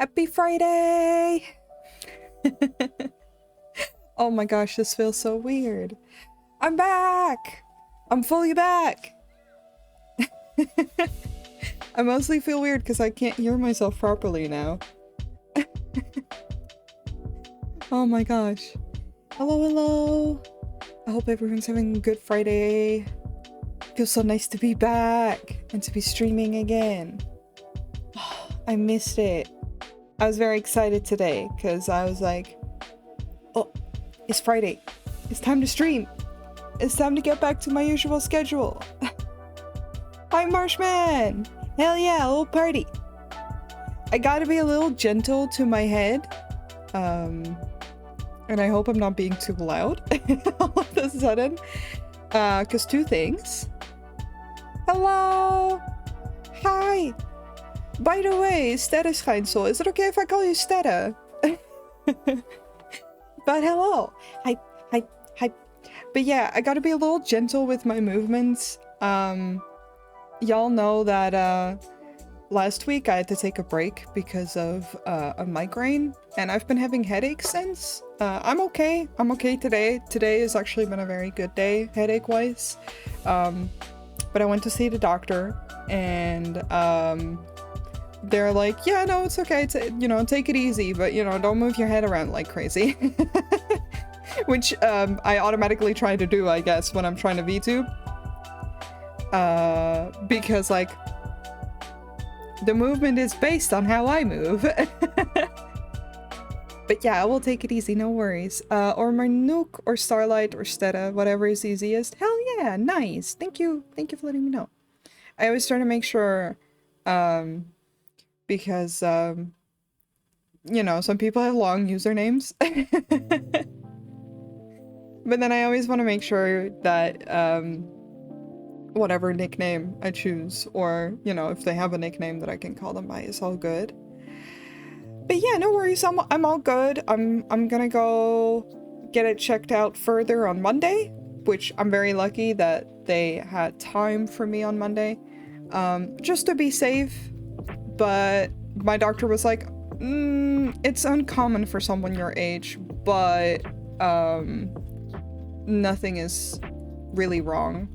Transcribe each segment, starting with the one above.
Happy Friday! Oh my gosh, this feels so weird. I'm back! I'm fully back! I mostly feel weird because I can't hear myself properly now. Oh my gosh. Hello, hello! I hope everyone's having a good Friday. Feels so nice to be back and to be streaming again. I missed it. I was very excited today because I was like, oh, it's Friday. It's time to stream. It's time to get back to my usual schedule. Hi, Marshman! Hell yeah, a little party. I gotta be a little gentle to my head. And I hope I'm not being too loud all of a sudden. Because two things. Hello! Hi! By the way, Stetta Schijnsel, is it okay if I call you Stetta? But hello! Hi, hi, hi. But yeah, I gotta be a little gentle with my movements. Y'all know that last week I had to take a break because of a migraine, and I've been having headaches since. I'm okay. I'm okay today. Today has actually been a very good day, headache-wise. But I went to see the doctor, and they're like, yeah, no, it's okay. You know, take it easy, but, you know, don't move your head around like crazy. Which I automatically try to do, I guess, when I'm trying to VTube. Because, like, the movement is based on how I move. But yeah, I will take it easy, no worries. Or Marnook, or Starlight, or Stetta, whatever is easiest. Hell yeah, nice. Thank you for letting me know. I always try to make sure, because, you know, some people have long usernames. But then I always want to make sure that, whatever nickname I choose, or, you know, if they have a nickname that I can call them by, is all good. But yeah, no worries, I'm all good. I'm gonna go get it checked out further on Monday, which I'm very lucky that they had time for me on Monday, just to be safe. But my doctor was like, it's uncommon for someone your age, but nothing is really wrong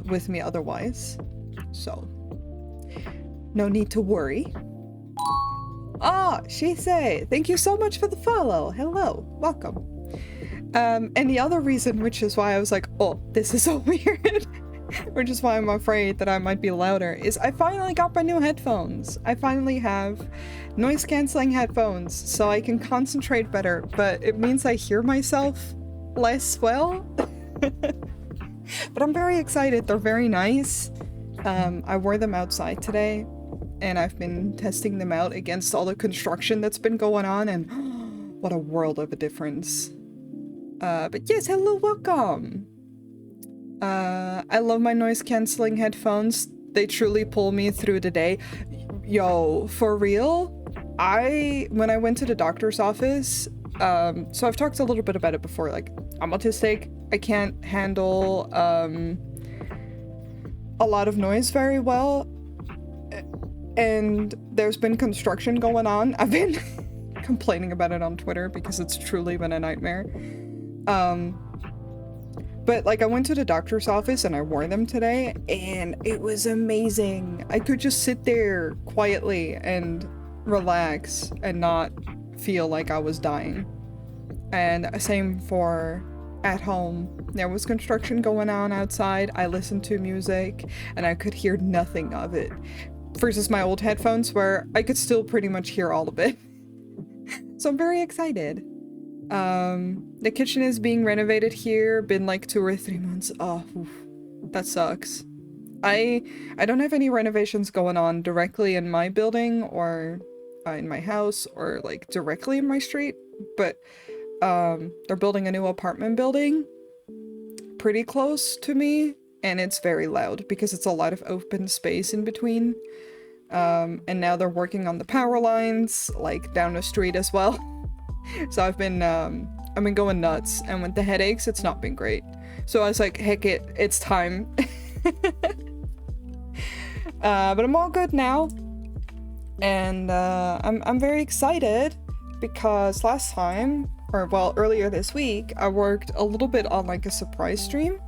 with me otherwise, so no need to worry. Ah, Shisei, thank you so much for the follow. Hello, welcome. And the other reason, which is why I was like, oh, this is so weird, which is why I'm afraid that I might be louder, is I finally got my new headphones. I finally have noise canceling headphones, so I can concentrate better, but it means I hear myself less well. But I'm very excited. They're very nice. I wore them outside today, and I've been testing them out against all the construction that's been going on, and what a world of a difference. But yes, hello, welcome. I love my noise cancelling headphones. They truly pull me through the day. Yo, for real? When I went to the doctor's office, so I've talked a little bit about it before, like, I'm autistic. I can't handle a lot of noise very well, and there's been construction going on. I've been complaining about it on Twitter because it's truly been a nightmare. But like, I went to the doctor's office and I wore them today, and it was amazing. I could just sit there quietly and relax and not feel like I was dying. And same for at home. There was construction going on outside. I listened to music and I could hear nothing of it, versus my old headphones where I could still pretty much hear all of it. So I'm very excited. The kitchen is being renovated here. Been like 2 or 3 months. Oh, oof, that sucks. I don't have any renovations going on directly in my building or in my house or like directly in my street, but they're building a new apartment building pretty close to me, and it's very loud because it's a lot of open space in between. And now they're working on the power lines like down the street as well. So I've been going nuts, and with the headaches, it's not been great. So I was like, heck it, it's time. But I'm all good now. And I'm very excited because last time, or well, earlier this week, I worked a little bit on like a surprise stream,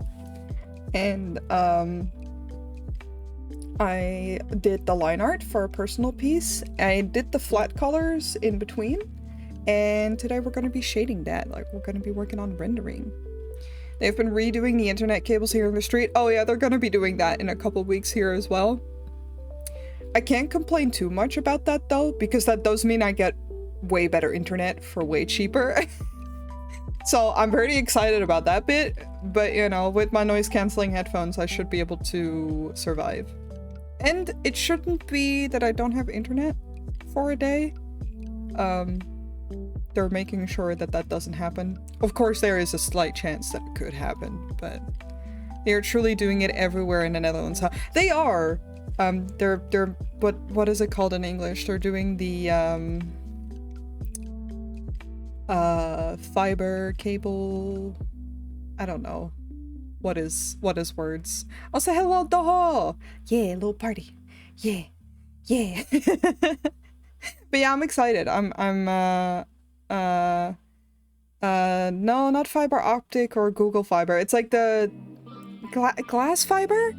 and I did the line art for a personal piece. I did the flat colors in between, and today we're going to be shading that. Like, we're going to be working on rendering. They've been redoing the internet cables here in the street. Oh yeah, they're going to be doing that in a couple weeks here as well. I can't complain too much about that though, because that does mean I get way better internet for way cheaper. So I'm very excited about that bit, but you know, with my noise cancelling headphones, I should be able to survive. And it shouldn't be that I don't have internet for a day. They're making sure that that doesn't happen. Of course, there is a slight chance that it could happen, but they're truly doing it everywhere in the Netherlands. They are. They're what is it called in English? They're doing the fiber cable. I don't know. What is words? I'll say hello, Doho! Yeah, little party. Yeah. Yeah. But yeah, I'm excited. No, not fiber optic or Google Fiber. It's like the glass fiber,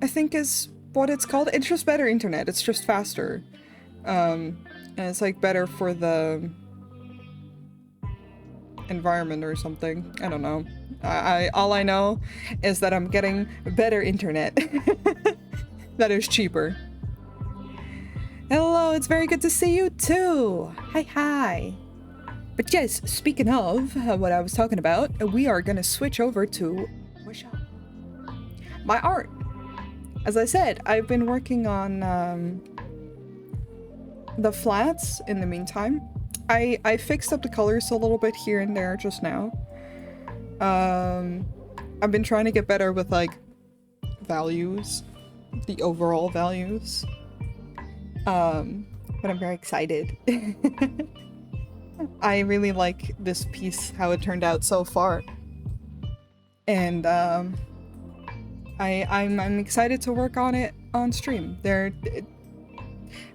I think is what it's called. It's just better internet. It's just faster. And it's like better for the environment or something. I don't know. All I know is that I'm getting better internet that is cheaper. Hello, it's very good to see you too. Hi. But yes, speaking of what I was talking about, we are gonna switch over to my art. As I said, I've been working on the flats in the meantime. I fixed up the colors a little bit here and there just now. I've been trying to get better with like values, the overall values. But I'm very excited. I really like this piece, how it turned out so far. And I'm excited to work on it on stream.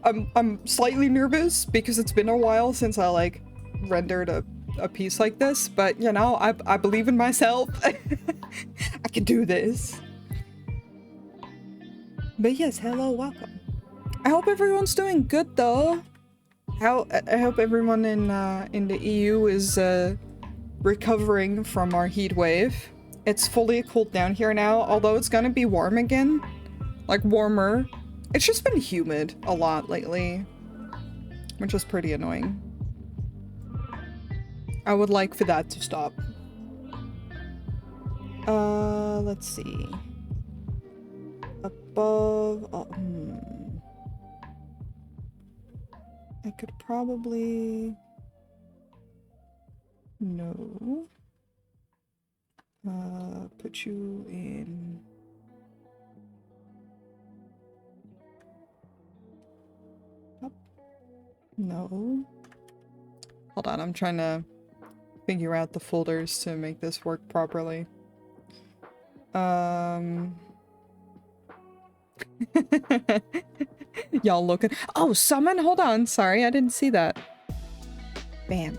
I'm slightly nervous because it's been a while since I like rendered a piece like this, but you know, I believe in myself. I can do this. But yes, hello, welcome. I hope everyone's doing good though. I hope everyone in the EU is recovering from our heat wave. It's fully cooled down here now, although it's gonna be warm again. Like warmer. It's just been humid a lot lately, which is pretty annoying. I would like for that to stop. Let's see. Above, I could probably... No. Put you in... Up. No. Hold on, I'm trying to figure out the folders to make this work properly. Y'all looking. Oh, summon? Hold on. Sorry, I didn't see that. Bam.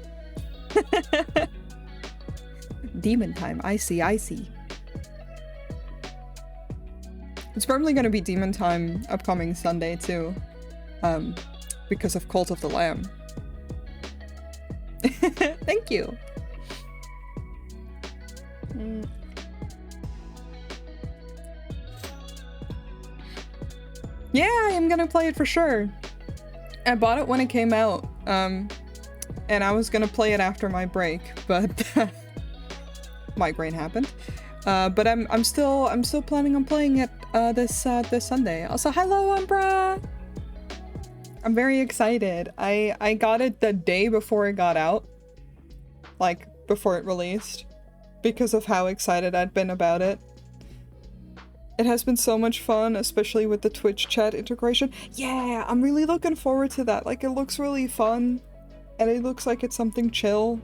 Demon time. I see. It's probably gonna be demon time upcoming Sunday too. Because of Cult of the Lamb. Thank you. Yeah, I am gonna play it for sure. I bought it when it came out, and I was gonna play it after my break, but migraine happened. But I'm still planning on playing it this Sunday. Also, hello, Umbra. I'm very excited. I got it the day before it got out, like before it released, because of how excited I'd been about it. It has been so much fun, especially with the Twitch chat integration. Yeah, I'm really looking forward to that. Like, it looks really fun, and it looks like it's something chill.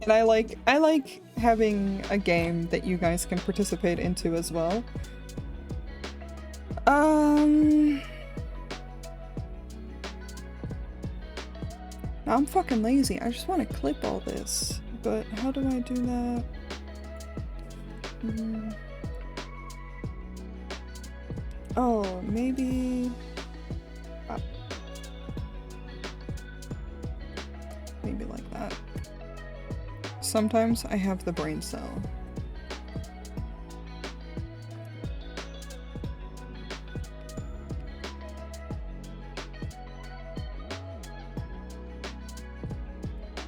And I like having a game that you guys can participate into as well. Now I'm fucking lazy. I just want to clip all this. But how do I do that? Oh, maybe... maybe like that. Sometimes I have the brain cell.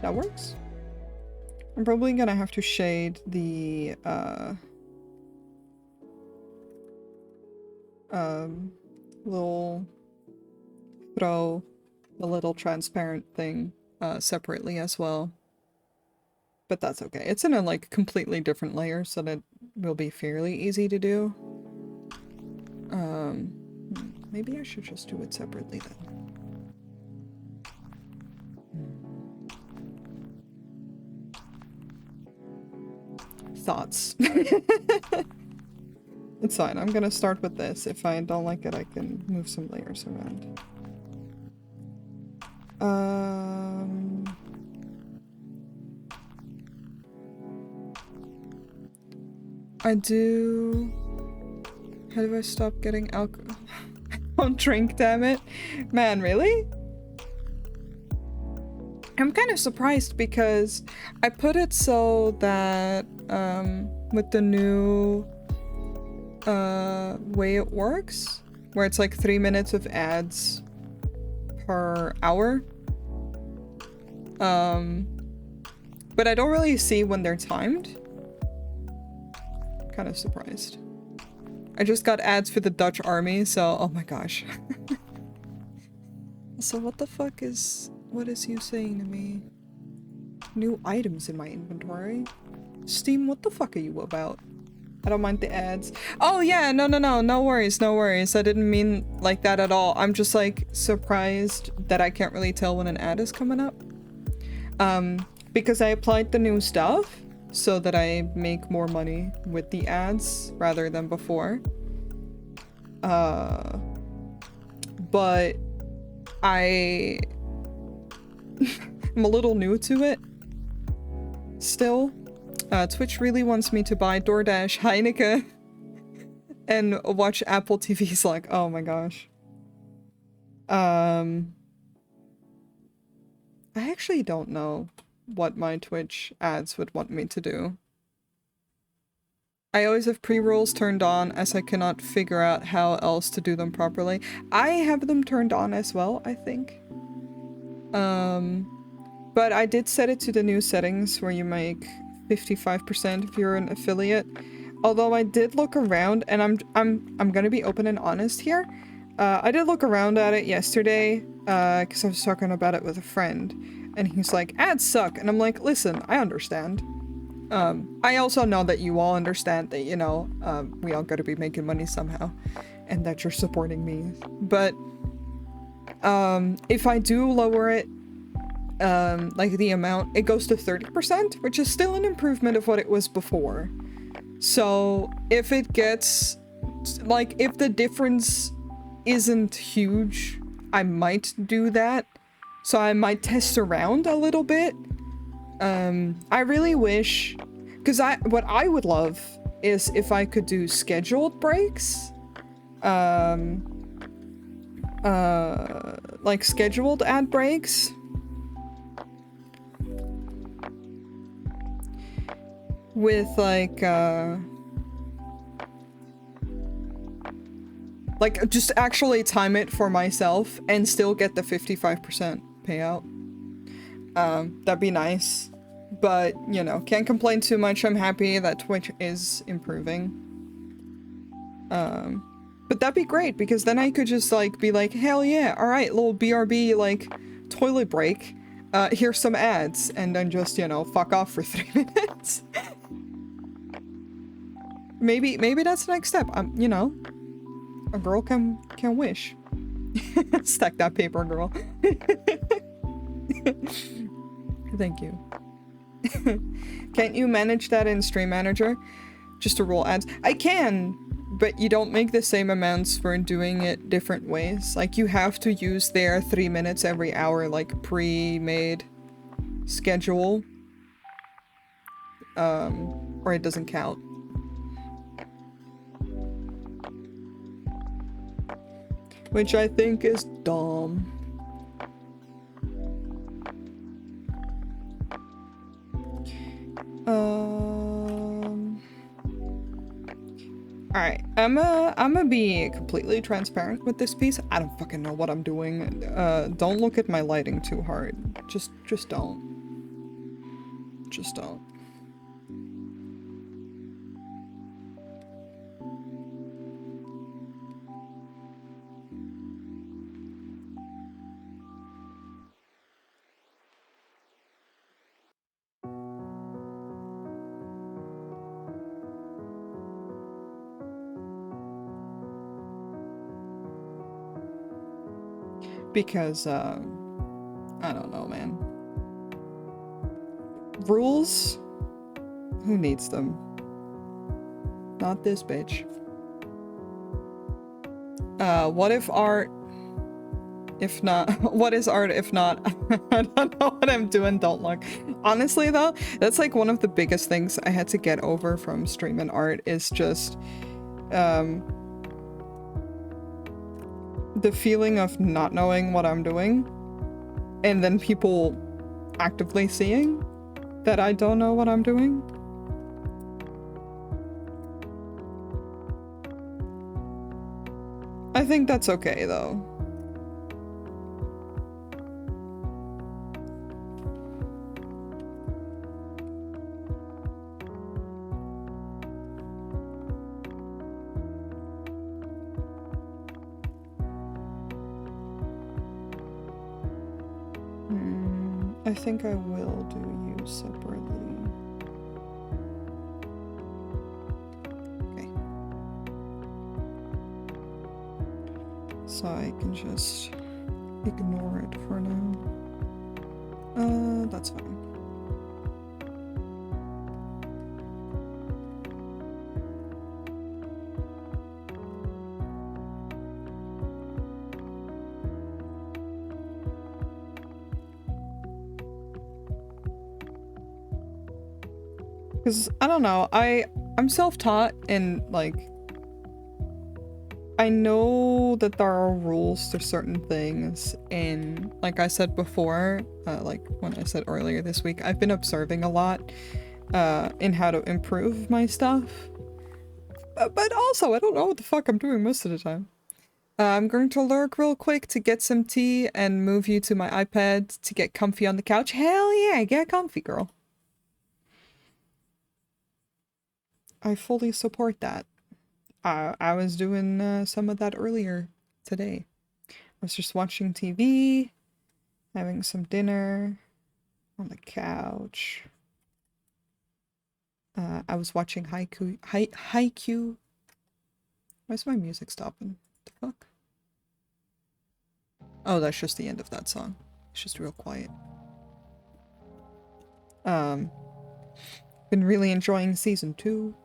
That works. I'm probably gonna have to shade the little throw the little transparent thing separately as well. But that's okay. It's in a like completely different layer, so that will be fairly easy to do. Maybe I should just do it separately then. Thoughts. It's fine. I'm gonna start with this. If I don't like it, I can move some layers around. I do... How do I stop getting alcohol? Don't drink, damn it. Man, really? I'm kind of surprised because I put it so that with the new way it works, where it's like 3 minutes of ads per hour. But I don't really see when they're timed. Kind of surprised. I just got ads for the Dutch army, so oh my gosh. So what the fuck is... What is you saying to me? New items in my inventory? Steam, what the fuck are you about? I don't mind the ads. Oh yeah, no worries, no worries. I didn't mean like that at all. I'm just like surprised that I can't really tell when an ad is coming up. Because I applied the new stuff so that I make more money with the ads rather than before. But I'm a little new to it still. Twitch really wants me to buy DoorDash, Heineken, and watch Apple TV's like, oh my gosh. I actually don't know what my Twitch ads would want me to do. I always have pre-rolls turned on as I cannot figure out how else to do them properly. I have them turned on as well, I think. But I did set it to the new settings where you make 55% if you're an affiliate. Although I did look around, and I'm gonna be open and honest here. I did look around at it yesterday, because I was talking about it with a friend, and he's like, ads suck, and I'm like, listen, I understand. I also know that you all understand that, you know, we all gotta be making money somehow, and that you're supporting me. But, if I do lower it, like the amount, it goes to 30%, which is still an improvement of what it was before. So if it gets, like, if the difference isn't huge, I might do that. So I might test around a little bit. I really wish, because what I would love is if I could do scheduled breaks. Like scheduled ad breaks. With like just actually time it for myself and still get the 55% payout. That'd be nice, but you know, can't complain too much. I'm happy that Twitch is improving. But that'd be great because then I could just like be like, hell yeah, all right, little BRB like toilet break. Here's some ads, and then just, you know, fuck off for 3 minutes. Maybe that's the next step. You know, a girl can wish. Stack that paper, girl. Thank you. Can't you manage that in Stream Manager? Just to roll ads? I can, but you don't make the same amounts for doing it different ways. Like, you have to use their 3 minutes every hour, like, pre-made schedule. Or it doesn't count. Which I think is dumb. Alright, I'ma be completely transparent with this piece. I don't fucking know what I'm doing. Don't look at my lighting too hard. Just don't. Just don't. Because, I don't know, man. Rules? Who needs them? Not this bitch. What if art? If not, what is art if not? I don't know what I'm doing, don't look. Honestly though, that's like one of the biggest things I had to get over from streaming art is just, the feeling of not knowing what I'm doing, and then people actively seeing that I don't know what I'm doing. I think that's okay though. I think I will do you separately. Okay. So I can just ignore it for now. That's fine. Because, I don't know, I'm self-taught and, like, I know that there are rules to certain things, and like I said before, like when I said earlier this week, I've been observing a lot in how to improve my stuff. But also, I don't know what the fuck I'm doing most of the time. I'm going to lurk real quick to get some tea and move you to my iPad to get comfy on the couch. Hell yeah, get comfy, girl. I fully support that. I was doing some of that earlier today. I was just watching TV, having some dinner on the couch. I was watching Haikyuu. Why's my music stopping? What the fuck? Oh, that's just the end of that song. It's just real quiet. Been really enjoying season 2.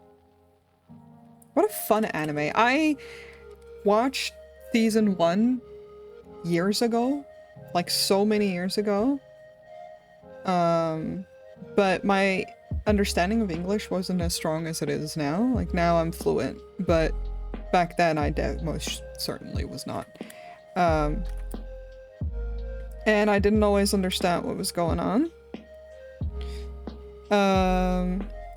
What a fun anime. I watched season 1 years ago. Like so many years ago. But my understanding of English wasn't as strong as it is now. Like now I'm fluent, but back then I most certainly was not. And I didn't always understand what was going on.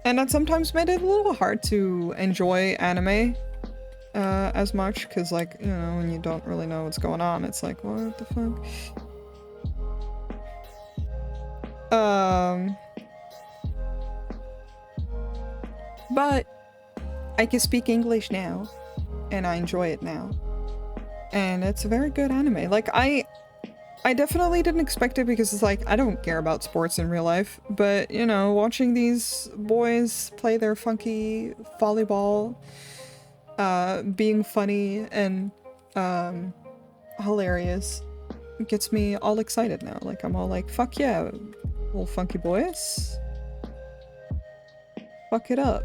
And that sometimes made it a little hard to enjoy anime as much, because, like, you know, when you don't really know what's going on, it's like, what the fuck? But I can speak English now, and I enjoy it now. And it's a very good anime. Like, I definitely didn't expect it, because it's like, I don't care about sports in real life, but, you know, watching these boys play their funky volleyball, being funny and hilarious gets me all excited now. Like, I'm all like, fuck yeah, little funky boys. Fuck it up.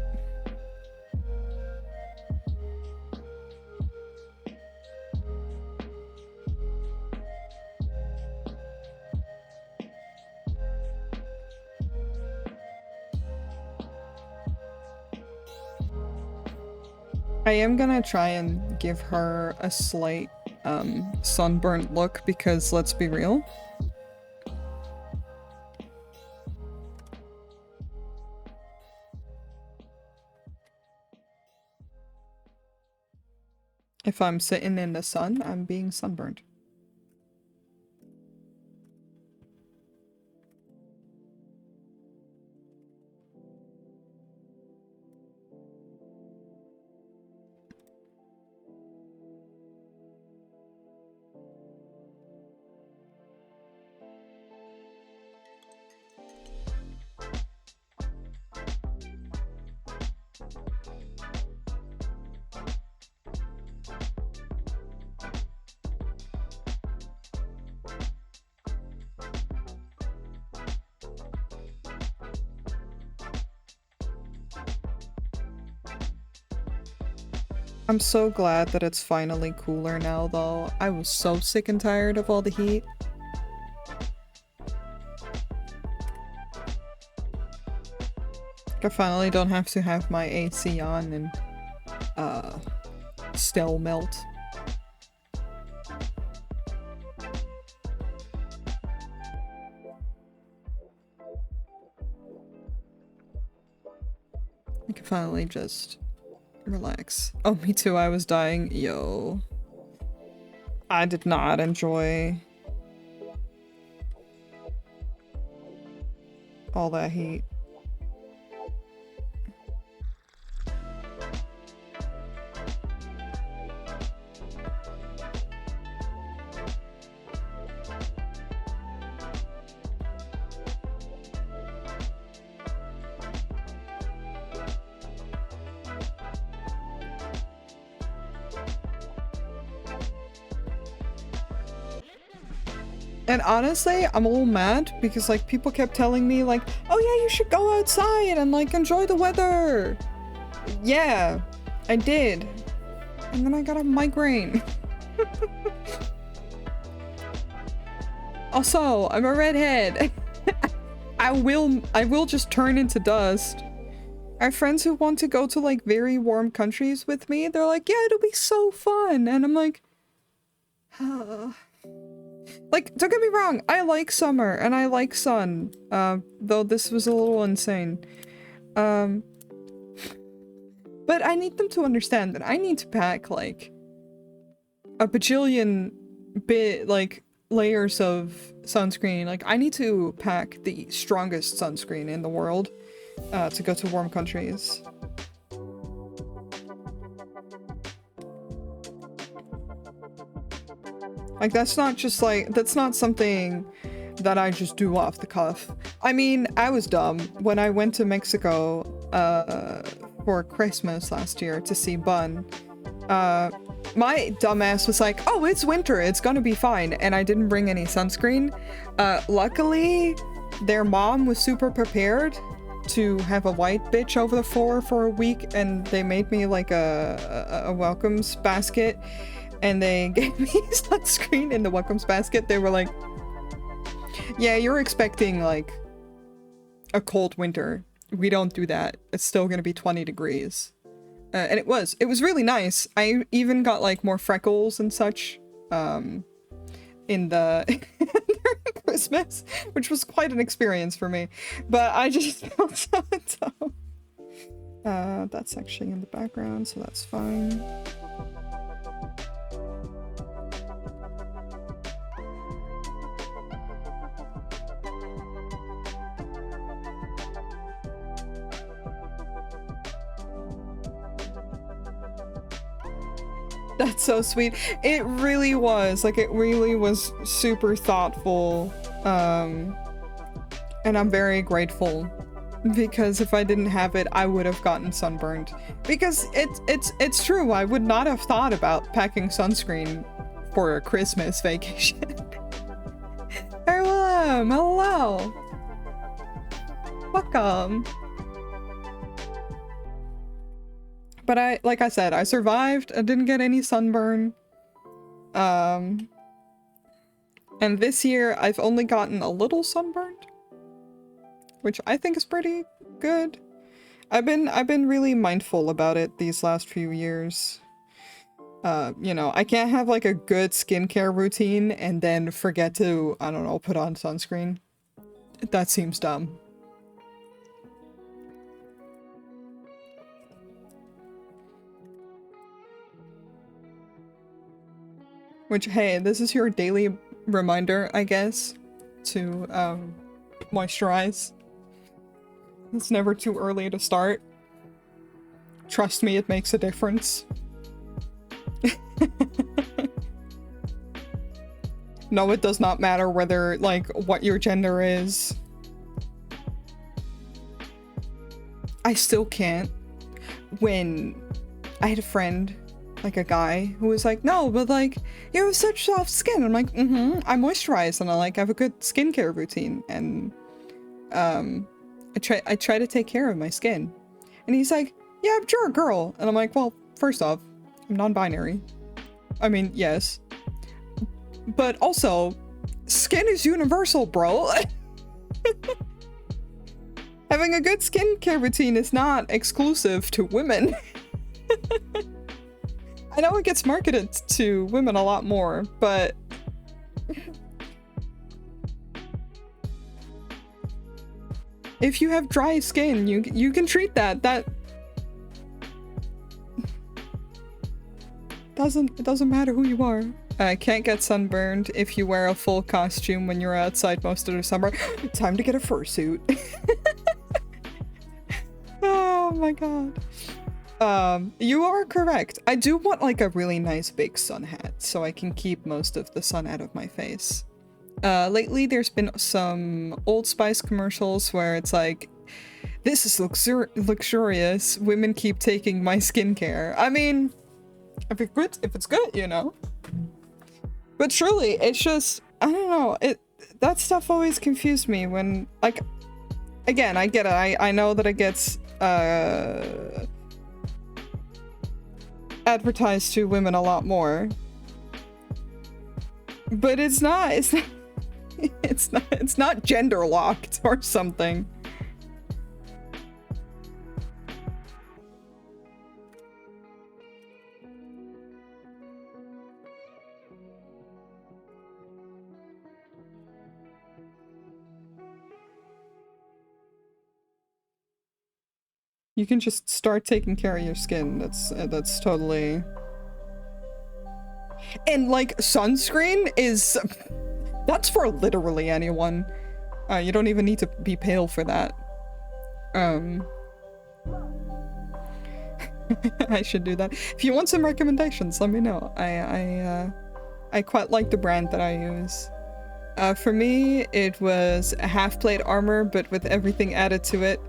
I am gonna try and give her a slight sunburnt look because let's be real. If I'm sitting in the sun, I'm being sunburned. I'm so glad that it's finally cooler now, though. I was so sick and tired of all the heat. I finally don't have to have my AC on and, still melt. I can finally just relax. Oh, me too, I was dying. Yo. I did not enjoy all that heat. And honestly, I'm a little mad because like people kept telling me like, oh yeah, you should go outside and like enjoy the weather. Yeah, I did. And then I got a migraine. Also, I'm a redhead. I will just turn into dust. I have friends who want to go to like very warm countries with me. They're like, yeah, it'll be so fun. And I'm like, like, don't get me wrong, I like summer and I like sun, though this was a little insane. But I need them to understand that I need to pack, like, a bajillion layers of sunscreen. Like, I need to pack the strongest sunscreen in the world, to go to warm countries. Like, that's not just like, that's not something that I just do off the cuff. I mean, I was dumb when I went to Mexico, for Christmas last year to see Bun. My dumbass was like, oh, it's winter, it's gonna be fine. And I didn't bring any sunscreen. Luckily, their mom was super prepared to have a white bitch over the floor for a week, and they made me like a welcomes basket. And they gave me sunscreen in the welcomes basket. They were like, yeah, you're expecting like a cold winter. We don't do that. It's still gonna be 20 degrees. And it was really nice. I even got like more freckles and such in the during Christmas, which was quite an experience for me. But I just felt so dumb. That's actually in the background, so that's fine. That's so sweet. It really was. Like, it really was super thoughtful. And I'm very grateful. Because if I didn't have it, I would have gotten sunburned. Because it's true, I would not have thought about packing sunscreen for a Christmas vacation. Hello! Welcome! But like I said, I survived. I didn't get any sunburn. And this year, I've only gotten a little sunburned, which I think is pretty good. I've been really mindful about it these last few years. You know, I can't have like a good skincare routine and then forget to, I don't know, put on sunscreen. That seems dumb. Which, hey, this is your daily reminder, I guess, to moisturize. It's never too early to start. Trust me, it makes a difference. No, it does not matter whether, like, what your gender is. I still can't. When I had a friend, like a guy, who was like, no, but like, you have such soft skin. I'm like, I moisturize and I like have a good skincare routine. And I try to take care of my skin. And he's like, yeah, but you're a girl. And I'm like, well, first off, I'm non-binary. I mean, yes. But also, skin is universal, bro. Having a good skincare routine is not exclusive to women. I know it gets marketed to women a lot more, but... if you have dry skin, you can treat that. That... it doesn't matter who you are. Can't get sunburned if you wear a full costume when you're outside most of the summer. Time to get a fursuit. Oh my god. You are correct. I do want like a really nice big sun hat so I can keep most of the sun out of my face. Lately there's been some Old Spice commercials where it's like, this is luxurious. Women keep taking my skincare. I mean, if it's good, you know. But truly, it's just, I don't know, that stuff always confused me when, like, again, I get it, I know that it gets, advertised to women a lot more. But it's not gender locked or something. You can just start taking care of your skin. That's totally... And like, sunscreen is... that's for literally anyone. You don't even need to be pale for that. I should do that. If you want some recommendations, let me know. I quite like the brand that I use. For me, it was a half-plate armor, but with everything added to it.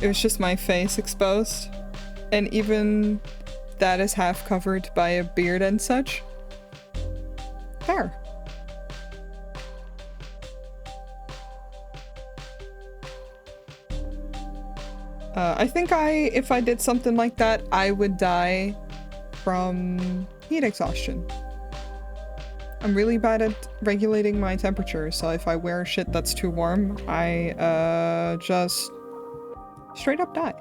It was just my face exposed. And even that is half covered by a beard and such. Fair. I think if I did something like that, I would die from heat exhaustion. I'm really bad at regulating my temperature, so if I wear shit that's too warm, I just straight up die.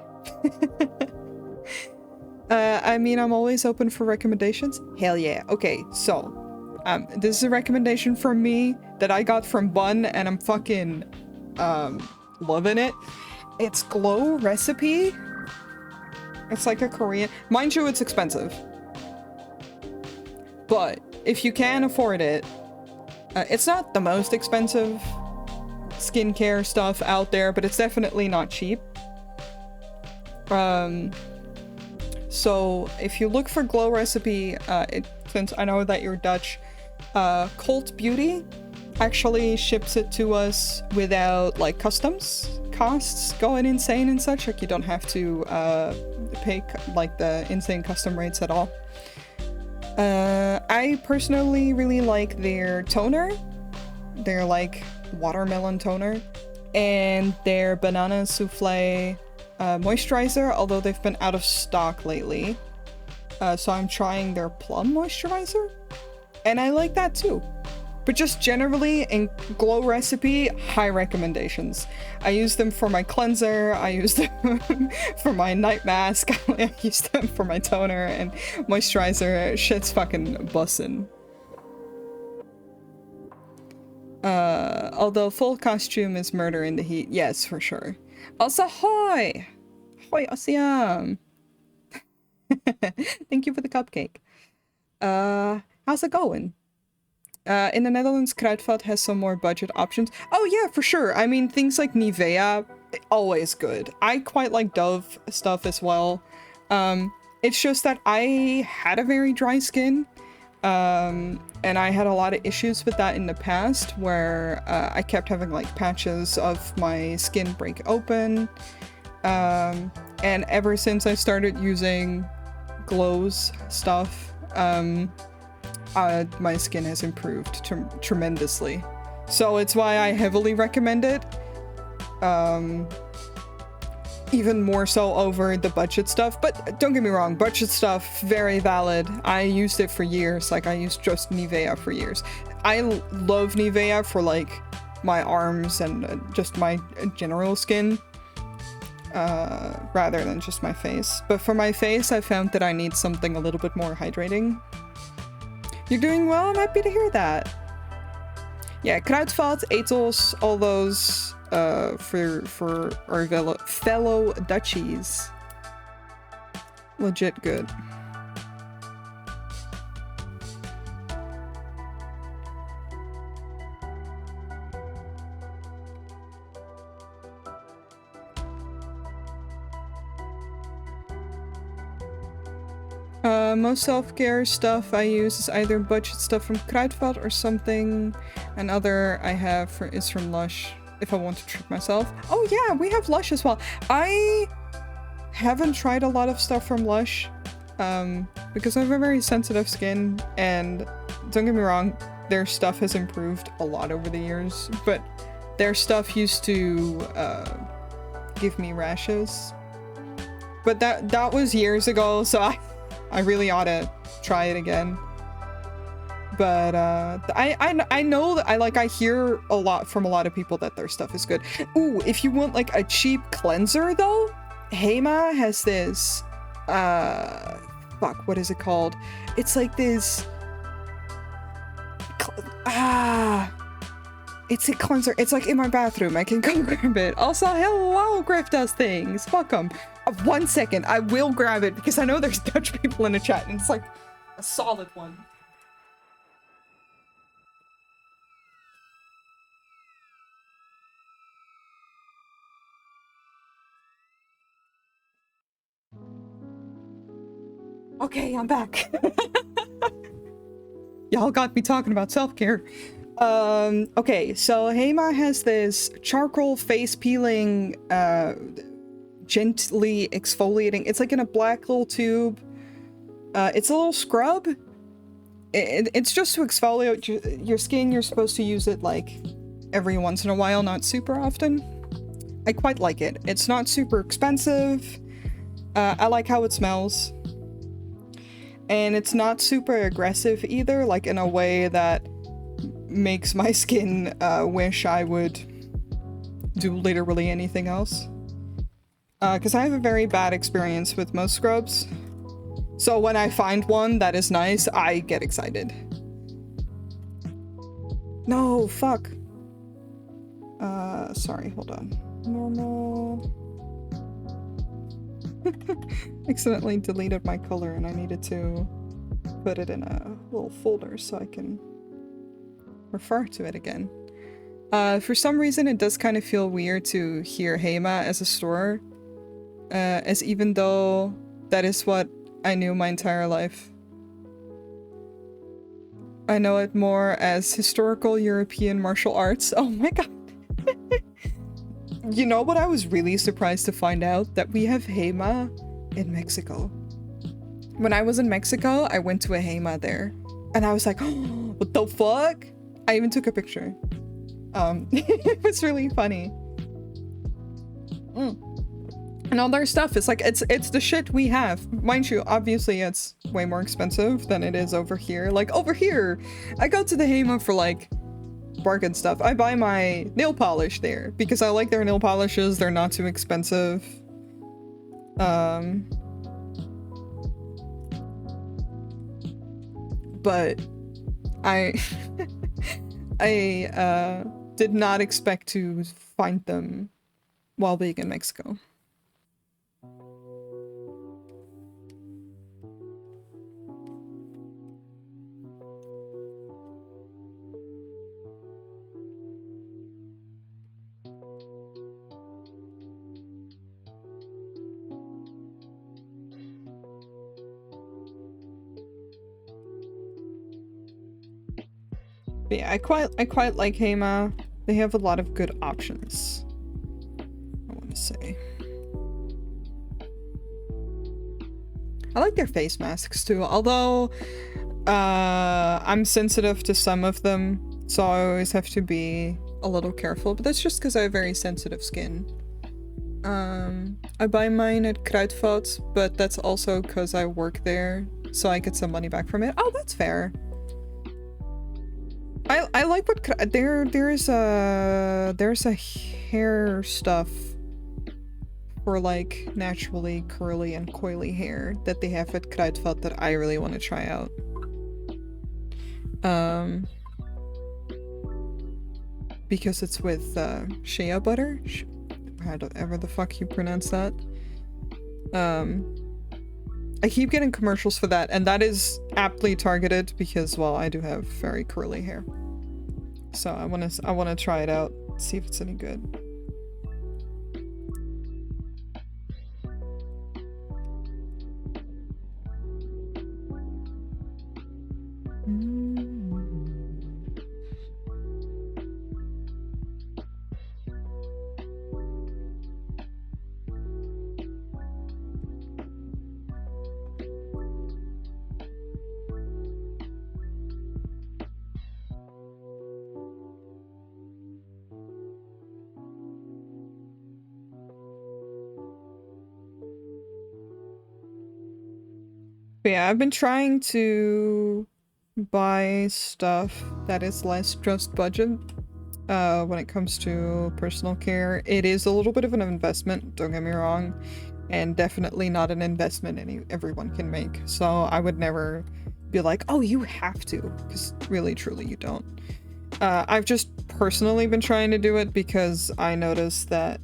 I mean, I'm always open for recommendations. Hell yeah. Okay, so this is a recommendation from me that I got from Bun, and I'm fucking loving it. It's Glow Recipe. It's like a Korean... mind you, it's expensive. But if you can afford it, it's not the most expensive skincare stuff out there, but it's definitely not cheap. So if you look for Glow Recipe, since I know that you're Dutch, Cult Beauty actually ships it to us without like customs costs going insane and such. Like, you don't have to pay like the insane custom rates at all. I personally really like their toner. Their like watermelon toner, and their banana souffle moisturizer, although they've been out of stock lately. So I'm trying their plum moisturizer, and I like that too. But just generally, in Glow Recipe, high recommendations. I use them for my cleanser, I use them for my night mask, I use them for my toner and moisturizer. Shit's fucking bussin'. Although full costume is murder in the heat. Yes, for sure. Also, hoi! Hoi, Ossiam! Thank you for the cupcake. How's it going? In the Netherlands, Kruidvat has some more budget options. Oh yeah, for sure. I mean, things like Nivea, always good. I quite like Dove stuff as well. It's just that I had a very dry skin. And I had a lot of issues with that in the past, where I kept having like patches of my skin break open. And ever since I started using Glow's stuff, my skin has improved tremendously. So it's why I heavily recommend it. Even more so over the budget stuff. But don't get me wrong, budget stuff, very valid. I used it for years. Like, I used just Nivea for years. I love Nivea for like my arms and just my general skin. Rather than just my face. But for my face, I found that I need something a little bit more hydrating. You're doing well? I'm happy to hear that. Yeah, Kruidvat, Ethos, all those for our fellow Dutchies. Legit good. Most self-care stuff I use is either budget stuff from Kruidvat or something. Another I have is from Lush, if I want to treat myself. Oh yeah, we have Lush as well. I haven't tried a lot of stuff from Lush, because I have a very sensitive skin, and don't get me wrong, their stuff has improved a lot over the years, but their stuff used to give me rashes. But that was years ago, so I really ought to try it again. But I know that I hear a lot from a lot of people that their stuff is good. Ooh, if you want like a cheap cleanser though, Hema has this fuck, what is it called? It's like this it's a cleanser. It's like in my bathroom. I can go grab it. Also, hello, Griff does things. Fuck 'em. 1 second, I will grab it because I know there's Dutch people in the chat and it's like a solid one. Okay, I'm back. Y'all got me talking about self-care. Okay, so Hema has this charcoal face peeling, gently exfoliating. It's like in a black little tube. It's a little scrub. It's just to exfoliate your skin. You're supposed to use it like every once in a while, not super often. I quite like it. It's not super expensive. I like how it smells. And it's not super aggressive either, like in a way that makes my skin wish I would do literally anything else. Because I have a very bad experience with most scrubs. So when I find one that is nice, I get excited. No, fuck. Sorry, hold on. Normal. Accidentally deleted my color and I needed to put it in a little folder so I can refer to it again. For some reason it does kind of feel weird to hear Hema as a store, as even though that is what I knew my entire life. I know it more as historical European martial arts. Oh my god. You know what I was really surprised to find out? That we have Hema in Mexico. When I was in Mexico, I went to a Hema there. And I was like, oh, what the fuck? I even took a picture. It was really funny. And all their stuff is like, it's the shit we have. Mind you, obviously it's way more expensive than it is over here. Like over here, I go to the Hema for like bargain stuff. I buy my nail polish there because I like their nail polishes. They're not too expensive. But I I did not expect to find them while being in Mexico. But yeah, I quite like Hema. They have a lot of good options, I want to say. I like their face masks too, although I'm sensitive to some of them, so I always have to be a little careful, but that's just because I have very sensitive skin. I buy mine at Kruidvat, but that's also because I work there, so I get some money back from it. Oh, that's fair. I like what there's a hair stuff for like naturally curly and coily hair that they have at Kruidvat that I really want to try out. Because it's with shea butter, however the fuck you pronounce that. I keep getting commercials for that, and that is aptly targeted because, well, I do have very curly hair. So I wanna try it out, see if it's any good. But yeah, I've been trying to buy stuff that is less just budget when it comes to personal care. It is a little bit of an investment, don't get me wrong, and definitely not an investment everyone can make. So I would never be like, oh, you have to, because really, truly, you don't. I've just personally been trying to do it because I noticed that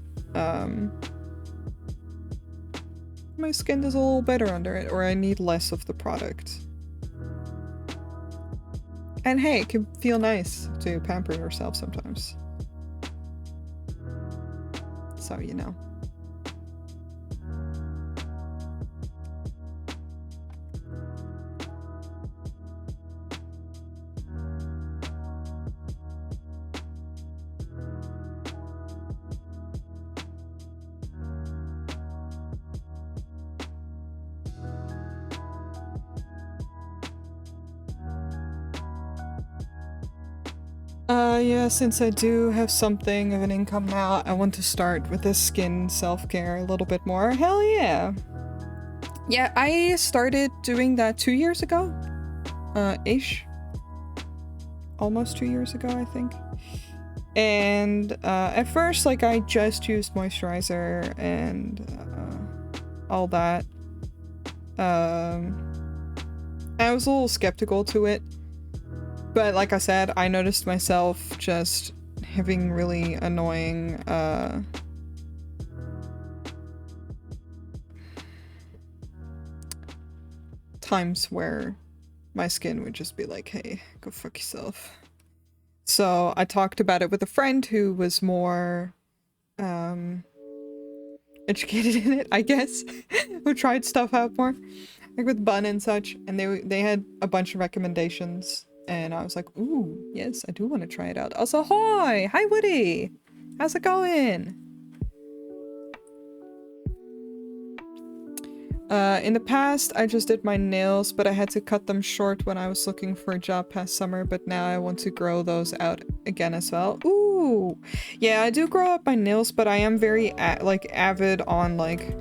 my skin is a little better under it, or I need less of the product. And hey, it can feel nice to pamper yourself sometimes. So, you know. Yeah, since I do have something of an income now, I want to start with this skin self-care a little bit more. Hell yeah! Yeah, I started doing that 2 years ago. Ish. Almost 2 years ago, I think. And at first, like, I just used moisturizer and all that. I was a little skeptical to it. But like I said, I noticed myself just having really annoying times where my skin would just be like, hey, go fuck yourself. So I talked about it with a friend who was more educated in it, I guess, who tried stuff out more, like with Bun and such, and they had a bunch of recommendations. And I was like, ooh, yes, I do want to try it out. Also, hi! Hi, Woody! How's it going? In the past, I just did my nails, but I had to cut them short when I was looking for a job past summer, but now I want to grow those out again as well. Ooh! Yeah, I do grow up my nails, but I am very, avid on, like,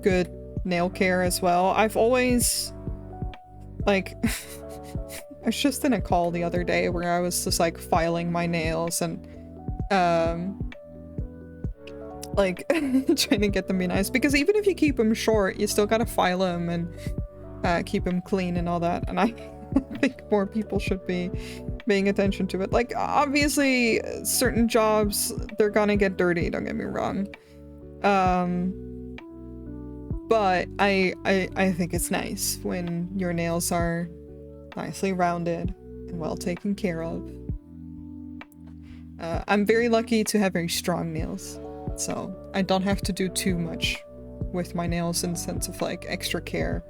good nail care as well. I've always, like... I was just in a call the other day where I was just like filing my nails and like trying to get them be nice, because even if you keep them short, you still gotta file them and keep them clean and all that. And I think more people should be paying attention to it. Like, obviously certain jobs, they're gonna get dirty, don't get me wrong. But I think it's nice when your nails are nicely rounded and well taken care of. I'm very lucky to have very strong nails, so I don't have to do too much with my nails in the sense of like extra care.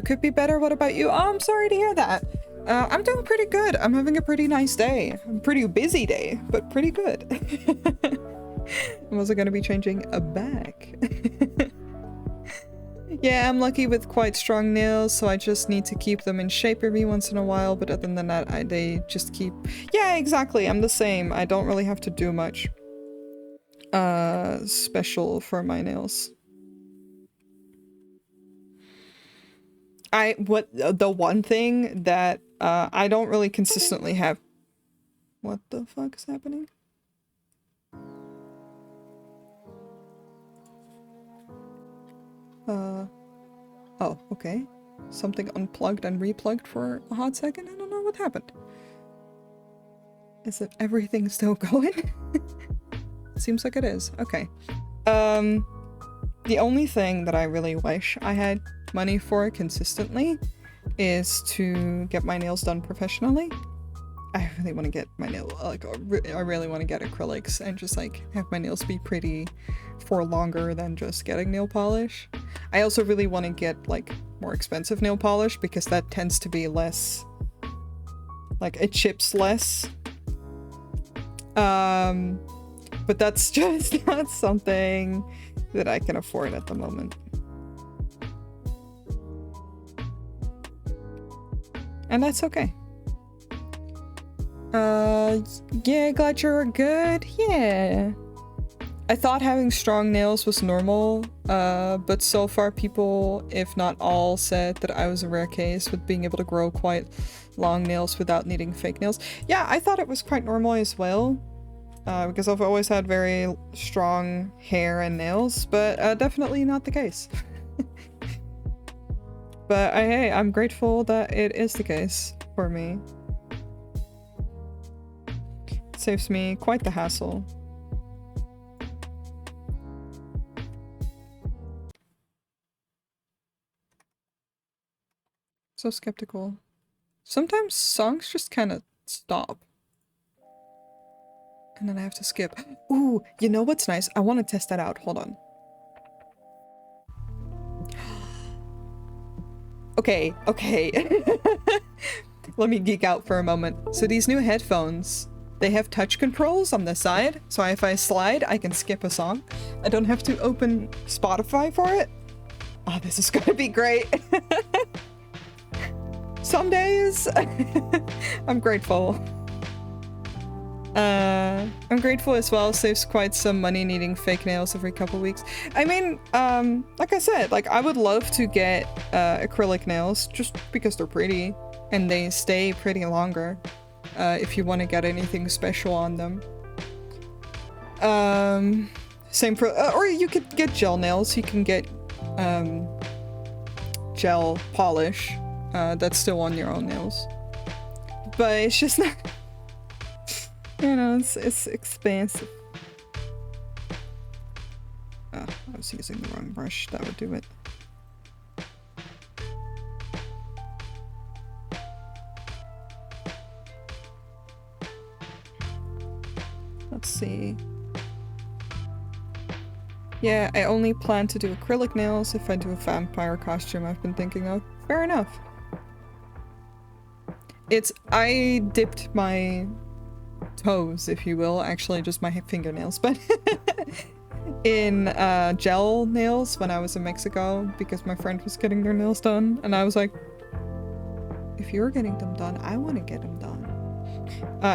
Could be better. What about you? Oh, I'm sorry to hear that. I'm doing pretty good. I'm having a pretty nice day. A pretty busy day, but pretty good. I'm also gonna be changing a bag. Yeah, I'm lucky with quite strong nails, so I just need to keep them in shape every once in a while, but other than that, they just keep... Yeah, exactly, I'm the same. I don't really have to do much special for my nails. The one thing that I don't really consistently have... What the fuck is happening? Oh, okay. Something unplugged and replugged for a hot second? I don't know what happened. Is it everything still going? Seems like it is. Okay. The only thing that I really wish I had money for consistently is to get my nails done professionally. I really want to get my nail, like, I really want to get acrylics and just, like, have my nails be pretty for longer than just getting nail polish. I also really want to get, like, more expensive nail polish because that tends to be less, like, it chips less. But that's just not something that I can afford at the moment. And that's okay. Yeah, glad you're good. Yeah. I thought having strong nails was normal, but so far people, if not all, said that I was a rare case with being able to grow quite long nails without needing fake nails. Yeah, I thought it was quite normal as well, because I've always had very strong hair and nails, but definitely not the case. But hey, I'm grateful that it is the case for me. It saves me quite the hassle. So skeptical. Sometimes songs just kind of stop. And then I have to skip. Ooh, you know what's nice? I want to test that out. Hold on. Okay, okay. Let me geek out for a moment. So these new headphones, they have touch controls on the side. So if I slide, I can skip a song. I don't have to open Spotify for it. Oh, this is gonna be great. Some days. I'm grateful. I'm grateful as well. Saves quite some money needing fake nails every couple weeks. I mean, like I said, like I would love to get acrylic nails just because they're pretty and they stay pretty longer. If you want to get anything special on them. Same for, or you could get gel nails. You can get gel polish that's still on your own nails. But it's just not, you know, it's expensive. I was using the wrong brush. That would do it. Let's see. Yeah, I only plan to do acrylic nails if I do a vampire costume I've been thinking of. Fair enough. I dipped my toes, if you will, actually just my fingernails, but in gel nails when I was in Mexico because my friend was getting their nails done, and I was like, if you're getting them done, I want to get them done.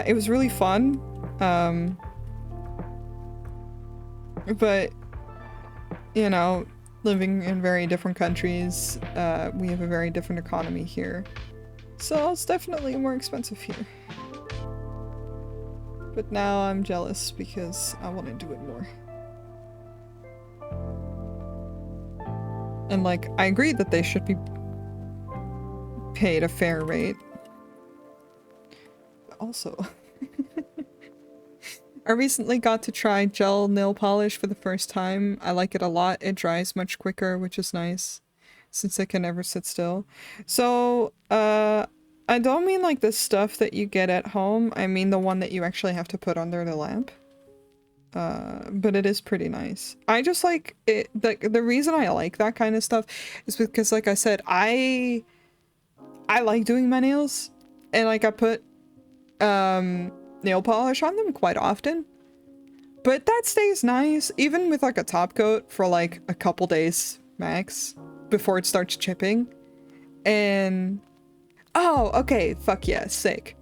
It was really fun, but you know, living in very different countries, we have a very different economy here. So it's definitely more expensive here. But now I'm jealous because I want to do it more. And like, I agree that they should be paid a fair rate. But also, I recently got to try gel nail polish for the first time. I like it a lot. It dries much quicker, which is nice, since it can never sit still. So, I don't mean like the stuff that you get at home. I mean the one that you actually have to put under the lamp. But it is pretty nice. I just like it. The reason I like that kind of stuff is because, like I said, I like doing my nails, and like I put nail polish on them quite often. But that stays nice, even with like a top coat for like a couple days max before it starts chipping. And oh, okay, fuck yeah, sick.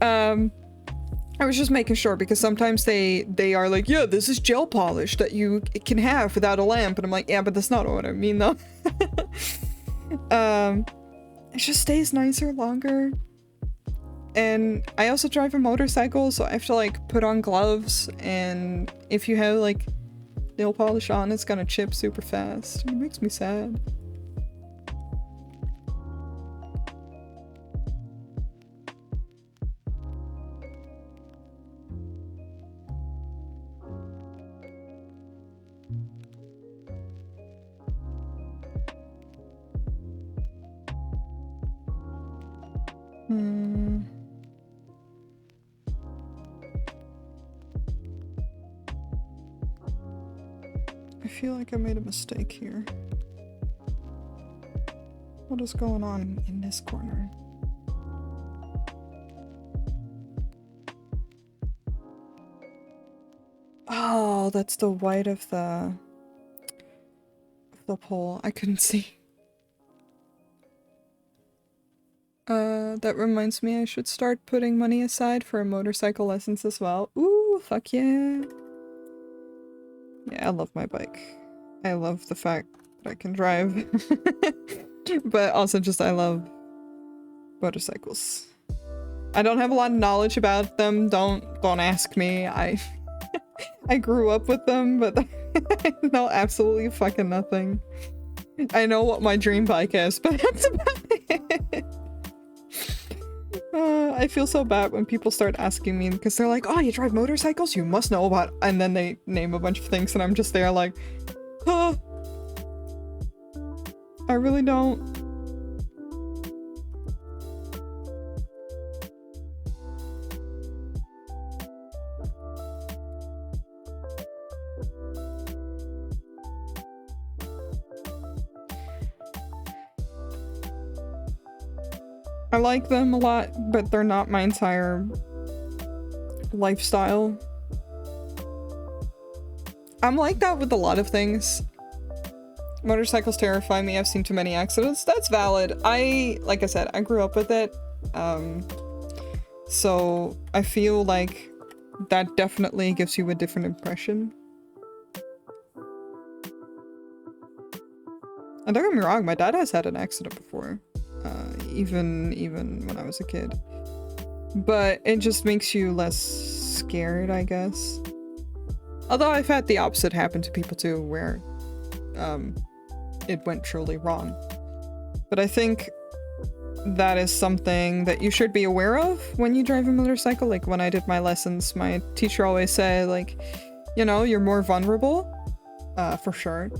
I was just making sure because sometimes they are like, yeah, this is gel polish that you can have without a lamp, and I'm like, yeah, but that's not what I mean though. It just stays nicer longer. And I also drive a motorcycle, so I have to like put on gloves, and if you have like nail polish on, it's gonna chip super fast. It makes me sad. I feel like I made a mistake here. What is going on in this corner? Oh, that's the white of the pole. I couldn't see. That reminds me I should start putting money aside for motorcycle lessons as well. Ooh, fuck yeah. Yeah, I love my bike. I love the fact that I can drive. But also just I love motorcycles. I don't have a lot of knowledge about them. Don't ask me. I grew up with them, but I know absolutely fucking nothing. I know what my dream bike is, but that's about it. I feel so bad when people start asking me because they're like, oh, you drive motorcycles? You must know about... And then they name a bunch of things and I'm just there like, huh? I really don't. I like them a lot, but they're not my entire lifestyle. I'm like that with a lot of things. Motorcycles terrify me. I've seen too many accidents. That's valid. Like I said, I grew up with it. So I feel like that definitely gives you a different impression. And don't get me wrong, my dad has had an accident before. Even when I was a kid. But it just makes you less scared, I guess. Although I've had the opposite happen to people too, where it went truly wrong. But I think that is something that you should be aware of when you drive a motorcycle. Like when I did my lessons, my teacher always said, like, you know, you're more vulnerable, for sure.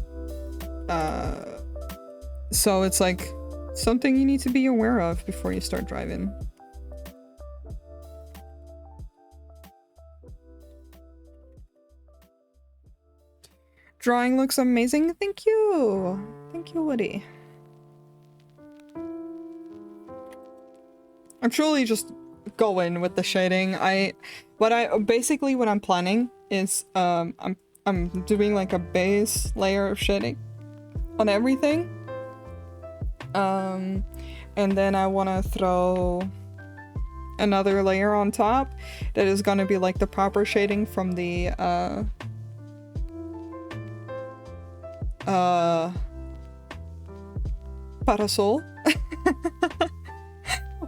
So it's like something you need to be aware of before you start driving. Drawing looks amazing. Thank you. Thank you, Woody. I'm truly just going with the shading. What I'm planning is I'm doing like a base layer of shading on everything. And then I want to throw another layer on top that is going to be like the proper shading from the parasol.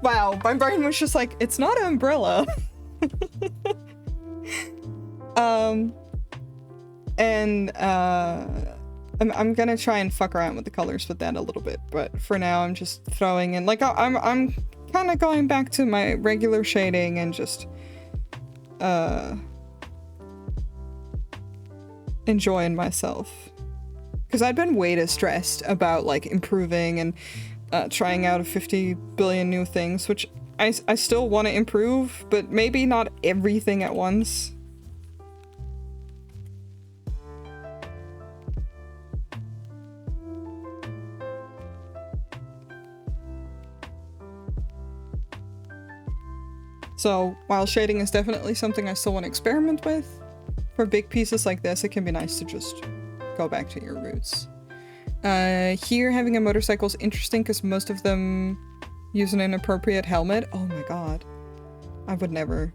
Wow, my brain was just like, it's not an umbrella. I'm gonna try and fuck around with the colors with that a little bit, but for now I'm just throwing in, like, I'm kind of going back to my regular shading and just enjoying myself, because I'd been way too stressed about like improving and trying out 50 billion new things, which I still want to improve, but maybe not everything at once. So while shading is definitely something I still want to experiment with, for big pieces like this, it can be nice to just go back to your roots. Here, having a motorcycle is interesting because most of them use an inappropriate helmet. Oh my god. I would never.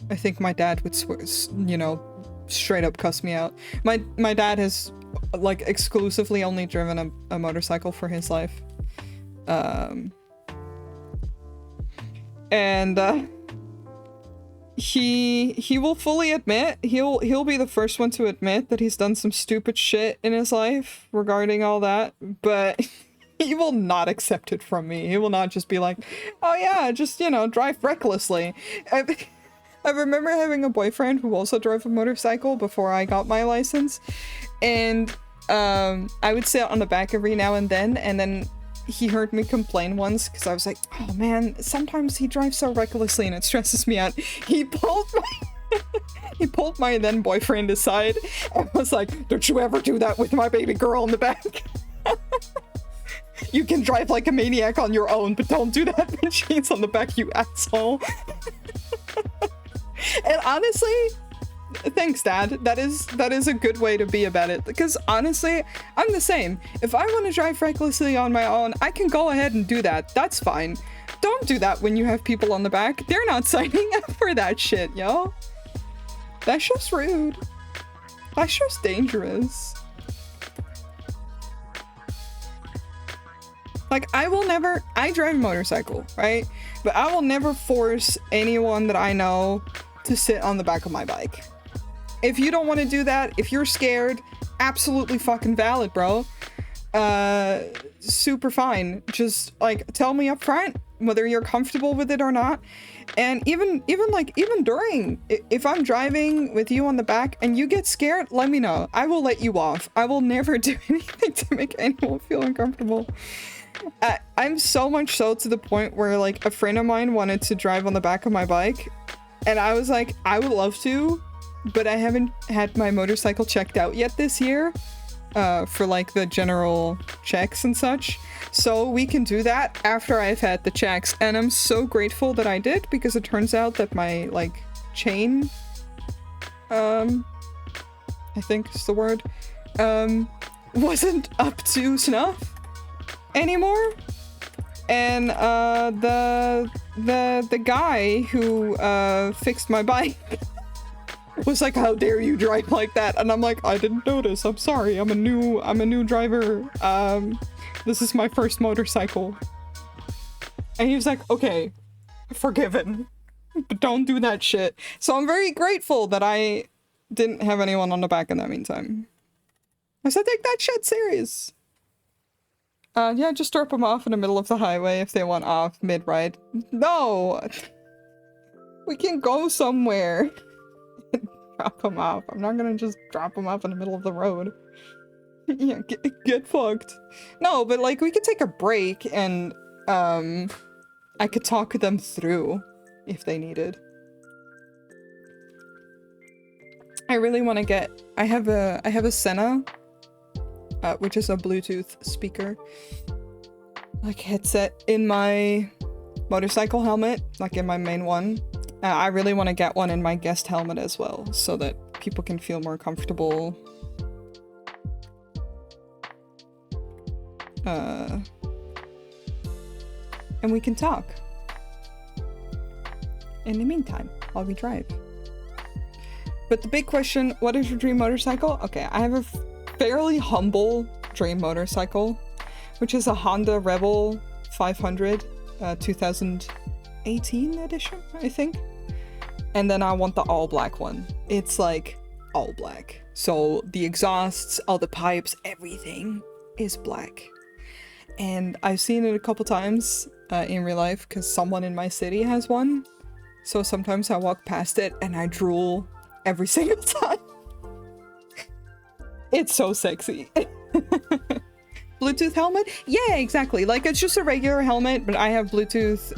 I think my dad would, you know, straight up cuss me out. My dad has, like, exclusively only driven a motorcycle for his life. He will fully admit, he'll be the first one to admit that he's done some stupid shit in his life regarding all that, but he will not accept it from me. He will not just be like, oh yeah, just, you know, drive recklessly. I remember having a boyfriend who also drove a motorcycle before I got my license, and I would sit on the back every now and then he heard me complain once because I was like, oh man, sometimes he drives so recklessly and it stresses me out. He pulled my then boyfriend aside and was like, don't you ever do that with my baby girl in the back. You can drive like a maniac on your own, but don't do that when she's on the back, you asshole. And honestly, thanks, Dad. That is a good way to be about it, because honestly, I'm the same. If I want to drive recklessly on my own, I can go ahead and do that. That's fine. Don't do that when you have people on the back. They're not signing up for that shit, yo. That's just rude. That's just dangerous. Like, I drive a motorcycle, right? But I will never force anyone that I know to sit on the back of my bike. If you don't want to do that, if you're scared, absolutely fucking valid, bro. Super fine. Just, like, tell me up front whether you're comfortable with it or not. And even during, if I'm driving with you on the back and you get scared, let me know. I will let you off. I will never do anything to make anyone feel uncomfortable. I'm so much so to the point where, like, a friend of mine wanted to drive on the back of my bike, and I was like, I would love to, but I haven't had my motorcycle checked out yet this year, for, like, the general checks and such. So we can do that after I've had the checks, and I'm so grateful that I did, because it turns out that my, like, chain, I think is the word, wasn't up to snuff anymore. And the guy who fixed my bike was like, how dare you drive like that? And I'm like, I didn't notice, I'm sorry, I'm a new driver, this is my first motorcycle. And he was like, okay, forgiven, but don't do that shit. So I'm very grateful that I didn't have anyone on the back in that meantime. I said, take that shit serious. Yeah, just drop them off in the middle of the highway if they want off mid-ride. No! We can go somewhere. Drop them off. I'm not gonna just drop them off in the middle of the road. Yeah, get fucked. No, but, like, we could take a break and, I could talk them through if they needed. I really want to get... I have a Senna, which is a Bluetooth speaker, like, headset in my motorcycle helmet, like in my main one. I really want to get one in my guest helmet as well, so that people can feel more comfortable. And we can talk in the meantime while we drive. But the big question, what is your dream motorcycle? Okay, I have a fairly humble dream motorcycle, which is a Honda Rebel 500. 2018 edition, I think. And then I want the all black one. It's like all black. So the exhausts, all the pipes, everything is black. And I've seen it a couple times in real life because someone in my city has one. So sometimes I walk past it and I drool every single time. It's so sexy. Bluetooth helmet? Yeah, exactly. Like, it's just a regular helmet, but I have Bluetooth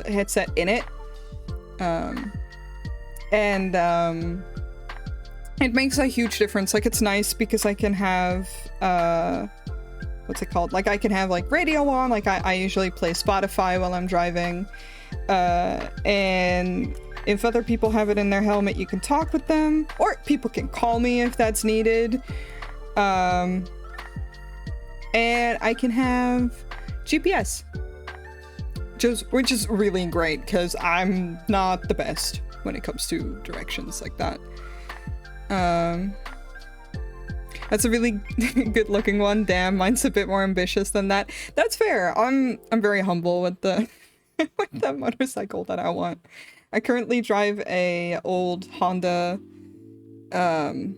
headset in it. It makes a huge difference. Like, it's nice because I can have what's it called? Like, I can have like radio on. Like, I usually play Spotify while I'm driving. And if other people have it in their helmet, you can talk with them, or people can call me if that's needed. And I can have GPS, which is really great because I'm not the best when it comes to directions like that. That's a really good looking one. Damn, mine's a bit more ambitious than that. That's fair. I'm very humble with the with the motorcycle that I want. I currently drive a old Honda CM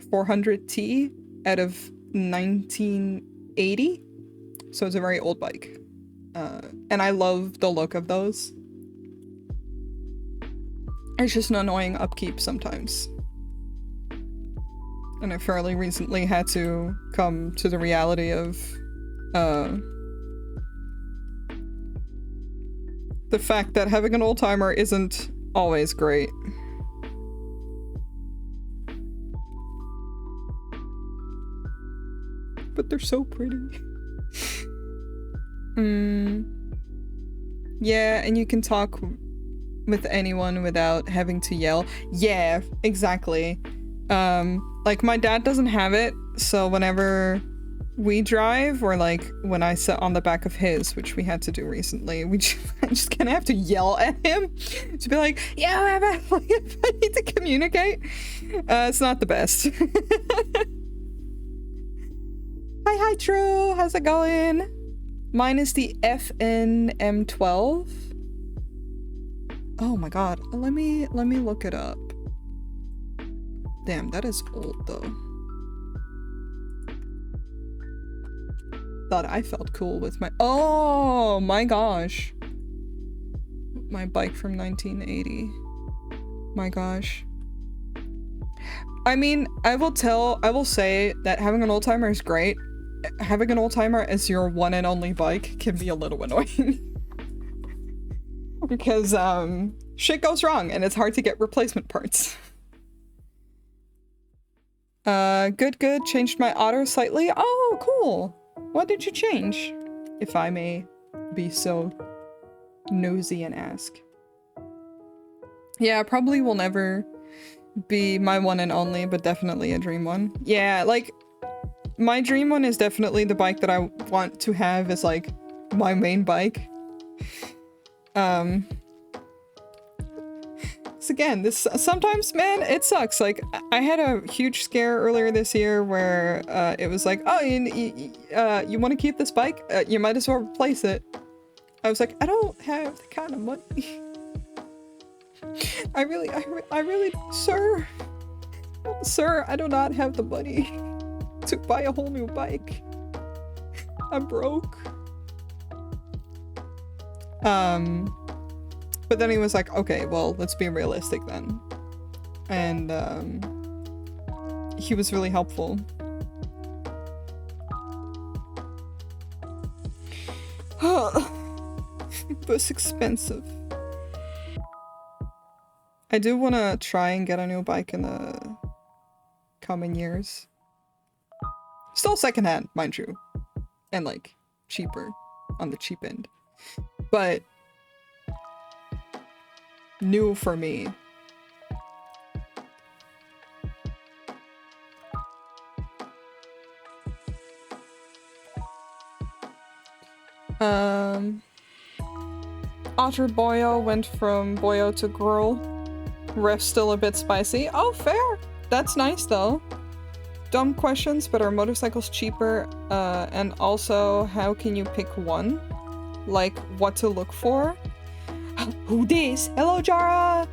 400T out of 1980. So it's a very old bike. And I love the look of those. It's just an annoying upkeep sometimes. And I fairly recently had to come to the reality of the fact that having an old-timer isn't always great. But they're so pretty. Yeah, and you can talk with anyone without having to yell. Yeah, exactly. Like, my dad doesn't have it, so whenever we drive, or like when I sit on the back of his, which we had to do recently, I just kind of have to yell at him to be like, yeah, if I need to communicate. It's not the best. Hi, True. How's it going? Mine is the FNM12. Oh my god. Let me look it up. Damn, that is old though. Thought I felt cool with my— oh my gosh. My bike from 1980. My gosh. I mean, I will say that having an old-timer is great. Having an old-timer as your one and only bike can be a little annoying. Because, shit goes wrong and it's hard to get replacement parts. Good. Changed my otter slightly. Oh, cool. What did you change? If I may be so nosy and ask. Yeah, probably will never be my one and only, but definitely a dream one. Yeah, like, my dream one is definitely the bike that I want to have as, like, my main bike. So again, this sometimes, man, it sucks. Like, I had a huge scare earlier this year where it was like, oh, you want to keep this bike? You might as well replace it. I was like, I don't have the kind of money. I really, sir, I do not have the money to buy a whole new bike. I'm broke. But then he was like, okay, well, let's be realistic then. And he was really helpful. It was expensive. I do want to try and get a new bike in the coming years. Still secondhand, mind you. And, like, cheaper. On the cheap end. But new for me. Otter Boyo went from Boyo to Girl. Ref's still a bit spicy. Oh, fair. That's nice, though. dumb questions, but are motorcycles cheaper? And also, how can you pick one? Like, what to look for? Who dis? Hello, Jara!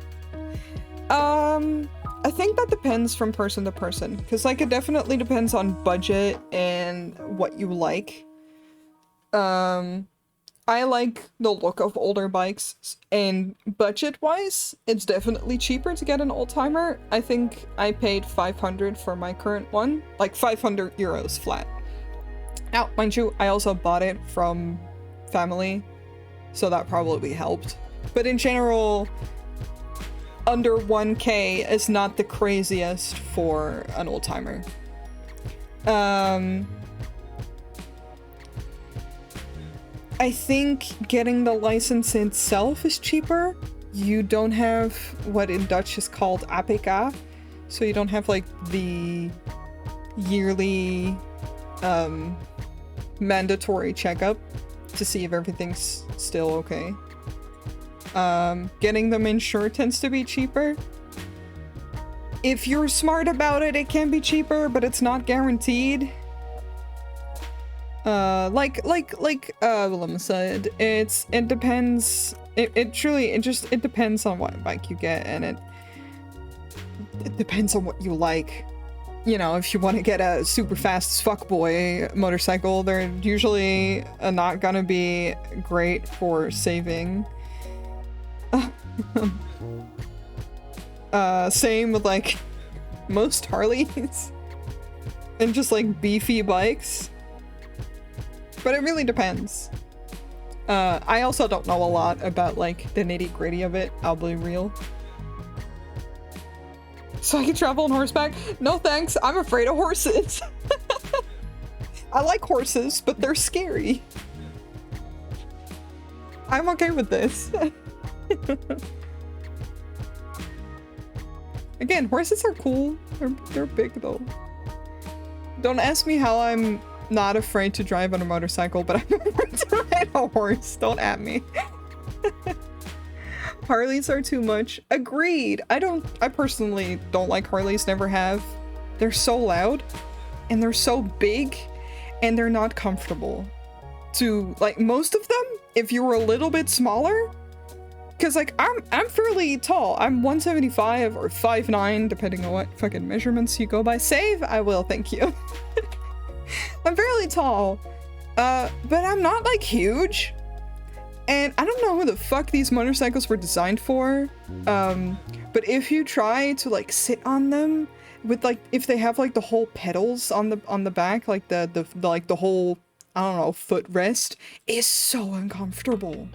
I think that depends from person to person, because, like, it definitely depends on budget and what you like. I like the look of older bikes, and budget-wise, it's definitely cheaper to get an old-timer. I think I paid 500 for my current one, like 500 euros flat. Now, mind you, I also bought it from family, so that probably helped. But in general, under 1k is not the craziest for an old-timer. I think getting the license itself is cheaper. You don't have what in Dutch is called APK, so you don't have like the yearly mandatory checkup to see if everything's still okay. Getting them insured tends to be cheaper. If you're smart about it, it can be cheaper, but it's not guaranteed. Like Willem said, it depends. It truly depends on what bike you get, and it depends on what you like. You know, if you want to get a super fast fuckboy motorcycle, they're usually not gonna be great for saving. Same with like most Harleys and just like beefy bikes. But it really depends. I also don't know a lot about like the nitty-gritty of it, I'll be real. So I can travel on horseback? No thanks, I'm afraid of horses. I like horses, but they're scary. I'm okay with this. Again, horses are cool. They're big though. Don't ask me how I'm not afraid to drive on a motorcycle, but I'm afraid to ride a horse. Don't at me. Harleys are too much. Agreed. I personally don't like Harleys, never have. They're so loud and they're so big and they're not comfortable. To like most of them, if you were a little bit smaller, because like I'm fairly tall. I'm 175 or 5'9", depending on what fucking measurements you go by. Save? I will, thank you. I'm fairly tall, but I'm not like huge. And I don't know who the fuck these motorcycles were designed for. But if you try to like sit on them with like, if they have like the whole pedals on the back, like the whole, I don't know, footrest is so uncomfortable.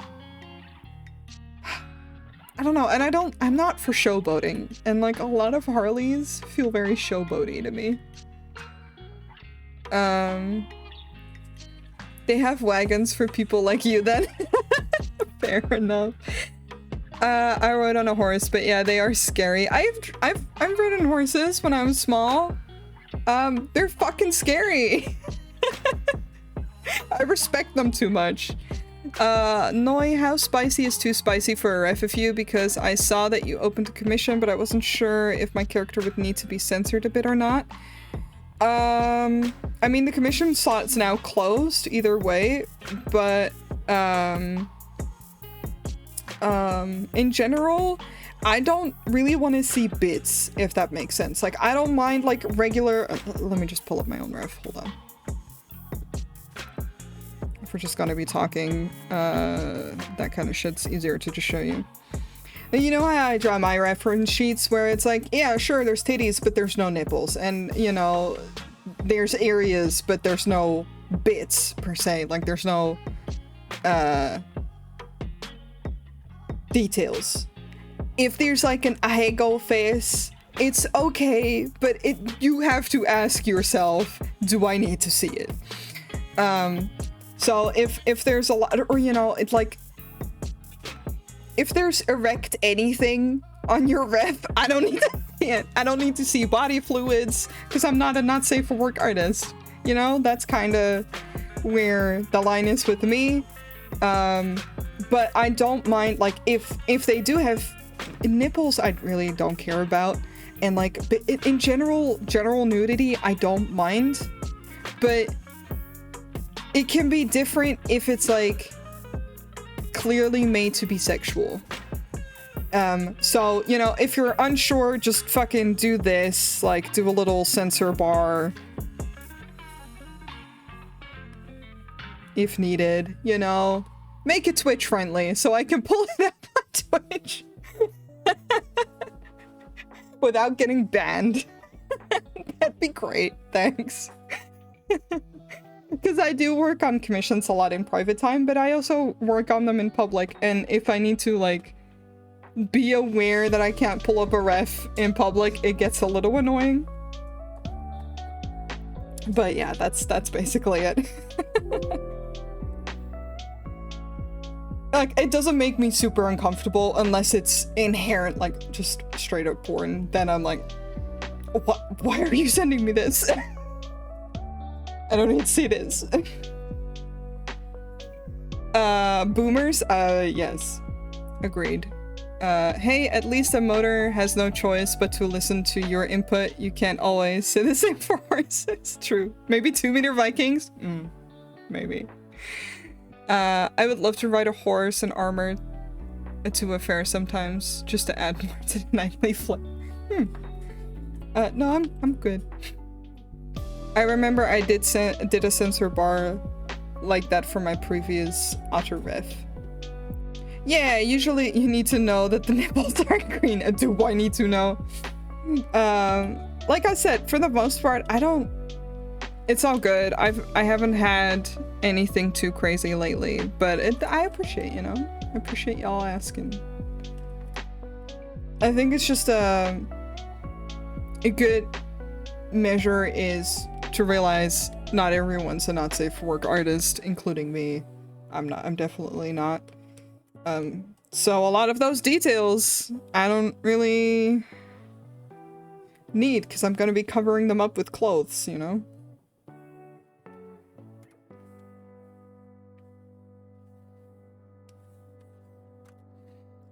I don't know, and I'm not for showboating, and like a lot of Harleys feel very showboaty to me. They have wagons for people like you then. Fair enough. I rode on a horse, but yeah, they are scary. I've ridden horses when I was small. They're fucking scary. I respect them too much. Noi, how spicy is too spicy for a FFU? Because I saw that you opened a commission, but I wasn't sure if my character would need to be censored a bit or not. I mean, the commission slot's now closed either way, but, in general, I don't really want to see bits, if that makes sense. Like, I don't mind, like, regular... let me just pull up my own ref. Hold on. If we're just gonna be talking, that kind of shit's easier to just show you. And you know how I draw my reference sheets where it's like, yeah, sure, there's titties, but there's no nipples. And, you know, there's areas, but there's no bits, per se. Like, there's no, details. If there's like an ahego face, it's okay, but you have to ask yourself, do I need to see it? So if there's a lot, or you know, it's like, if there's erect anything on your ref, I don't need to see it. I don't need to see body fluids, because I'm not a not safe for work artist. You know, that's kind of where the line is with me. But I don't mind, like, if they do have nipples, I really don't care about. and like in general nudity I don't mind, but it can be different if it's like clearly made to be sexual. So, you know, if you're unsure, just fucking do this, like do a little censor bar if needed, you know, make it Twitch friendly so I can pull it up on Twitch without getting banned. That'd be great, thanks. Because I do work on commissions a lot in private time, but I also work on them in public, and if I need to like be aware that I can't pull up a ref in public, it gets a little annoying. But yeah, that's basically it. Like, it doesn't make me super uncomfortable unless it's inherent, like, just straight up porn. Then I'm like, what? Why are you sending me this? I don't need to see this. Boomers? Yes. Agreed. Hey, at least a motor has no choice but to listen to your input. You can't always say the same for horses. True. Maybe 2-meter Vikings? Maybe. I would love to ride a horse and armor to a fair sometimes, just to add more to the nightly flip. No, I'm good. I remember I did a censor bar like that for my previous otter ref. Yeah, usually you need to know that the nipples are green. Do I need to know? Like I said, for the most part, it's all good. I haven't had anything too crazy lately, but I appreciate, you know? I appreciate y'all asking. I think it's just a good measure is to realize not everyone's a not safe for work artist, including me. I'm definitely not. So a lot of those details I don't really need, because I'm gonna be covering them up with clothes, you know?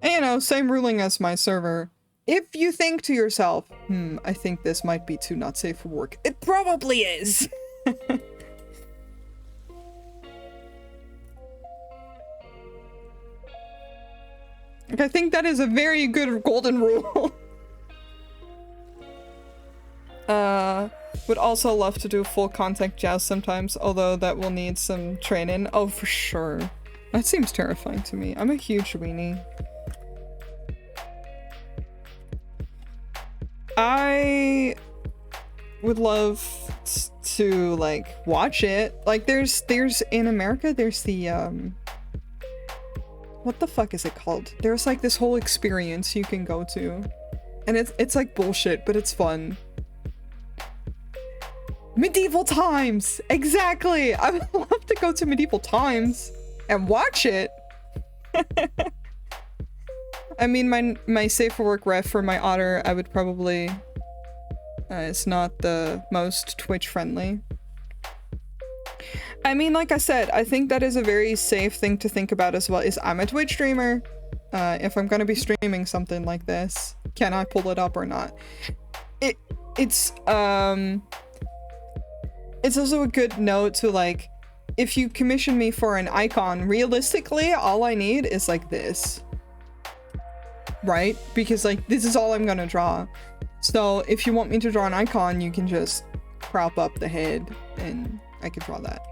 And, you know, same ruling as my server. If you think to yourself, I think this might be too not safe for work, it probably is. I think that is a very good golden rule. Would also love to do full contact joust sometimes, although that will need some training. Oh, for sure. That seems terrifying to me. I'm a huge weenie. I would love to like watch it. Like there's in America there's the what the fuck is it called? There's like this whole experience you can go to. And it's like bullshit, but it's fun. Medieval times! Exactly! I would love to go to medieval times and watch it. I mean, my safe for work ref for my otter, I would probably... it's not the most Twitch friendly. I mean, like I said, I think that is a very safe thing to think about as well, is I'm a Twitch streamer. If I'm gonna be streaming something like this, can I pull it up or not? It's also a good note to like, if you commission me for an icon, realistically, all I need is like this. Right? Because like, this is all I'm gonna draw. So if you want me to draw an icon, you can just crop up the head and I can draw that.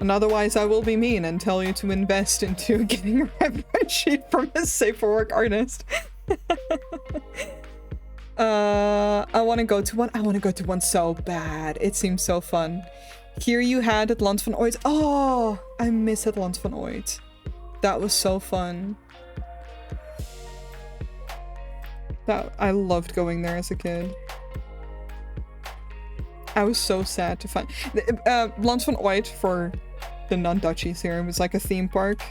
And otherwise I will be mean and tell you to invest into getting a reference sheet from a safe for work artist. I want to go to one. I want to go to one so bad. It seems so fun. Here you had at Land van Ooit. Oh, I miss het Land van Ooit. That was so fun. I loved going there as a kid. I was so sad to find Land van Ooit, for the non-Dutchies here, it was like a theme park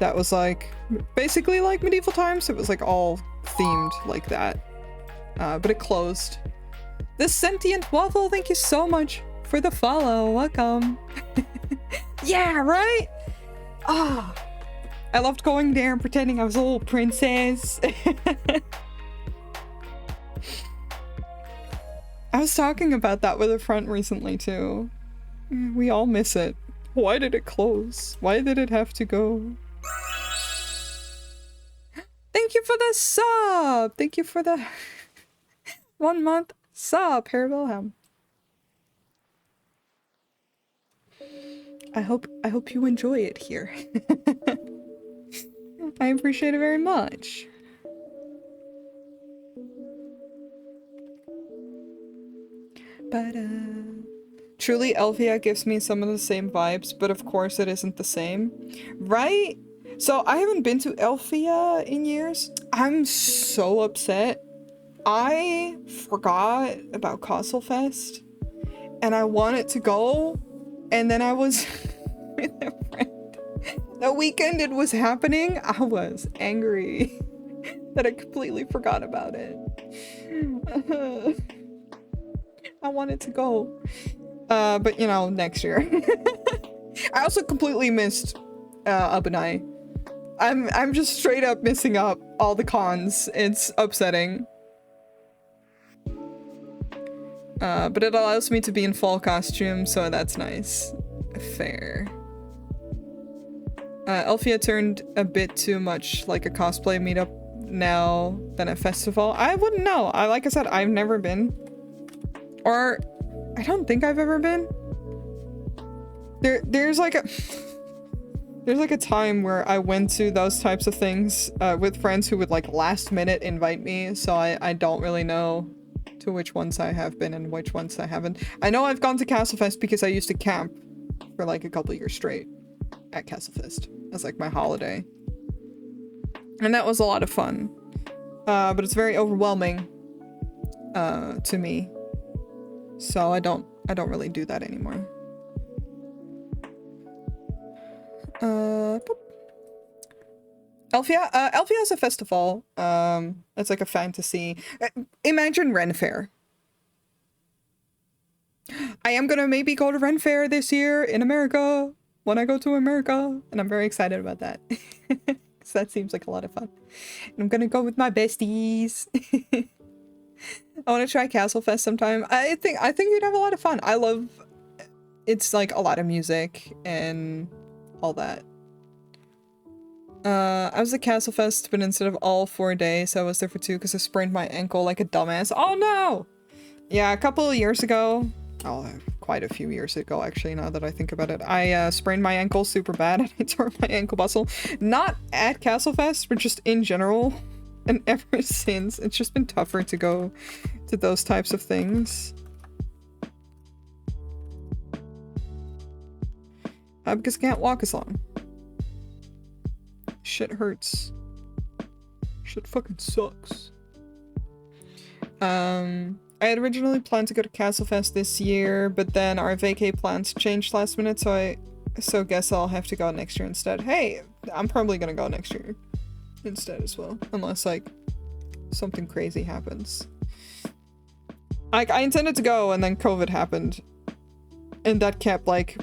that was like basically like medieval times. It was like all themed like that, but it closed. The Sentient Waffle, thank you so much for the follow. Welcome. Yeah, right. I loved going there and pretending I was a little princess. I was talking about that with a friend recently too. We all miss it. Why did it close? Why did it have to go? Thank you for the sub! Thank you for the 1 month sub, Harry Wilhelm. I hope you enjoy it here. I appreciate it very much. But truly Elvia gives me some of the same vibes, but of course it isn't the same. Right? So I haven't been to Elfia in years. I'm so upset. I forgot about Castlefest and I wanted to go, and then I was with a friend. The weekend it was happening, I was angry that I completely forgot about it. I wanted to go. But you know, next year. I also completely missed Abunai. I'm just straight up missing up all the cons. It's upsetting. But it allows me to be in fall costume, so that's nice. Fair. Elfia turned a bit too much like a cosplay meetup now than a festival. I wouldn't know. Like I said, I've never been. Or I don't think I've ever been. There's like a time where I went to those types of things with friends who would like last minute invite me, so I don't really know to which ones I have been and which ones I haven't. I know I've gone to Castlefest because I used to camp for like a couple years straight at Castlefest as like my holiday. And that was a lot of fun. But it's very overwhelming to me. So I don't really do that anymore. Elfia is a festival. It's like a fantasy. Imagine Ren Fair. I am gonna maybe go to Ren Fair this year in America when I go to America, and I'm very excited about that. Because that seems like a lot of fun. And I'm gonna go with my besties. I want to try Castlefest sometime. I think you'd have a lot of fun. I love. It's like a lot of music and all that. I was at Castlefest, but instead of all 4 days, I was there for 2 because I sprained my ankle like a dumbass. Oh no! Yeah, a couple of years ago. Oh, quite a few years ago, actually, now that I think about it. I sprained my ankle super bad and I tore my ankle muscle. Not at Castlefest, but just in general. And ever since, it's just been tougher to go to those types of things. Because I can't walk as long. Shit hurts. Shit fucking sucks. I had originally planned to go to Castlefest this year, but then our vacay plans changed last minute, so guess I'll have to go next year instead. Hey, I'm probably gonna go next year instead as well, unless like something crazy happens. Like I intended to go and then COVID happened, and that kept like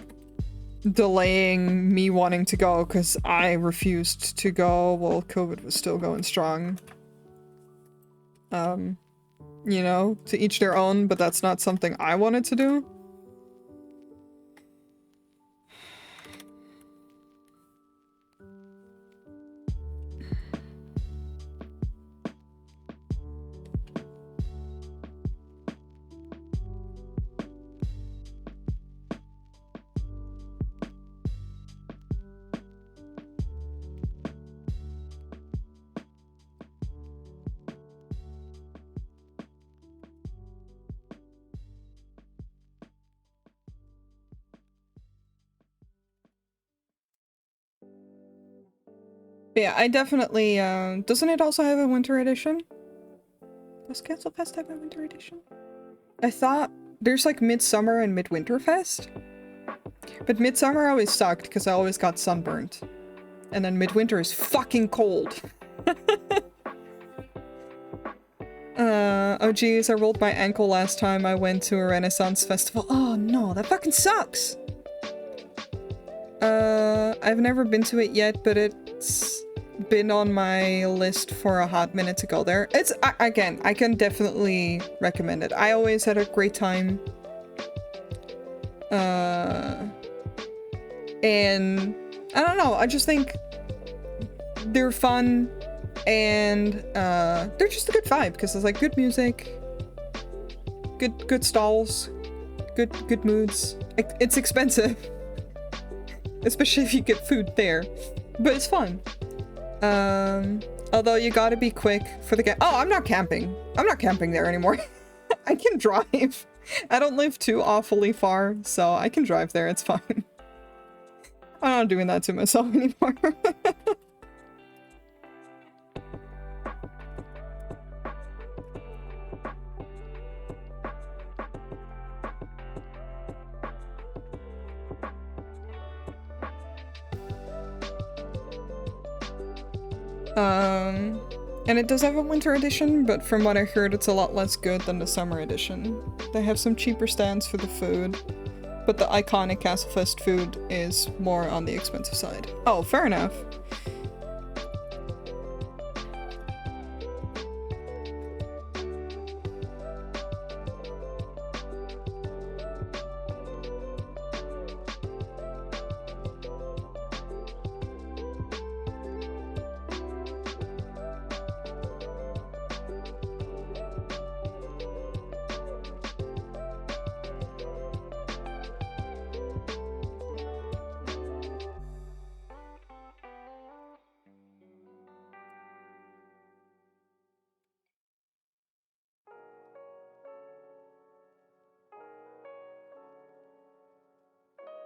delaying me wanting to go because I refused to go while COVID was still going strong. You know, to each their own, but that's not something I wanted to do. Yeah, I definitely, doesn't it also have a winter edition? Does Castlefest have a winter edition? I thought there's like Midsummer and Midwinter Fest. But Midsummer always sucked because I always got sunburnt. And then Midwinter is fucking cold. Oh geez, I rolled my ankle last time I went to a Renaissance festival. Oh no, that fucking sucks! I've never been to it yet, but it's been on my list for a hot minute to go there. It's, again, I can definitely recommend it. I always had a great time. And I don't know, I just think they're fun and they're just a good vibe because there's like good music, good stalls, good moods. It's expensive, especially if you get food there, but it's fun. Although you gotta be quick for the oh, I'm not camping there anymore. I can drive. I don't live too awfully far, so I can drive there, it's fine. I'm not doing that to myself anymore. And it does have a winter edition, but from what I heard, it's a lot less good than the summer edition. They have some cheaper stands for the food, but the iconic Castlefest food is more on the expensive side. Oh, fair enough.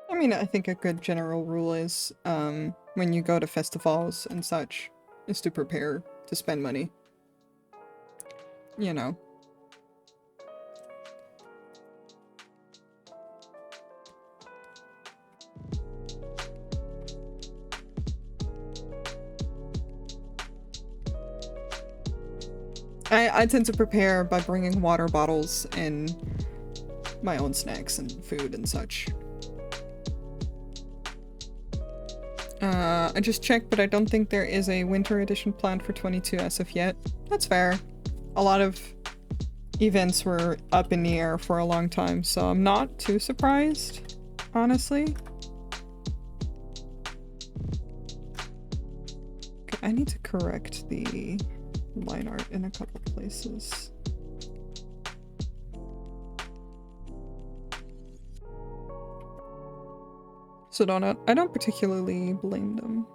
I mean, I think a good general rule is, when you go to festivals and such, is to prepare to spend money. You know. I tend to prepare by bringing water bottles and my own snacks and food and such. I just checked, but I don't think there is a winter edition planned for 22 as of yet. That's fair. A lot of events were up in the air for a long time, so I'm not too surprised, honestly. Okay, I need to correct the line art in a couple places. So I don't particularly blame them.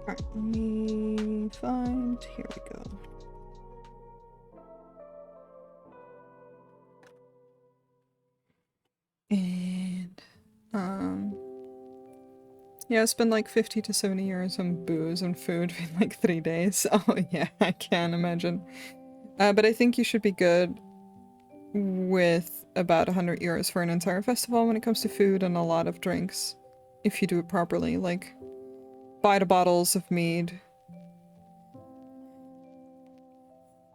Alright, let me find... Here we go. And, yeah, it's been like 50 to 70 euros on booze and food in like 3 days. Oh yeah, I can imagine. But I think you should be good with about 100 euros for an entire festival when it comes to food and a lot of drinks. If you do it properly, like... buy the bottles of mead.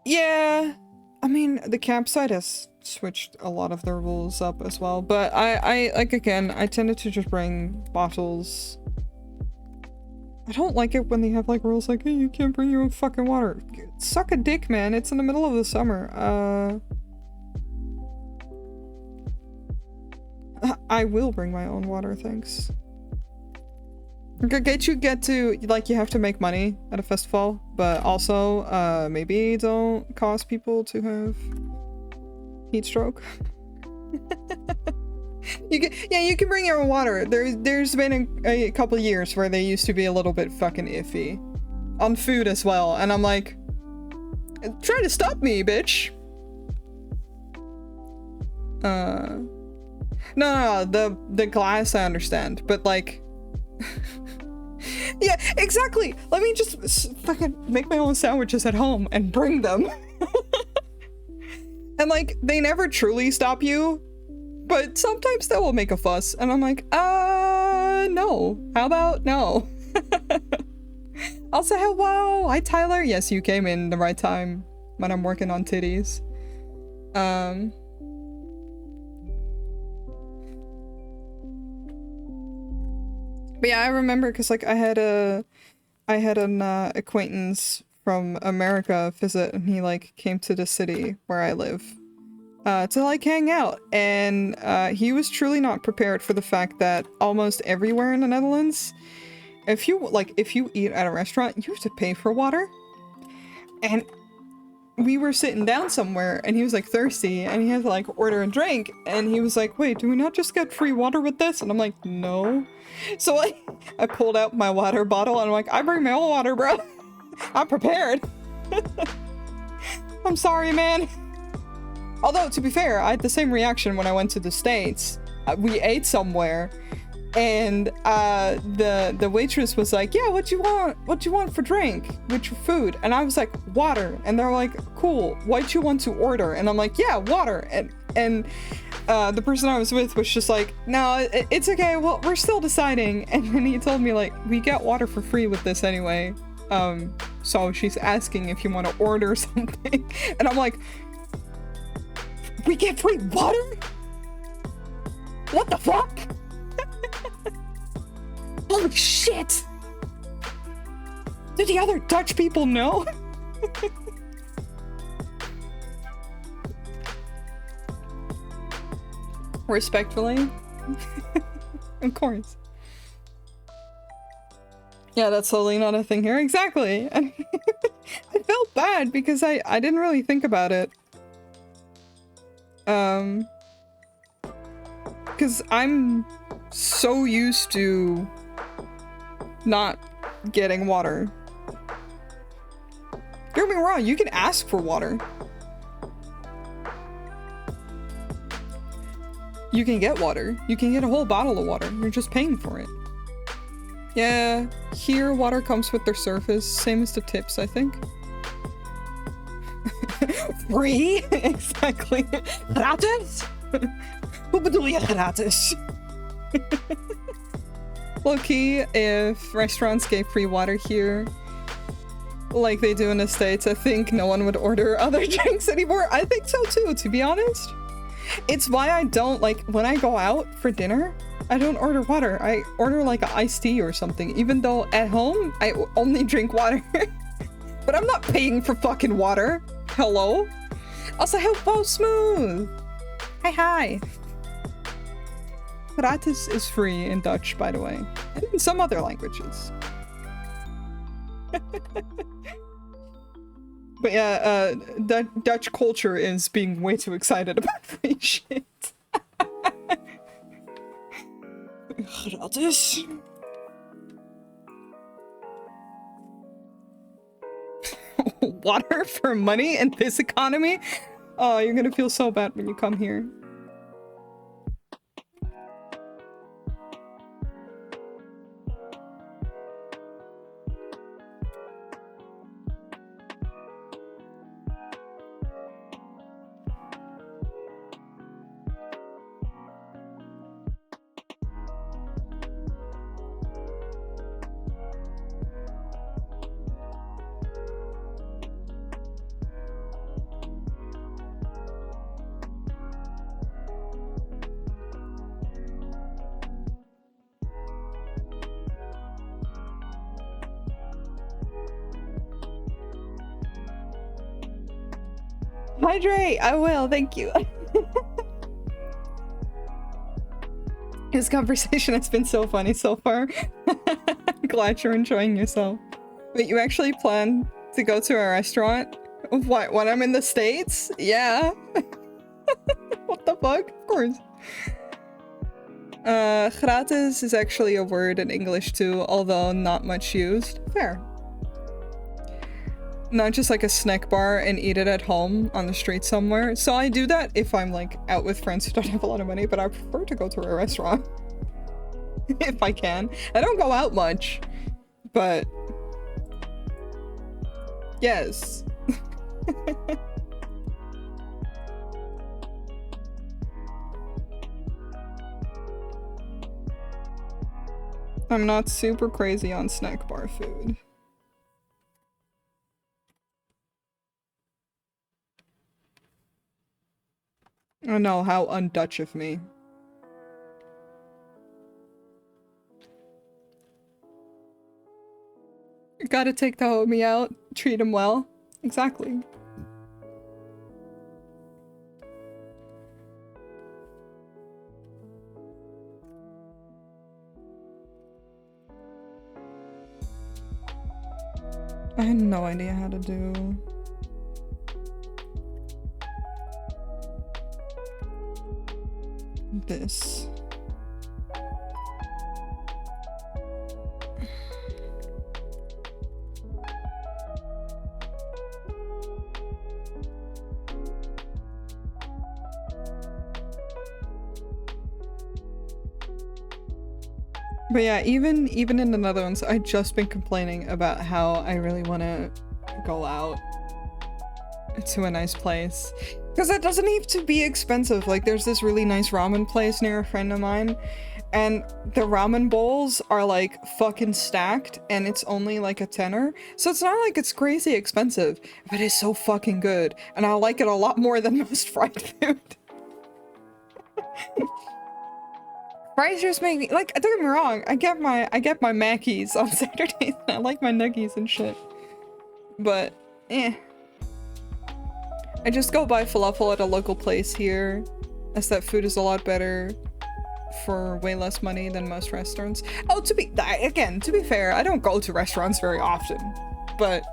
Yeah, I mean, the campsite has switched a lot of their rules up as well, but I like, again, I tended to just bring bottles. I don't like it when they have like rules like, hey, you can't bring your own fucking water. Suck a dick, man, it's in the middle of the summer. I will bring my own water, thanks. Get to, like, you have to make money at a festival, but also, maybe don't cause people to have Heat stroke. You can bring your own water. There's been a couple years where they used to be a little bit fucking iffy on food as well, and I'm like, try to stop me, bitch. No, the glass I understand, but like, yeah, exactly. Let me just fucking make my own sandwiches at home and bring them. And like, they never truly stop you, but sometimes they will make a fuss, and I'm like, no. How about no? Also, hello! Hi, Tyler! Yes, you came in the right time when I'm working on titties. But yeah, I remember because like I had an acquaintance from America visit, and he like came to the city where I live to like hang out, and he was truly not prepared for the fact that almost everywhere in the Netherlands, if you eat at a restaurant, you have to pay for water. And we were sitting down somewhere, and he was like thirsty, and he had to like order a drink, and he was like, wait, do we not just get free water with this? And I'm like, no. So I pulled out my water bottle, and I'm like, I bring my own water, bro. I'm prepared. I'm sorry, man. Although, to be fair, I had the same reaction when I went to the States. We ate somewhere, and the waitress was like, yeah, what you want for drink with your food? And I was like, water. And they're like, cool, what you want to order? And I'm like, yeah, water. And the person I was with was just like, no, it's okay, well, we're still deciding. And then he told me, like, we get water for free with this anyway, so she's asking if you want to order something. And I'm like, we get free water? What the fuck? Holy shit! Did the other Dutch people know? Respectfully. Of course. Yeah, that's totally not a thing here. Exactly. And I felt bad because I didn't really think about it. Because I'm so used to not getting water. Don't get me wrong, you can ask for water. You can get water. You can get a whole bottle of water. You're just paying for it. Yeah, here water comes with their service, same as the tips, I think. Free? Exactly. Gratis? Hoe bedoel je gratis? Low-key, if restaurants gave free water here, like they do in the States, I think no one would order other drinks anymore. I think so too, to be honest. It's why I don't, like, when I go out for dinner, I don't order water. I order like an iced tea or something, even though at home, I only drink water. But I'm not paying for fucking water. Hello? Also, hello, Smooth! Hi. Gratis is free in Dutch, by the way. And in some other languages. But yeah, Dutch culture is being way too excited about free shit. Gratis. Water for money in this economy? Oh, you're gonna feel so bad when you come here. Hydrate! I will, thank you. This conversation has been so funny so far. Glad you're enjoying yourself. Wait, you actually plan to go to a restaurant? What, when I'm in the States? Yeah. fuck? Of course. Gratis is actually a word in English too, although not much used. Fair. Not just like a snack bar and eat it at home on the street somewhere. So I do that if I'm like out with friends who don't have a lot of money, but I prefer to go to a restaurant. If I can. I don't go out much, but yes. I'm not super crazy on snack bar food. Oh no, how un-Dutch of me. Gotta take the homie out, treat him well. Exactly. I had no idea how to do... this. But yeah, even in the Netherlands, I've just been complaining about how I really want to go out to a nice place. Because it doesn't need to be expensive. Like, there's this really nice ramen place near a friend of mine, and the ramen bowls are like fucking stacked, and it's only like a tenner. So it's not like it's crazy expensive, but it's so fucking good. And I like it a lot more than most fried food. Fries just make me, like, don't get me wrong, I get my Mackies on Saturdays, and I like my nuggies and shit. But, eh. I just go buy falafel at a local place here, as that food is a lot better for way less money than most restaurants. Oh, to be fair, I don't go to restaurants very often, but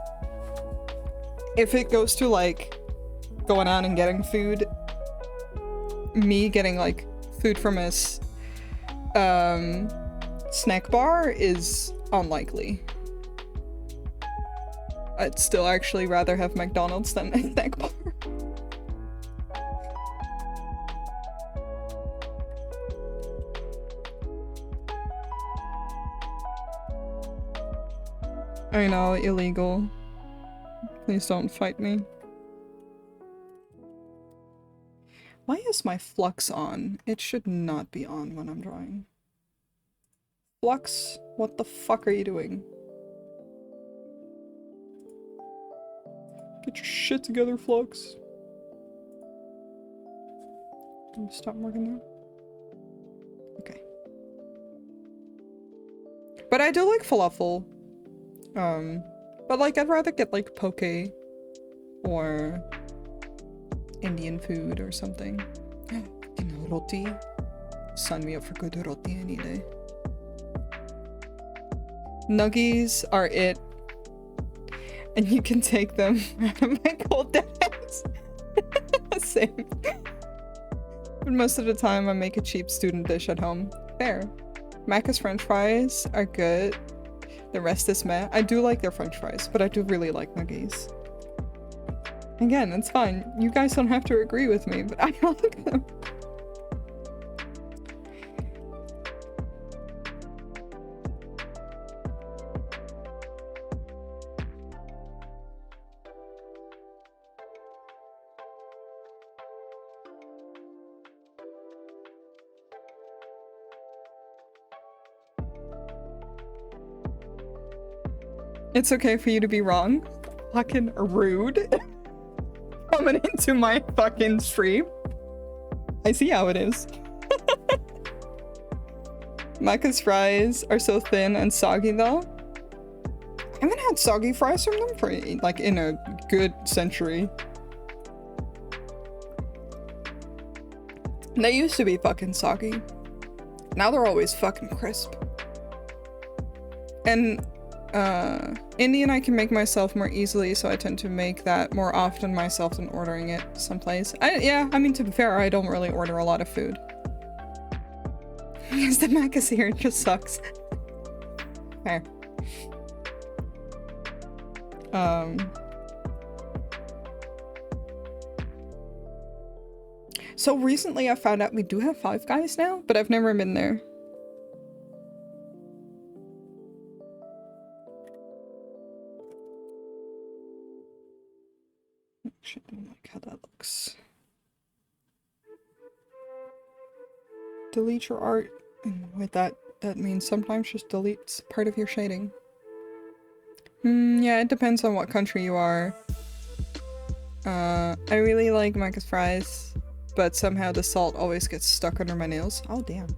if it goes to, like, going out and getting food, me getting, like, food from a snack bar is unlikely. I'd still actually rather have McDonald's than a snack bar. I know, illegal. Please don't fight me. Why is my flux on? It should not be on when I'm drawing. Flux, what the fuck are you doing? Get your shit together, Flux. Can you stop working now? Okay. But I do like falafel. But like I'd rather get like poke or Indian food or something. Roti. Sign me up for good roti any day. Nuggies are it. And you can take them out of my cold dead hands. Same. But most of the time I make a cheap student dish at home. Fair. Macca's french fries are good. The rest is meh. I do like their french fries, but I do really like nuggies. Again, it's fine. You guys don't have to agree with me, but I like them. It's okay for you to be wrong. Fucking rude. Coming into my fucking stream. I see how it is. Macca's fries are so thin and soggy though. I haven't had soggy fries from them for like in a good century. They used to be fucking soggy. Now they're always fucking crisp. And Indian I can make myself more easily, so I tend to make that more often myself than ordering it someplace. Yeah, I mean, to be fair, I don't really order a lot of food. Because the mac is here, it just sucks. Fair. So recently I found out we do have Five Guys now, but I've never been there. Actually, I don't like how that looks. Delete your art. With that means sometimes just delete part of your shading. Yeah, it depends on what country you are. I really like Macca's fries, but somehow the salt always gets stuck under my nails. Oh, damn.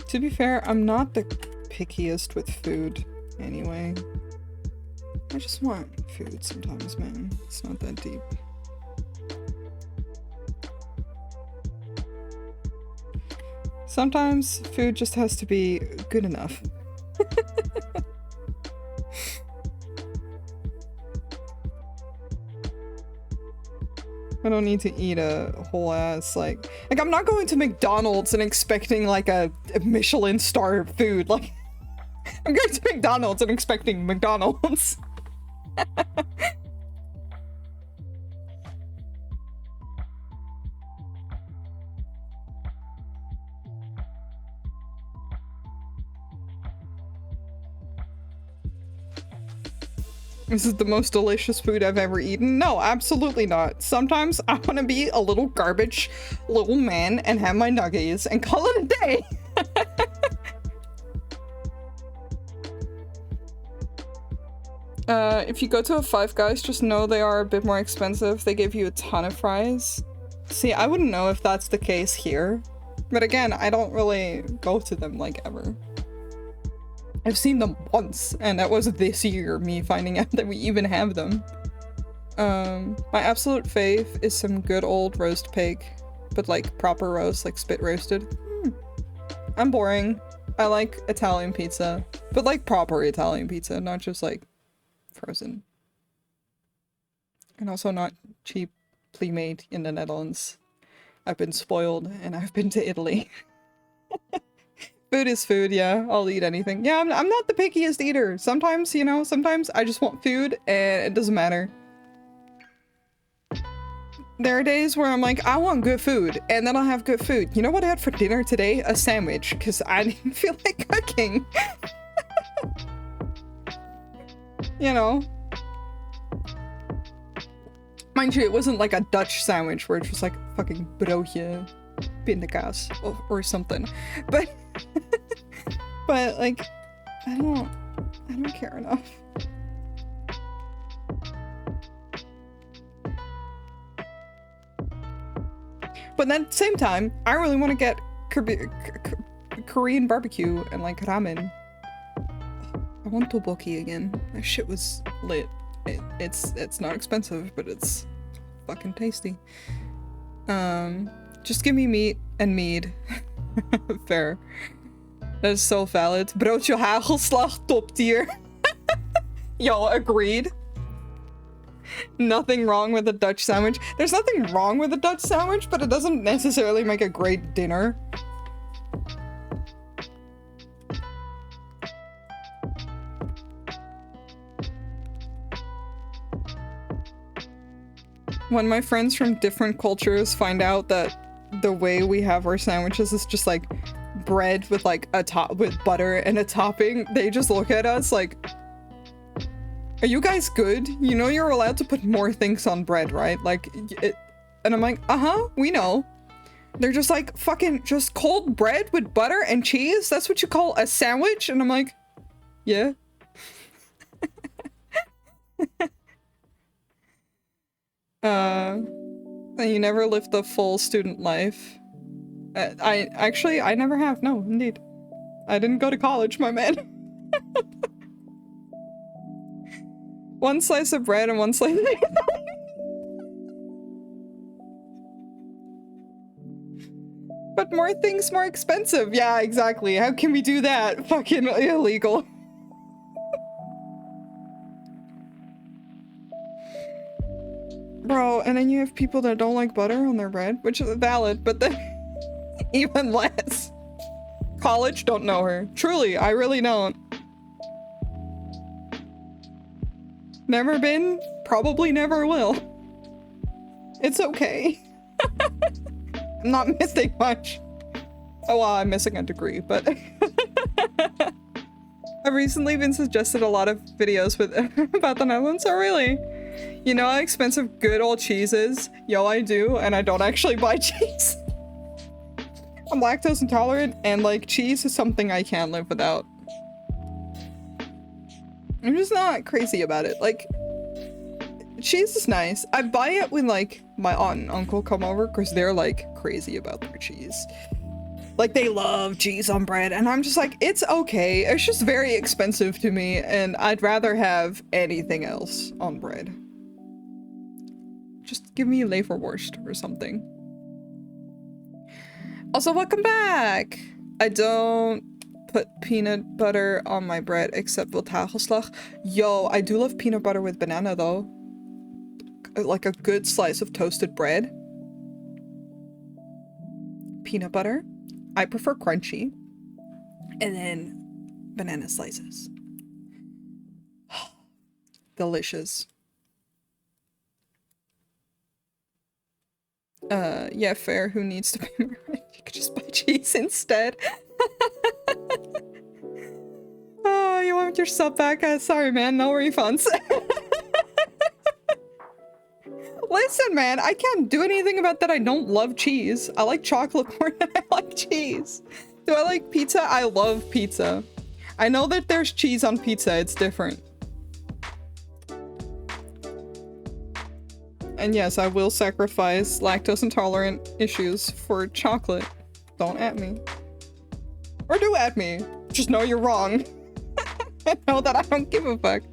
To be fair, I'm not the pickiest with food anyway. I just want food sometimes, man. It's not that deep. Sometimes food just has to be good enough. I don't need to eat a whole ass, like I'm not going to McDonald's and expecting like a Michelin star food. Like, I'm going to McDonald's and expecting McDonald's. This is the most delicious food I've ever eaten. No, absolutely not. Sometimes I want to be a little garbage little man and have my nuggies and call it a day. If you go to a Five Guys, just know they are a bit more expensive. They give you a ton of fries. See, I wouldn't know if that's the case here. But again, I don't really go to them like ever. I've seen them once, and that was this year, me finding out that we even have them. My absolute fave is some good old roast pig, but like proper roast, like spit roasted. I'm boring. I like Italian pizza, but like proper Italian pizza, not just like frozen. And also not cheaply made in the Netherlands. I've been spoiled, and I've been to Italy. Food is food, yeah. I'll eat anything. Yeah, I'm not the pickiest eater. Sometimes, you know, sometimes I just want food and it doesn't matter. There are days where I'm like, I want good food, and then I'll have good food. You know what I had for dinner today? A sandwich, because I didn't feel like cooking. You know? Mind you, it wasn't like a Dutch sandwich where it's just like fucking broodje, pindakaas, or something. But but like, I don't care enough. But then at the same time, I really want to get Korean barbecue and like ramen. I want tteokbokki again. That shit was lit. It's not expensive, but it's fucking tasty. Just give me meat and mead. Fair. That is so valid. Broodje hagelslag, top tier. Yo, agreed. Nothing wrong with a Dutch sandwich. There's nothing wrong with a Dutch sandwich, but it doesn't necessarily make a great dinner. When my friends from different cultures find out that the way we have our sandwiches is just like bread with like a top with butter and a topping, they just look at us like, are you guys good? You know you're allowed to put more things on bread, right? Like, and I'm like, uh-huh, we know. They're just like, fucking just cold bread with butter and cheese? That's what you call a sandwich? And I'm like, yeah. You never lived the full student life. I never have. No, indeed. I didn't go to college, my man. One slice of bread and one slice of But more things more expensive. Yeah, exactly. How can we do that? Fucking illegal. Bro, and then you have people that don't like butter on their bread, which is valid, but then even less. College, don't know her. Truly, I really don't. Never been, probably never will. It's okay. I'm not missing much. Oh well, I'm missing a degree, but I've recently been suggested a lot of videos with about the Netherlands. Oh really? You know how expensive good old cheese is? Yo, I do, and I don't actually buy cheese. I'm lactose intolerant, and like cheese is something I can't live without. I'm just not crazy about it. Like, cheese is nice. I buy it when like my aunt and uncle come over because they're like crazy about their cheese. Like they love cheese on bread and I'm just like, it's okay. It's just very expensive to me and I'd rather have anything else on bread. Just give me Leverwurst or something. Also, welcome back! I don't put peanut butter on my bread except with hagelslag. Yo, I do love peanut butter with banana though. Like a good slice of toasted bread. Peanut butter. I prefer crunchy. And then banana slices. Delicious. Yeah, fair. Who needs to pay more rent? You could just buy cheese instead. Oh, you want your sub back? Sorry, man. No refunds. Listen, man. I can't do anything about that. I don't love cheese. I like chocolate more than I like cheese. Do I like pizza? I love pizza. I know that there's cheese on pizza. It's different. And yes, I will sacrifice lactose intolerant issues for chocolate. Don't at me. Or do at me. Just know you're wrong. And know that I don't give a fuck.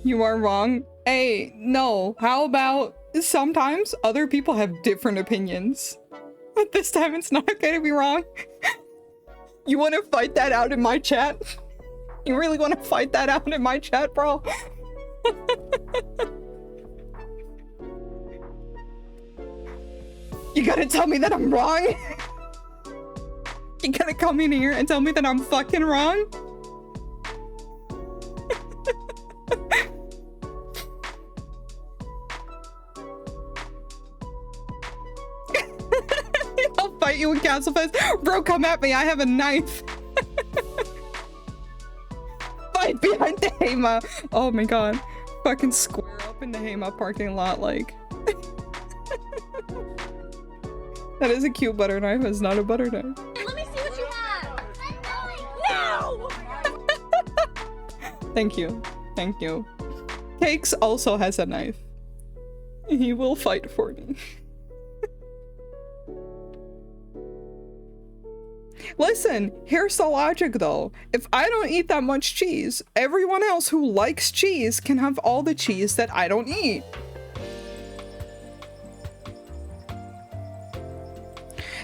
You are wrong. Hey, no. How about sometimes other people have different opinions? But this time it's not okay to be wrong. You want to fight that out in my chat? You really want to fight that out in my chat, bro? You gotta tell me that I'm wrong? You gotta come in here and tell me that I'm fucking wrong? I'll fight you in Castle Fest. Bro, come at me. I have a knife. Fight behind the Hema. Oh my god. Fucking square up in the Hema parking lot, like. That is a cute butter knife. It's not a butter knife. Let me see what you have. No! Thank you. Thank you. Cakes also has a knife. He will fight for me. Listen, here's the logic though. If I don't eat that much cheese, everyone else who likes cheese can have all the cheese that I don't eat.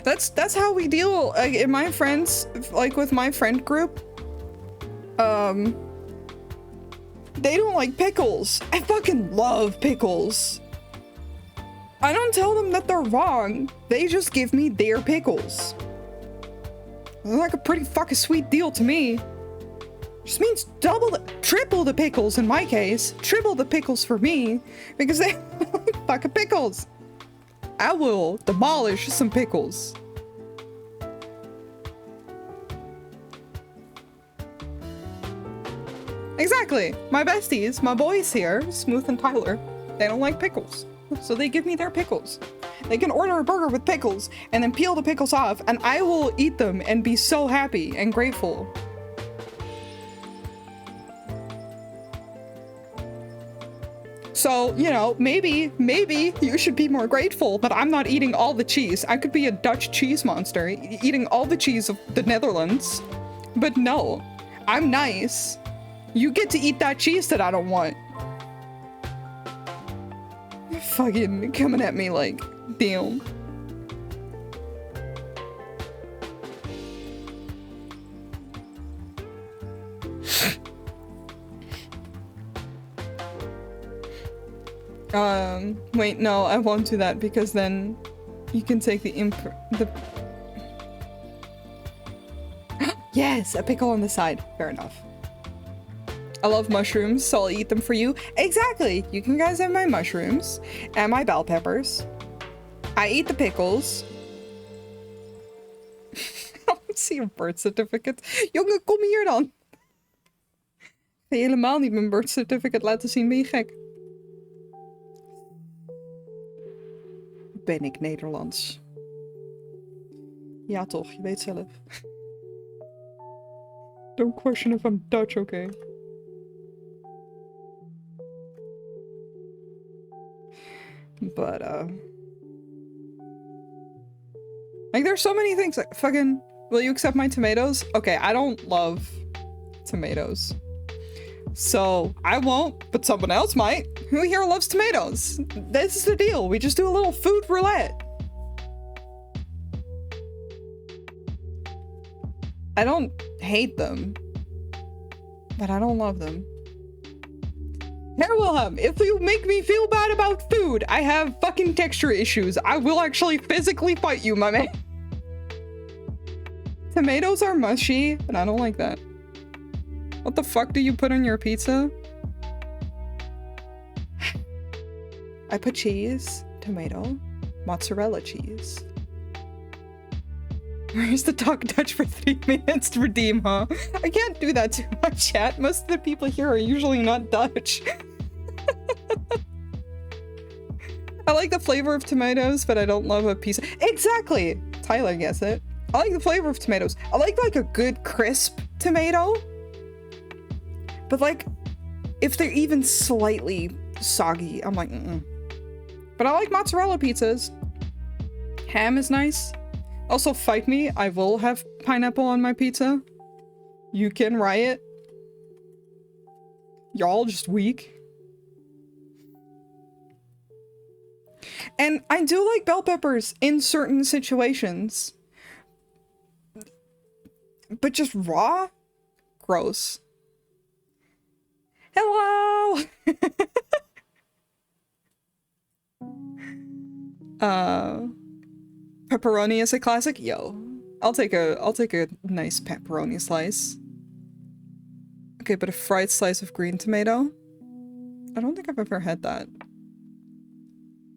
That's how we deal, like, in my friends, like with my friend group. They don't like pickles. I fucking love pickles. I don't tell them that they're wrong. They just give me their pickles. They're like a pretty fucking sweet deal to me. Just means triple the pickles in my case. Triple the pickles for me. Because they like fucking pickles. I will demolish some pickles. Exactly. My besties, my boys here, Smooth and Tyler, they don't like pickles. So they give me their pickles. They can order a burger with pickles and then peel the pickles off and I will eat them and be so happy and grateful. So, you know, maybe you should be more grateful that I'm not eating all the cheese. I could be a Dutch cheese monster, eating all the cheese of the Netherlands. But no, I'm nice. You get to eat that cheese that I don't want. Fucking coming at me like, damn. Wait, no, I won't do that because then you can take the Yes, a pickle on the side. Fair enough. I love mushrooms, so I'll eat them for you. Exactly! You can guys have my mushrooms and my bell peppers. I eat the pickles. I don't see your birth certificate. Jongen, kom hier dan. Ga je helemaal niet mijn birth certificate laten zien, ben je gek? Ben ik Nederlands? Ja toch, je weet zelf. Don't question if I'm Dutch, okay? But, like, there's so many things, like, fucking, will you accept my tomatoes? Okay, I don't love tomatoes. So, I won't, but someone else might. Who here loves tomatoes? This is the deal. We just do a little food roulette. I don't hate them, but I don't love them. Herr Wilhelm, if you make me feel bad about food, I have fucking texture issues. I will actually physically fight you, my man. Tomatoes are mushy, and I don't like that. What the fuck do you put on your pizza? I put cheese, tomato, mozzarella cheese. Where's the talk Dutch for 3 minutes to redeem, huh? I can't do that to my chat. Most of the people here are usually not Dutch. I like the flavor of tomatoes, but I don't love a piece. Exactly! Tyler gets it. I like the flavor of tomatoes. I like a good crisp tomato. But like, if they're even slightly soggy, I'm like, mm-mm. But I like mozzarella pizzas. Ham is nice. Also, fight me. I will have pineapple on my pizza. You can riot. Y'all just weak. And I do like bell peppers in certain situations. But just raw? Gross. Hello! Pepperoni is a classic? Yo. I'll take a nice pepperoni slice. Okay, but a fried slice of green tomato? I don't think I've ever had that.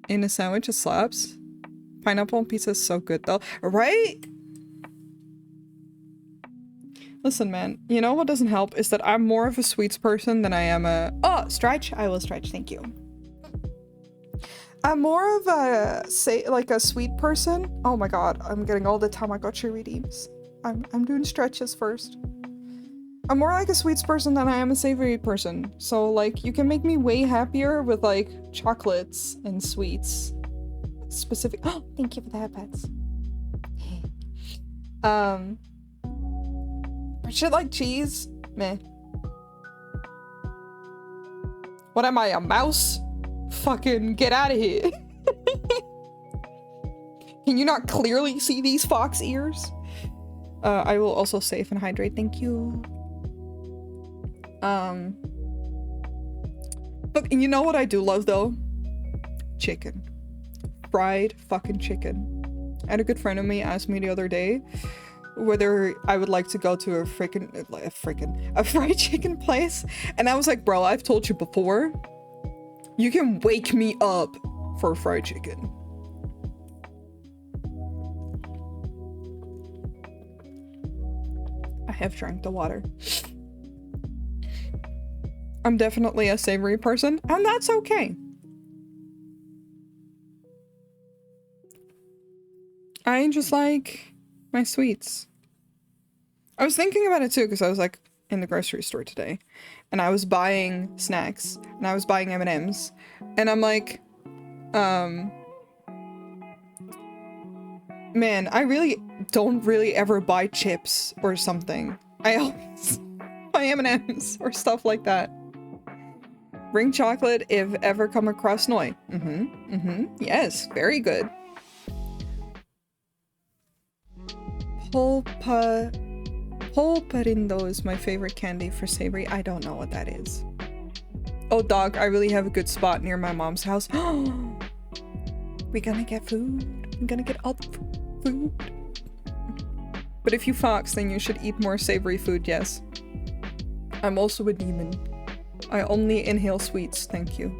In a sandwich, it slaps. Pineapple on pizza is so good though. Right? Listen, man, you know what doesn't help is that I'm more of a sweets person than I am a— Oh, stretch? I will stretch, thank you. I'm more of a, like a sweet person. Oh my god, I'm getting all the Tamagotchi redeems. I'm doing stretches first. I'm more like a sweets person than I am a savory person. So, like, you can make me way happier with, like, chocolates and sweets. Specific— Oh, thank you for the headpats. Shit like cheese? Meh. What am I, a mouse? Fucking get out of here. Can you not clearly see these fox ears? I will also save and hydrate, thank you. But you know what I do love though? Chicken. Fried fucking chicken. I had a good friend of me ask me the other day whether I would like to go to a fried chicken place. And I was like, bro, I've told you before, you can wake me up for fried chicken. I have drank the water. I'm definitely a savory person, and that's okay. I just like my sweets. I was thinking about it too, because I was like, in the grocery store today, and I was buying snacks, and I was buying M&Ms, and I'm like, man, I really don't ever buy chips or something. I always buy M&Ms or stuff like that. Bring chocolate if ever come across Noi. Yes, very good. Polparindo is my favorite candy for savory. I don't know what that is. Oh, dog, I really have a good spot near my mom's house. We're gonna get food. I'm gonna get all the food. But if you fox, then you should eat more savory food, yes. I'm also a demon. I only inhale sweets, thank you.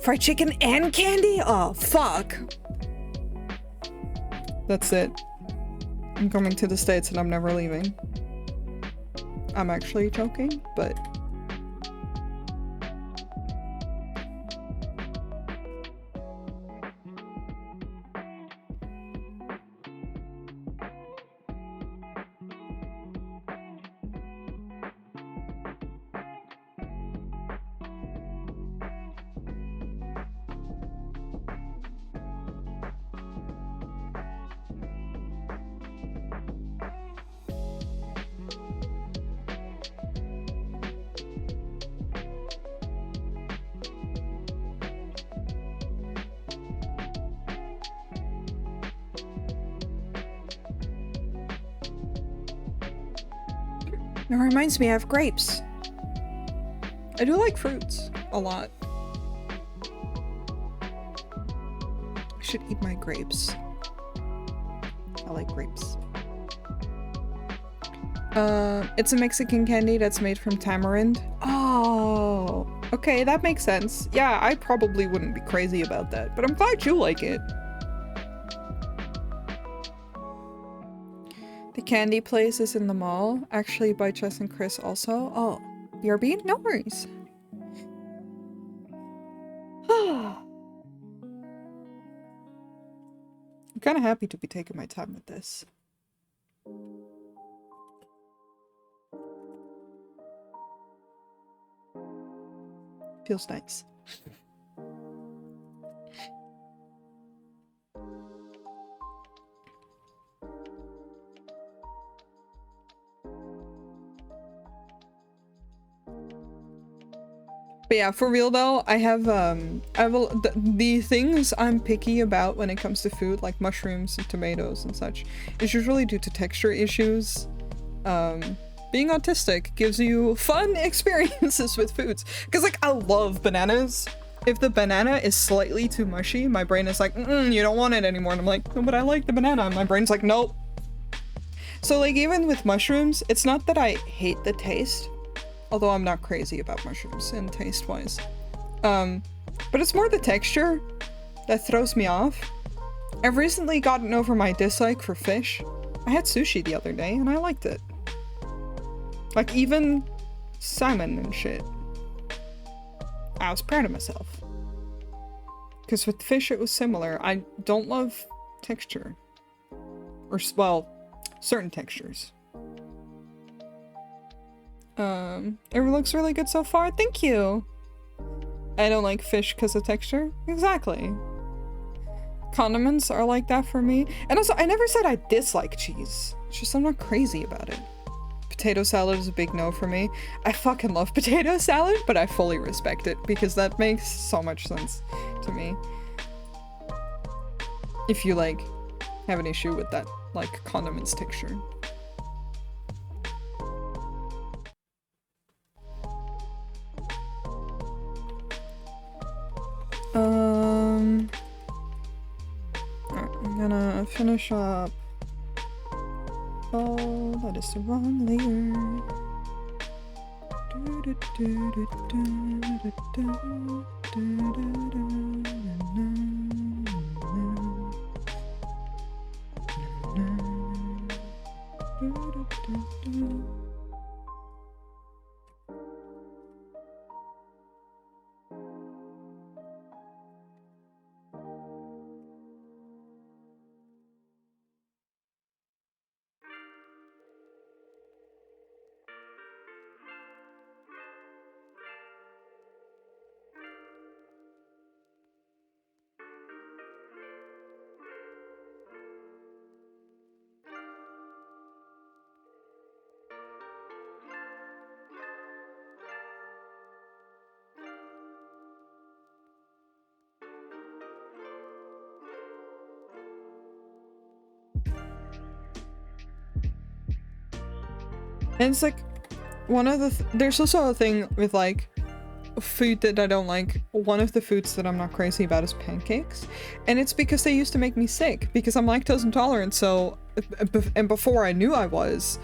Fried chicken and candy? Oh, fuck. That's it. I'm coming to the States and I'm never leaving. I'm actually joking, but... It reminds me I have grapes. I do like fruits a lot. I should eat my grapes. I like grapes. It's a Mexican candy that's made from tamarind. Oh, okay, that makes sense. Yeah, I probably wouldn't be crazy about that, but I'm glad you like it. The candy place is in the mall, actually by Jess and Chris also. Oh, BRB? No worries. I'm kind of happy to be taking my time with this. Feels nice. But yeah, for real though, the things I'm picky about when it comes to food, like mushrooms and tomatoes and such, is usually due to texture issues. Being autistic gives you fun experiences with foods. Because like, I love bananas. If the banana is slightly too mushy, my brain is like, you don't want it anymore. And I'm like, no, but I like the banana. And my brain's like, nope. So like, even with mushrooms, it's not that I hate the taste. Although I'm not crazy about mushrooms in taste-wise. But it's more the texture that throws me off. I've recently gotten over my dislike for fish. I had sushi the other day and I liked it. Like even salmon and shit. I was proud of myself. Because with fish it was similar. I don't love texture. Or, well, certain textures. It looks really good so far. Thank you. I don't like fish because of texture. Exactly. Condiments are like that for me. And also, I never said I dislike cheese. It's just I'm not crazy about it. Potato salad is a big no for me. I fucking love potato salad, but I fully respect it because that makes so much sense to me. If you, like, have an issue with that, like, condiments texture. I'm gonna finish up. Oh, that is the wrong layer. And it's like one of the there's also a thing with like food that I don't like. One of the foods that I'm not crazy about is pancakes, and it's because they used to make me sick because I'm lactose intolerant. So and before I knew I was,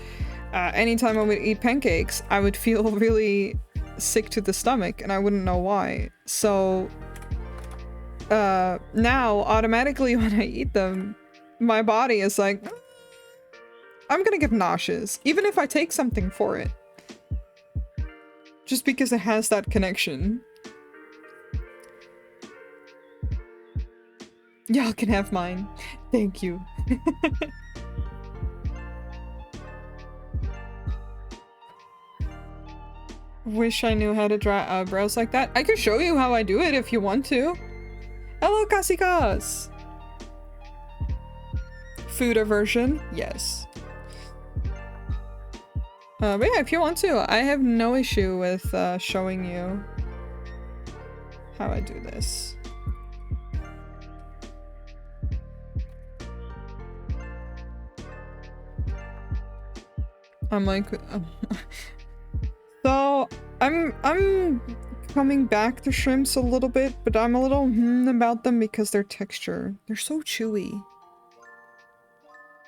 anytime I would eat pancakes, I would feel really sick to the stomach and I wouldn't know why. So now automatically when I eat them, my body is like, I'm gonna get nauseous even if I take something for it, just because it has that connection. Y'all can have mine. Thank you. Wish I knew how to draw eyebrows like that. I can show you how I do it if you want to. Hello, Kasikas! Food aversion? Yes. But yeah, if you want to, I have no issue with showing you how I do this. I'm like, so I'm coming back to shrimps a little bit, but I'm a little about them because their texture. They're so chewy.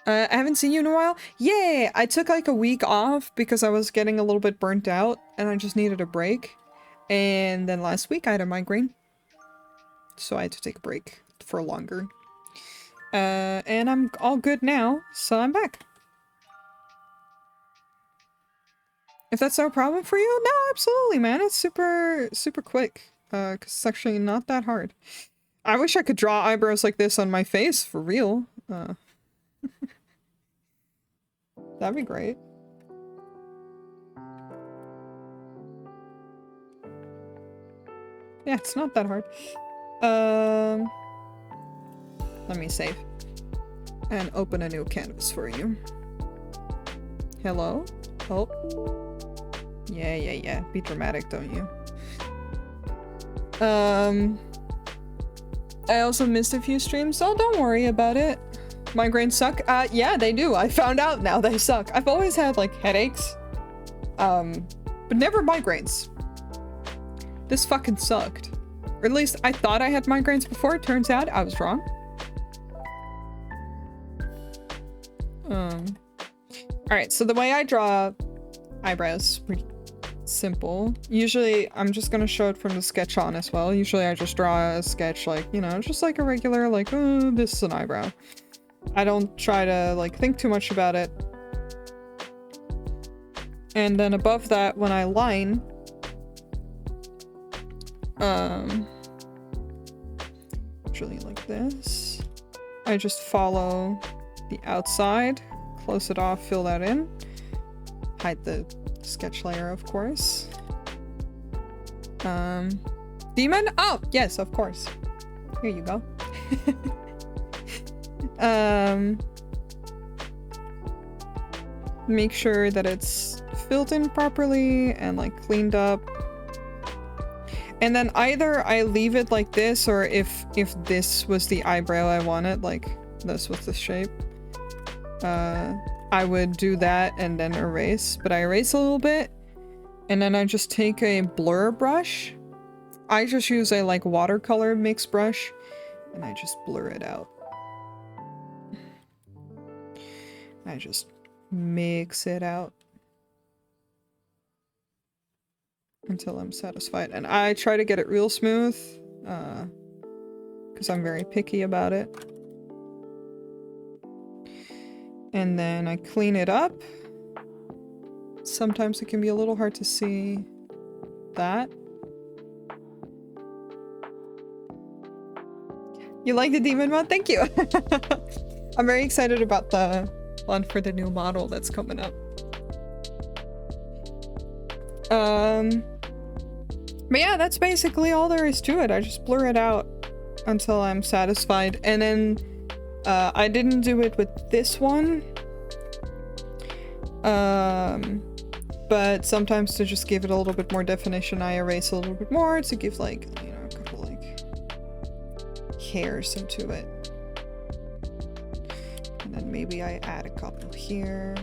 I haven't seen you in a while. Yay! I took like a week off because I was getting a little bit burnt out and I just needed a break. And then last week I had a migraine, so I had to take a break for longer. And I'm all good now, so I'm back. If that's no problem for you, no, absolutely, man. It's super, super quick. 'Cause it's actually not that hard. I wish I could draw eyebrows like this on my face, for real. That'd be great. Yeah, it's not that hard. Let me save. And open a new canvas for you. Hello? Oh. Yeah. Be dramatic, don't you? I also missed a few streams. Oh, don't worry about it. Migraines suck? Yeah, they do. I found out now they suck. I've always had, like, headaches. But never migraines. This fucking sucked. Or at least I thought I had migraines before. It turns out I was wrong. Alright, so the way I draw eyebrows is pretty simple. Usually, I'm just gonna show it from the sketch on as well. Usually I just draw a sketch like, you know, just like a regular, like, oh, this is an eyebrow. I don't try to, like, think too much about it. And then above that, when I line, usually like this, I just follow the outside, close it off, fill that in, hide the sketch layer, of course. Demon? Oh, yes, of course. Here you go. Make sure that it's filled in properly and like cleaned up. And then either I leave it like this, or if this was the eyebrow I wanted, like this was the shape, I would do that and then erase. But I erase a little bit, and then I just take a blur brush. I just use a like watercolor mix brush, and I just blur it out. I just mix it out until I'm satisfied. And I try to get it real smooth, because I'm very picky about it. And then I clean it up. Sometimes it can be a little hard to see that. You like the demon mod? Thank you! I'm very excited about the one for the new model that's coming up. But yeah, that's basically all there is to it. I just blur it out until I'm satisfied. And then I didn't do it with this one. But sometimes to just give it a little bit more definition, I erase a little bit more to give like, you know, a couple like hairs into it. And then maybe I add a couple here.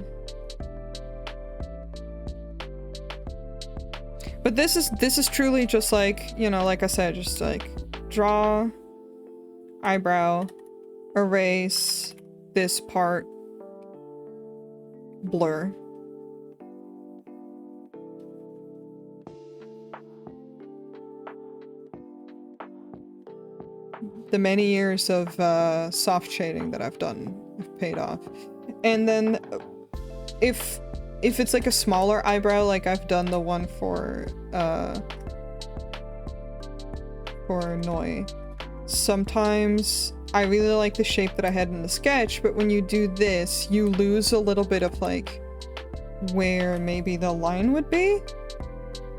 But this is truly just like, you know, like I said, just like draw, eyebrow, erase this part, blur. The many years of soft shading that I've done have paid off. And then if it's like a smaller eyebrow, like I've done the one for Noi, sometimes I really like the shape that I had in the sketch, but when you do this, you lose a little bit of like where maybe the line would be.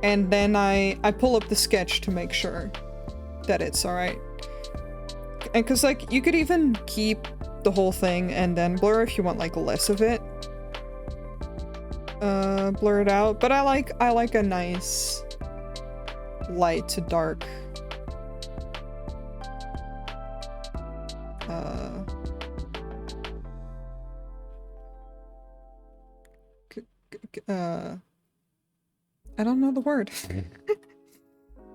And then I pull up the sketch to make sure that it's alright. And cause like you could even keep the whole thing and then blur if you want like less of it. Blur it out. But I like a nice light to dark I don't know the word.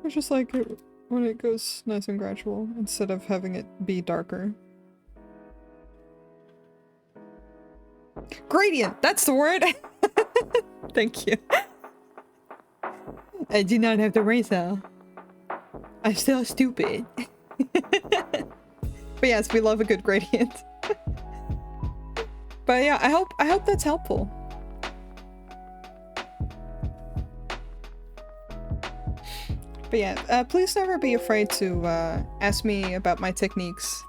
It's just like it, when it goes nice and gradual instead of having it be darker. Gradient! That's the word! Thank you. I do not have the razor. I'm still stupid. But yes, we love a good gradient. But yeah, I hope that's helpful. But yeah, please never be afraid to ask me about my techniques.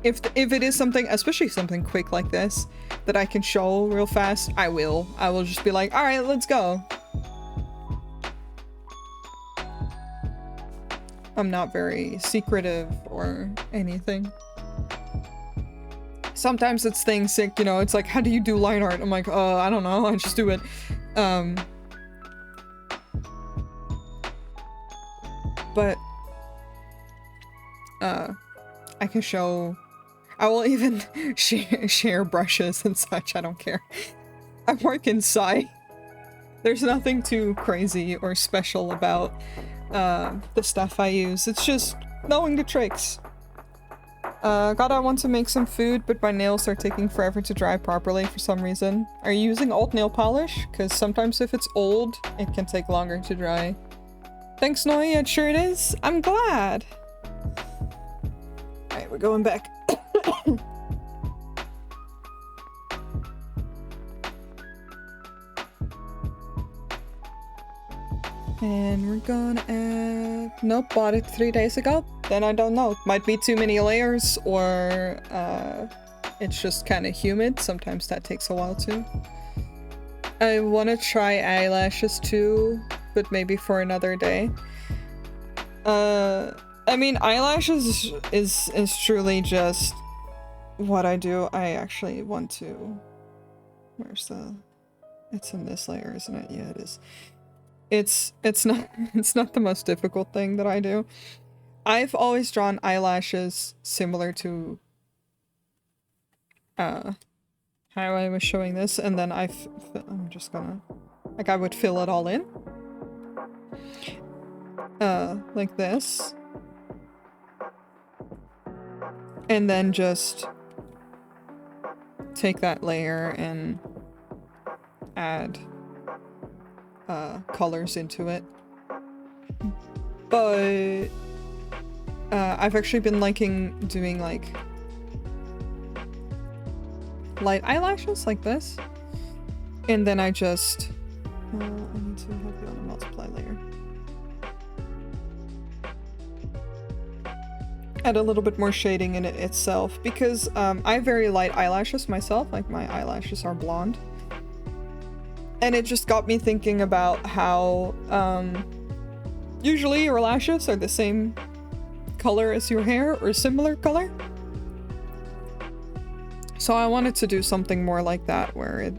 If it is something, especially something quick like this, that I can show real fast, I will. I will just be like, all right, let's go. I'm not very secretive or anything. Sometimes it's things like, you know, it's like, how do you do line art? I'm like, I don't know, I just do it. But I can show, I will even share brushes and such, I don't care. I work inside. There's nothing too crazy or special about the stuff I use. It's just knowing the tricks. God, I want to make some food, but my nails are taking forever to dry properly for some reason. Are you using old nail polish? Because sometimes if it's old, it can take longer to dry. Thanks, Noi. It sure it is. I'm glad. Alright, we're going back. And we're gonna add... Nope, bought it 3 days ago. Then I don't know. Might be too many layers, or it's just kind of humid. Sometimes that takes a while too. I want to try eyelashes too, but maybe for another day. I mean, eyelashes is truly just what I do. I actually want to... Where's the... It's in this layer, isn't it? Yeah, it is. It's not the most difficult thing that I do. I've always drawn eyelashes similar to how I was showing this, and then I'm just gonna, like, I would fill it all in like this, and then just take that layer and add colors into it. But I've actually been liking doing like light eyelashes like this, and then I just I need to have you on a multiply layer. Add a little bit more shading in it itself, because I have very light eyelashes myself, like my eyelashes are blonde. And it just got me thinking about how usually your lashes are the same color as your hair, or similar color. So I wanted to do something more like that, where it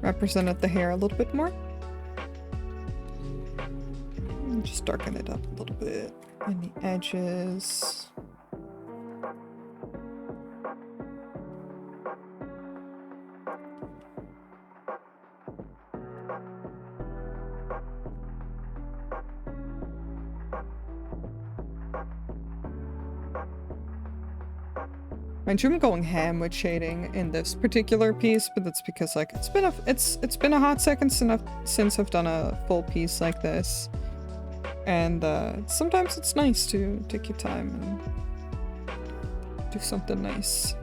represented the hair a little bit more. Just darken it up a little bit in the edges. Mind you, I'm going ham with shading in this particular piece, but that's because like it's been a hot second since I've done a full piece like this, and sometimes it's nice to take your time and do something nice.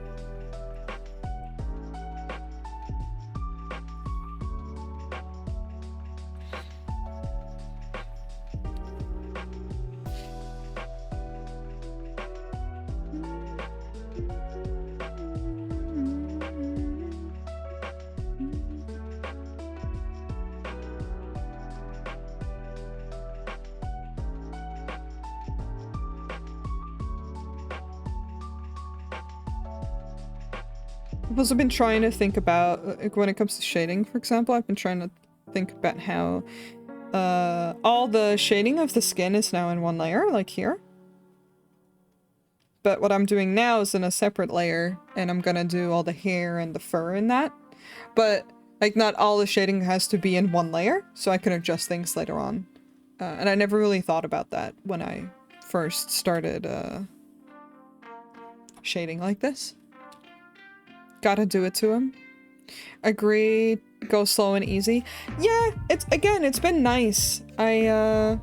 I've also been trying to think about, like, when it comes to shading, for example, I've been trying to think about how all the shading of the skin is now in one layer, like here. But what I'm doing now is in a separate layer, and I'm gonna do all the hair and the fur in that. But, like, not all the shading has to be in one layer, so I can adjust things later on. And I never really thought about that when I first started shading like this. Gotta do it to him. Agree, go slow and easy. Yeah, it's been nice. I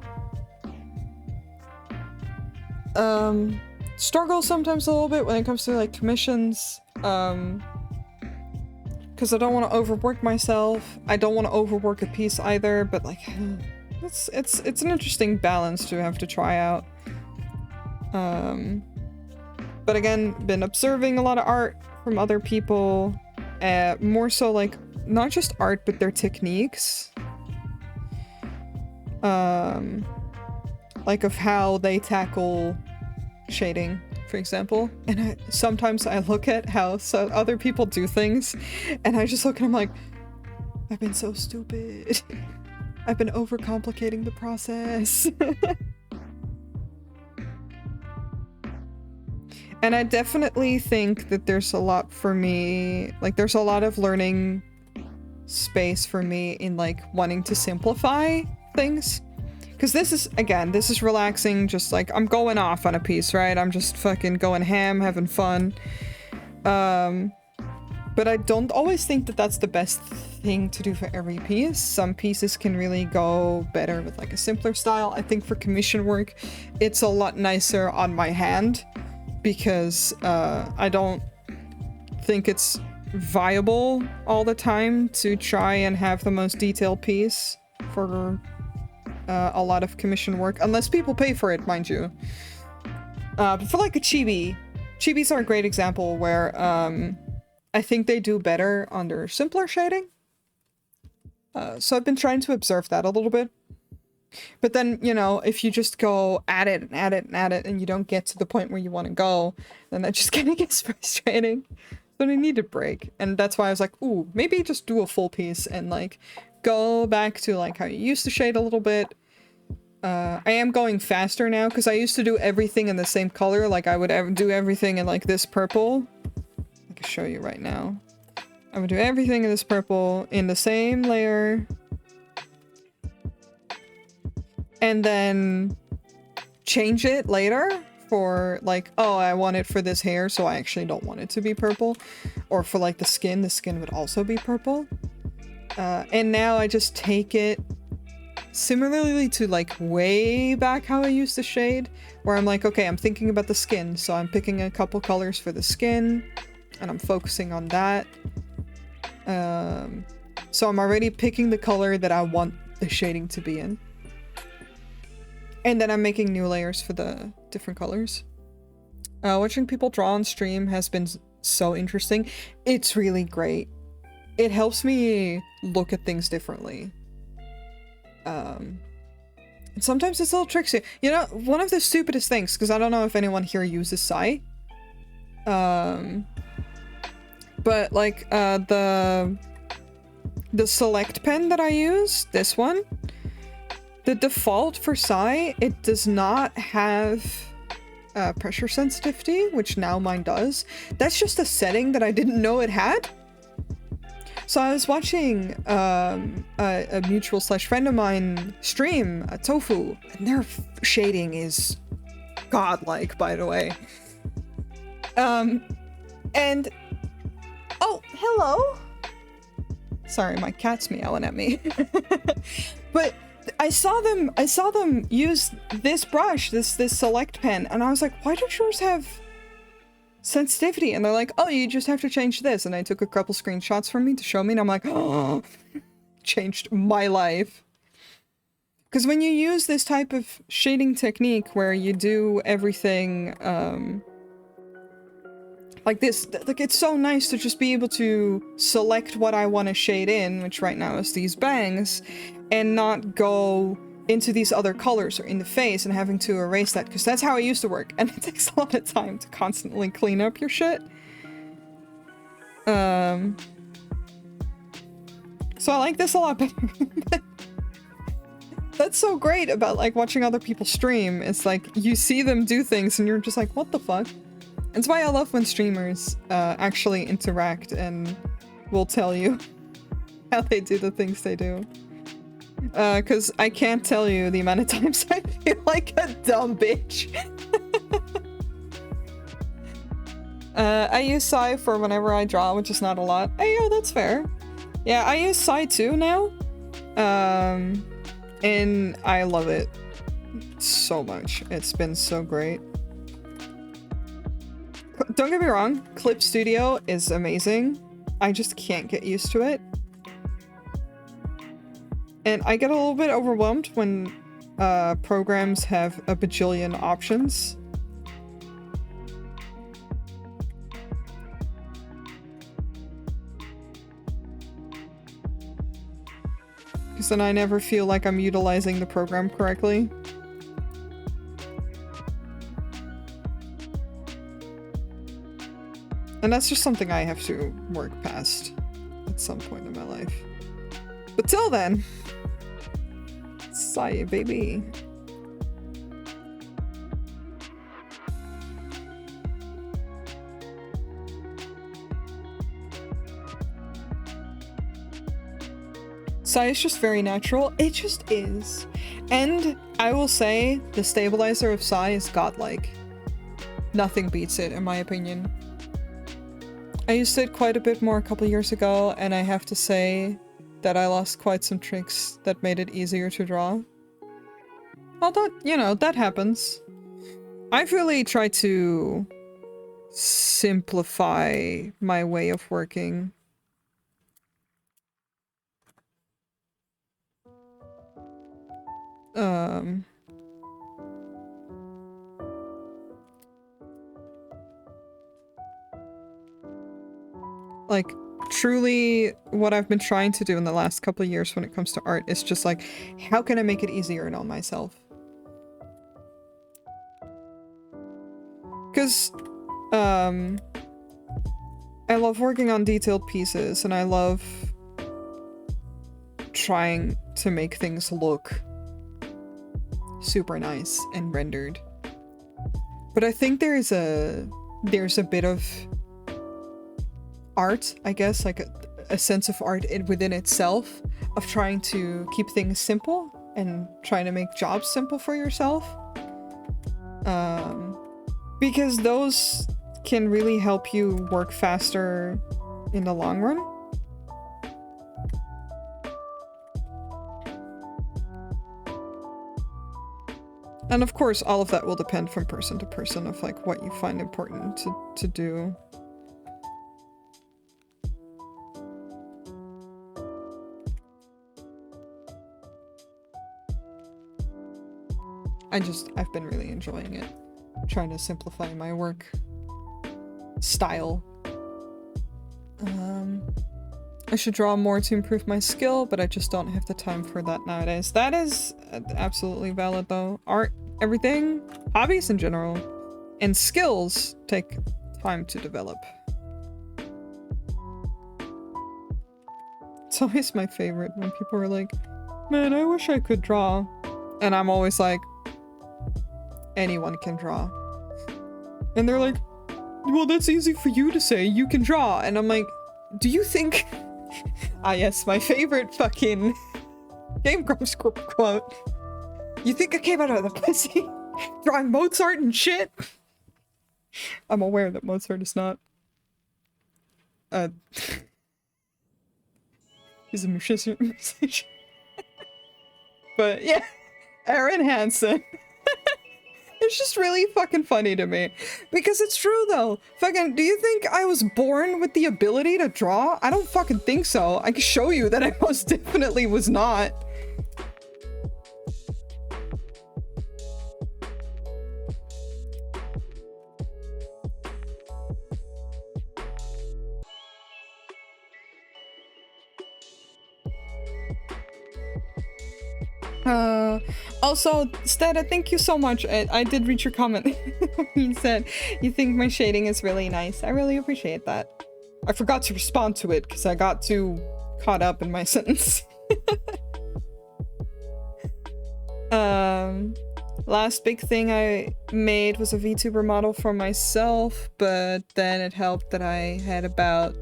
struggle sometimes a little bit when it comes to like commissions, because I don't want to overwork myself. I don't want to overwork a piece either, but like it's an interesting balance to have to try out. But again, been observing a lot of art from other people, more so like not just art but their techniques, like of how they tackle shading, for example. And sometimes I look at how other people do things and I just look and I'm like, I've been so stupid. I've been overcomplicating the process. And I definitely think that there's a lot for me, like there's a lot of learning space for me in like wanting to simplify things. Because this is relaxing, just like I'm going off on a piece, right? I'm just fucking going ham, having fun. But I don't always think that that's the best thing to do for every piece. Some pieces can really go better with like a simpler style. I think for commission work, it's a lot nicer on my hand, because I don't think it's viable all the time to try and have the most detailed piece for a lot of commission work, unless people pay for it, mind you. But for like a chibis are a great example where I think they do better under simpler shading. So I've been trying to observe that a little bit. But then, you know, if you just go at it and at it and at it and you don't get to the point where you want to go, then that just kind of gets frustrating. So I need a break. And that's why I was like, ooh, maybe just do a full piece and like go back to like how you used to shade a little bit. I am going faster now because I used to do everything in the same color. Like I would do everything in like this purple. I can show you right now. I would do everything in this purple in the same layer. And then change it later for like, oh, I want it for this hair, so I actually don't want it to be purple. Or for like the skin would also be purple. And now I just take it similarly to like way back how I used to shade, where I'm like, okay, I'm thinking about the skin, so I'm picking a couple colors for the skin and I'm focusing on that. So I'm already picking the color that I want the shading to be in. And then I'm making new layers for the different colors. Watching people draw on stream has been so interesting. It's really great. It helps me look at things differently. And sometimes it's a little tricksy. You know, one of the stupidest things, because I don't know if anyone here uses Sai. But like the select pen that I use, this one, the default for Sai, it does not have pressure sensitivity, which now mine does. That's just a setting that I didn't know it had. So I was watching a mutual / friend of mine stream, Tofu, and their shading is godlike, by the way. And oh, hello. Sorry, my cat's meowing at me. But I saw them use this brush, this select pen, and I was like, why don't yours have sensitivity? And they're like, oh, you just have to change this. And I took a couple screenshots from me to show me, and I'm like, oh, changed my life. Because when you use this type of shading technique where you do everything like this, like it's so nice to just be able to select what I want to shade in, which right now is these bangs, and not go into these other colors or in the face and having to erase that, because that's how it used to work, and it takes a lot of time to constantly clean up your shit. So I like this a lot better. That's so great about like watching other people stream. It's like you see them do things and you're just like, what the fuck? That's why I love when streamers actually interact and will tell you how they do the things they do. Because I can't tell you the amount of times I feel like a dumb bitch. I use Psy for whenever I draw, which is not a lot. Hey, yo, that's fair. Yeah, I use Psy too now. And I love it so much. It's been so great. Don't get me wrong, Clip Studio is amazing. I just can't get used to it. And I get a little bit overwhelmed when programs have a bajillion options. Because then I never feel like I'm utilizing the program correctly. And that's just something I have to work past at some point in my life. But till then, sigh, baby. Psy is just very natural. It just is. And I will say the stabilizer of Psy is godlike. Nothing beats it, in my opinion. I used it quite a bit more a couple years ago, and I have to say that I lost quite some tricks that made it easier to draw. Although, you know, that happens. I've really tried to simplify my way of working. Like, truly, what I've been trying to do in the last couple of years when it comes to art is just like, how can I make it easier on myself? Because, I love working on detailed pieces, and I love trying to make things look super nice and rendered. But I think there's a bit of art, I guess, like a sense of art within itself, of trying to keep things simple and trying to make jobs simple for yourself. Because those can really help you work faster in the long run. And of course, all of that will depend from person to person of like what you find important to do. I've been really enjoying it. Trying to simplify my work style. I should draw more to improve my skill, but I just don't have the time for that nowadays. That is absolutely valid though. Art, everything, hobbies in general, and skills take time to develop. It's always my favorite when people are like, man, I wish I could draw. And I'm always like, anyone can draw. And they're like, well, that's easy for you to say, you can draw. And I'm like, do you think... Ah yes, my favorite fucking Game Grumps quote. You think I came out of the pussy drawing Mozart and shit? I'm aware that Mozart is not He's a musician. But yeah, Aaron Hansen. It's just really fucking funny to me. Because it's true though. Fucking, do you think I was born with the ability to draw? I don't fucking think so. I can show you that I most definitely was not. Also, Steda, thank you so much. I did read your comment. You said you think my shading is really nice. I really appreciate that. I forgot to respond to it because I got too caught up in my sentence. Last big thing I made was a VTuber model for myself, but then it helped that I had a bout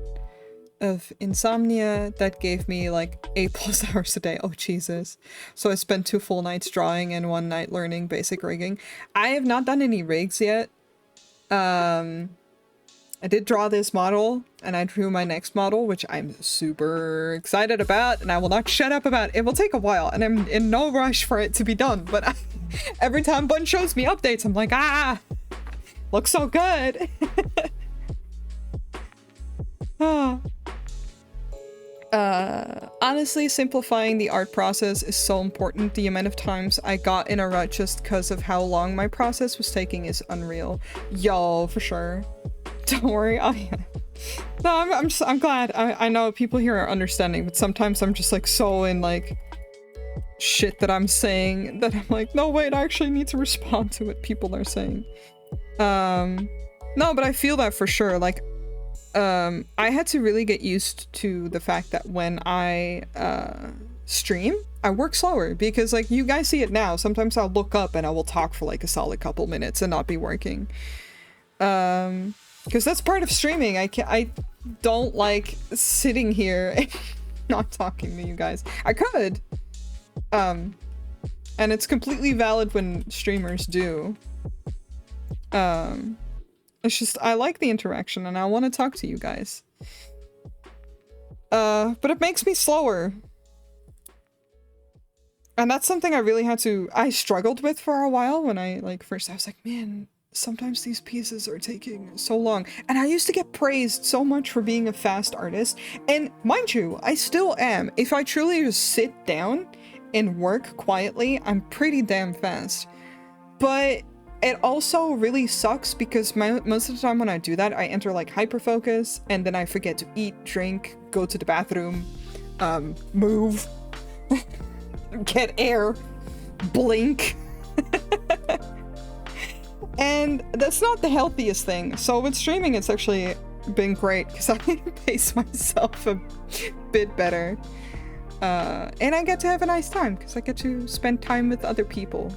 of insomnia that gave me like 8+ hours a day. Oh Jesus. So I spent 2 full nights drawing and 1 night learning basic rigging. I have not done any rigs yet. I did draw this model and I drew my next model, which I'm super excited about and I will not shut up about. It will take a while and I'm in no rush for it to be done, but every time Bun shows me updates, I'm like, ah, looks so good. Honestly, simplifying the art process is so important. The amount of times I got in a rut just because of how long my process was taking is unreal. Yo, for sure. Don't worry. Oh, yeah. No, I'm glad. I know people here are understanding, but sometimes I'm just like so in like shit that I'm saying that I'm like, no, wait, I actually need to respond to what people are saying. No, but I feel that for sure. Like, I had to really get used to the fact that when I stream, I work slower because like you guys see it now. Sometimes I'll look up and I will talk for like a solid couple minutes and not be working. Because that's part of streaming. I don't like sitting here and not talking to you guys. I could. And it's completely valid when streamers do. It's just, I like the interaction and I want to talk to you guys. But it makes me slower. And that's something I really I struggled with for a while when I first I was like, man, sometimes these pieces are taking so long. And I used to get praised so much for being a fast artist. And mind you, I still am. If I truly just sit down and work quietly, I'm pretty damn fast. But it also really sucks because most of the time when I do that, I enter like hyperfocus and then I forget to eat, drink, go to the bathroom, move, get air, blink. And that's not the healthiest thing. So with streaming, it's actually been great because I pace myself a bit better. And I get to have a nice time because I get to spend time with other people.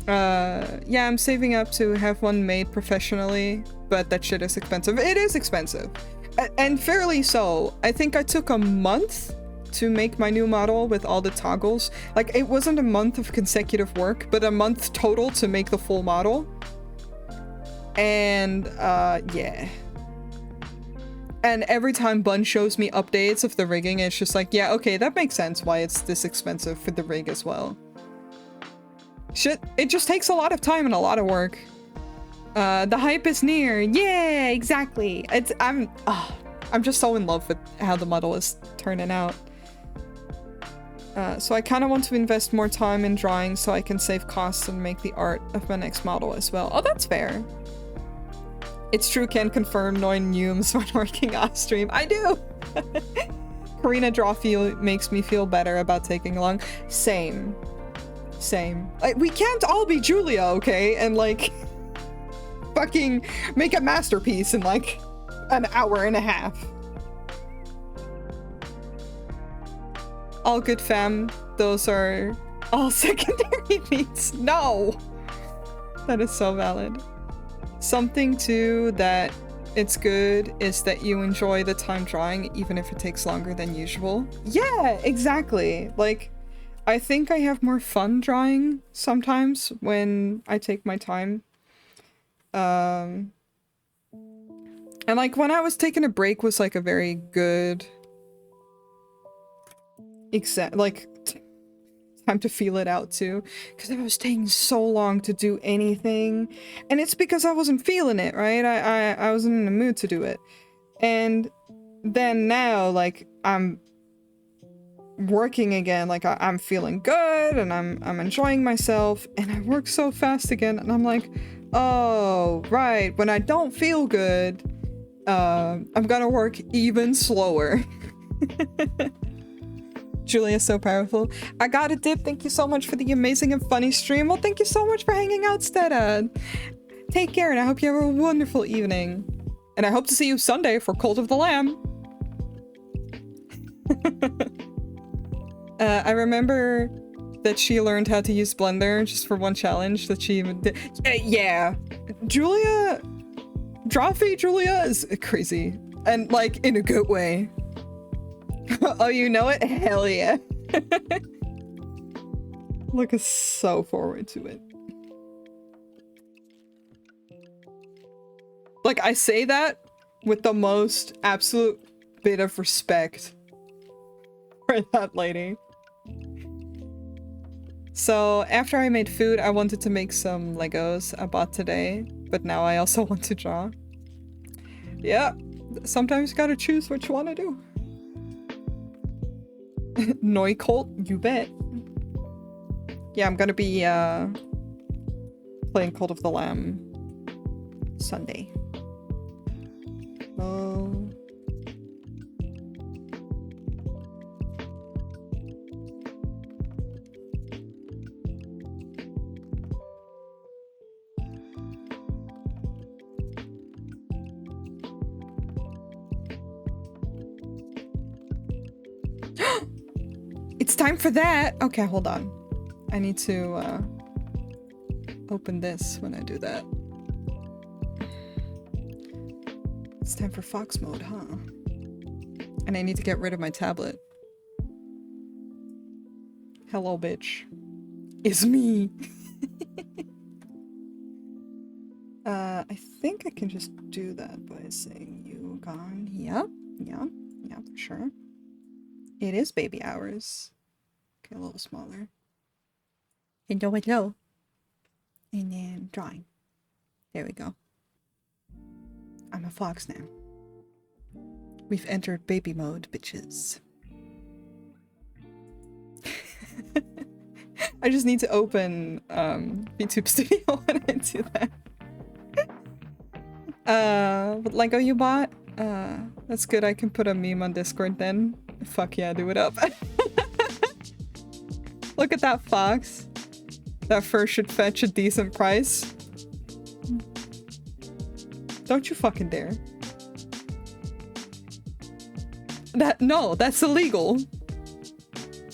Yeah, I'm saving up to have one made professionally, but that shit is expensive. It is expensive. And fairly so. I think I took a month to make my new model with all the toggles. Like, it wasn't a month of consecutive work, but a month total to make the full model. And, yeah. And every time Bun shows me updates of the rigging, it's just like, yeah, okay, that makes sense why it's this expensive for the rig as well. Shit, it just takes a lot of time and a lot of work. The hype is near. Yeah, exactly. I'm just so in love with how the model is turning out. So I kind of want to invest more time in drawing so I can save costs and make the art of my next model as well. Oh, that's fair. It's true, can confirm 9 Neumes when working off stream. I do! Karina Draw makes me feel better about taking long. Same. Same. Like, we can't all be Julia, okay? And like, fucking make a masterpiece in like an hour and a half. All good fam. Those are all secondary needs. No! That is so valid. Something too that it's good is that you enjoy the time drawing even if it takes longer than usual. Yeah, exactly. Like, I think I have more fun drawing sometimes when I take my time. And like when I was taking a break was like a very good time to feel it out too, because I was taking so long to do anything, and it's because I wasn't feeling it, right? I wasn't in the mood to do it. And then now, like, I'm working again, like I'm feeling good and I'm enjoying myself, and I work so fast again, and I'm like, oh right, when I don't feel good, I'm gonna work even slower. Julia's so powerful. I got a dip. Thank you so much for the amazing and funny stream. Well, thank you so much for hanging out, Stedad. Take care, and I hope you have a wonderful evening. And I hope to see you Sunday for Cult of the Lamb. I remember that she learned how to use Blender just for one challenge that she even did. Yeah. Julia is crazy. And like in a good way. Oh, you know it? Hell yeah. Looking so forward to it. Like, I say that with the most absolute bit of respect for that lady. So, after I made food, I wanted to make some Legos I bought today, but now I also want to draw. Yeah, sometimes you gotta choose what you want to do. Noicakes, you bet. Yeah, I'm gonna be playing Cult of the Lamb Sunday. Oh. It's time for that! Okay, hold on. I need to open this when I do that. It's time for Fox mode, huh? And I need to get rid of my tablet. Hello, bitch. It's me! I think I can just do that by saying you gone. Yeah, for sure. It is baby hours. Okay, a little smaller. Hello. And then drawing. There we go. I'm a fox now. We've entered baby mode, bitches. I just need to open YouTube Studio when I do that. What Lego you bought? That's good. I can put a meme on Discord then. Fuck yeah, do it up. Look at that fox. That fur should fetch a decent price. Don't you fucking dare. No, that's illegal.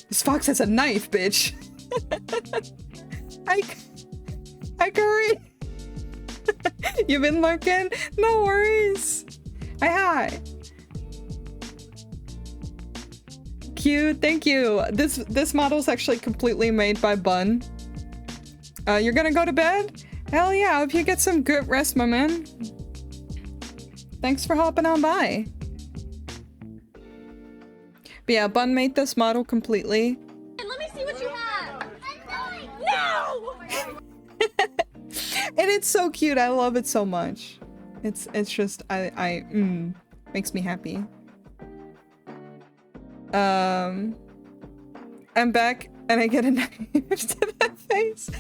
This fox has a knife, bitch. Hi, Curry. You been lurking? No worries. Hi. Cute, thank you. This model's actually completely made by Bun. You're gonna go to bed? Hell yeah, I hope you get some good rest, my man. Thanks for hopping on by. But yeah, Bun made this model completely. And let me see what you have. No! And it's so cute. I love it so much. It's just makes me happy. I'm back and I get a knife to the face.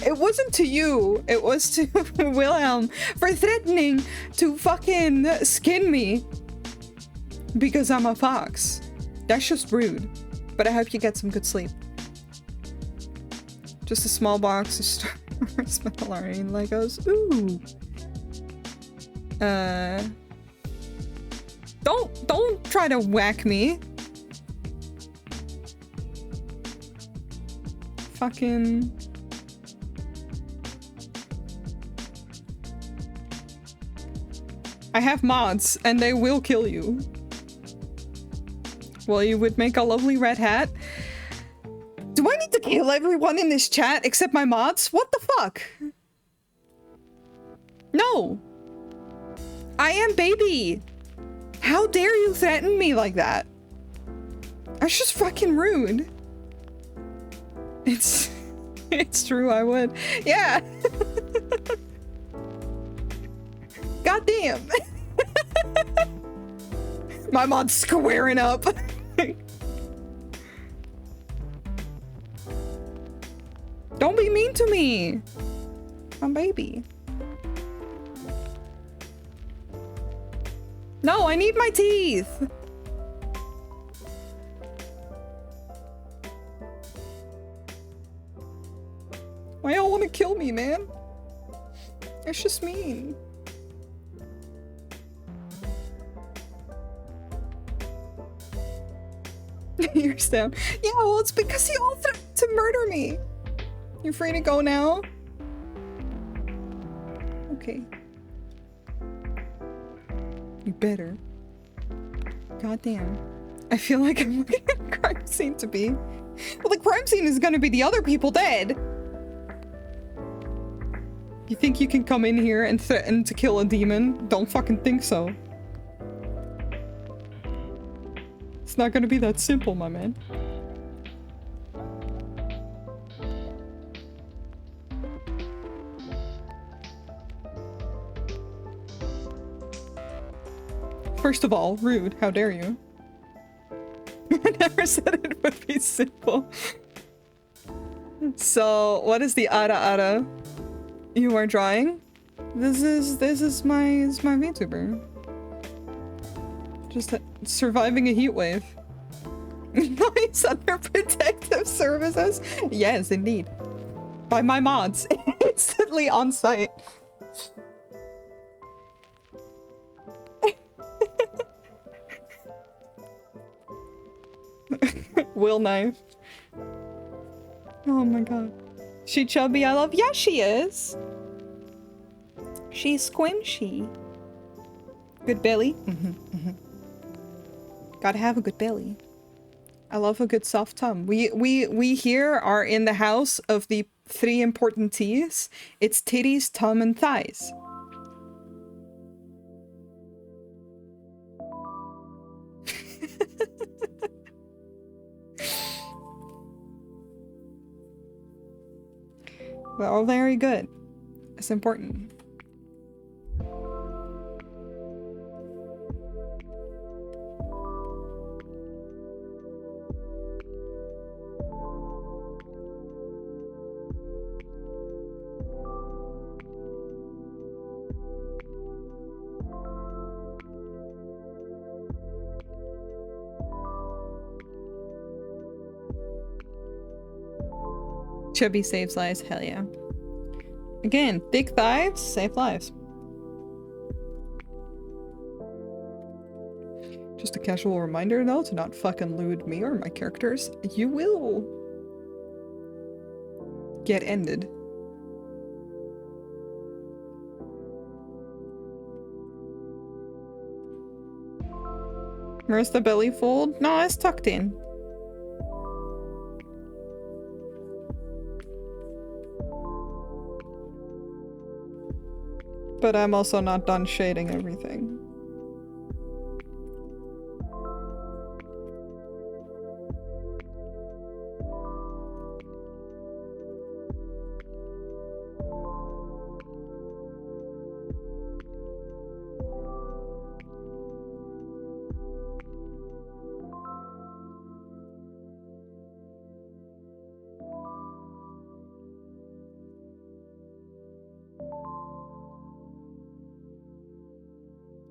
It wasn't to you. It was to Wilhelm for threatening to fucking skin me because I'm a fox. That's just rude. But I hope you get some good sleep. Just a small box of Star Wars Mandalorian Legos. Ooh. Don't try to whack me. Fucking... I have mods, and they will kill you. Well, you would make a lovely red hat. Do I need to kill everyone in this chat except my mods? What the fuck? No. I am baby. How dare you threaten me like that? That's just fucking rude. It's true, I would. Yeah. Goddamn. My mod's squaring up. Don't be mean to me. I'm baby. No, I need my teeth. Why y'all want to kill me, man? It's just mean. You're down. Yeah, well, it's because he all threatened to murder me. You're free to go now? Okay. You better. Goddamn. I feel like I'm looking at a crime scene to be. Well, the crime scene is gonna be the other people dead. You think you can come in here and threaten to kill a demon? Don't fucking think so. It's not gonna be that simple, my man. First of all, rude. How dare you? I never said it would be simple. So, what is the ara ara you are drawing? This is my VTuber. Just surviving a heat wave. Nice under protective services. Yes, indeed. By my mods, instantly on site. Will knife. Oh my god. She chubby, I love. Yeah, she is. She's squinchy. Good belly. Gotta have a good belly. I love a good soft tum. We here are in the house of the 3 important T's. It's titties, tum, and thighs. We're all very good. It's important. Chubby saves lives, hell yeah. Again, thick thighs save lives. Just a casual reminder though to not fucking lewd me or my characters. You will get ended. Where's the belly fold? No, it's tucked in. But I'm also not done shading everything.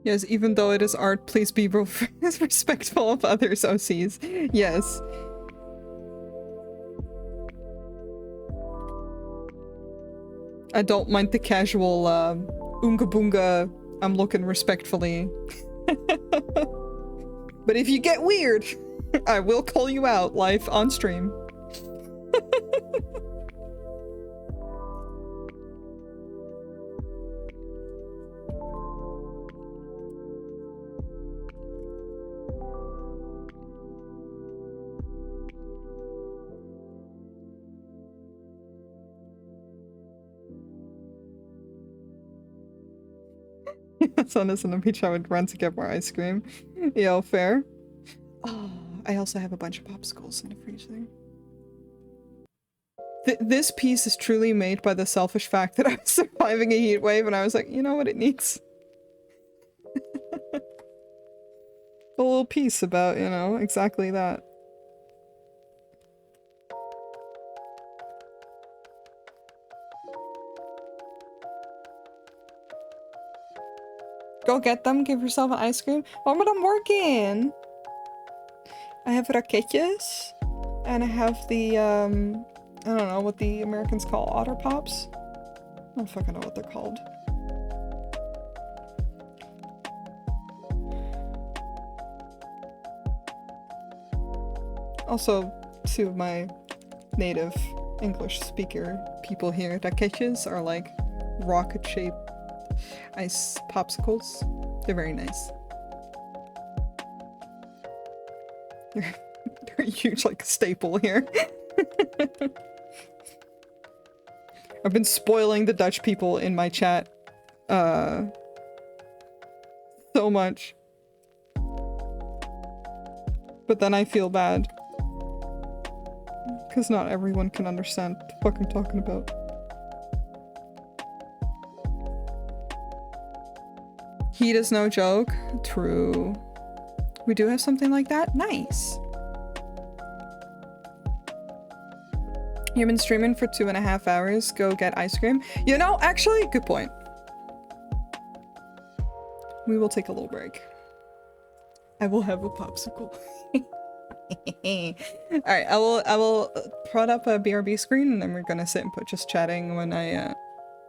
Yes, even though it is art, please be respectful of others' OCs. Yes. I don't mind the casual, oonga boonga, I'm looking respectfully. But if you get weird, I will call you out live on stream. sun is on the beach, I would run to get more ice cream. Yo, fair. Oh, I also have a bunch of popsicles in the freezer. This piece is truly made by the selfish fact that I was surviving a heat wave and I was like, you know what it needs? A little piece about, you know, exactly that. Go get them, give yourself an ice cream. Oh, but I'm working! I have raketjes. And I have the, I don't know what the Americans call Otter Pops. I don't fucking know what they're called. Also, two of my native English speaker people here, raketjes, are like rocket-shaped ice popsicles. They're very nice. They're a huge, like, staple here. I've been spoiling the Dutch people in my chat so much. But then I feel bad. Because not everyone can understand what the fuck I'm talking about. Heat is no joke. True. We do have something like that? Nice. You've been streaming for 2.5 hours. Go get ice cream. You know, actually, good point. We will take a little break. I will have a popsicle. Alright, I will prod up a BRB screen and then we're gonna sit and put just chatting when I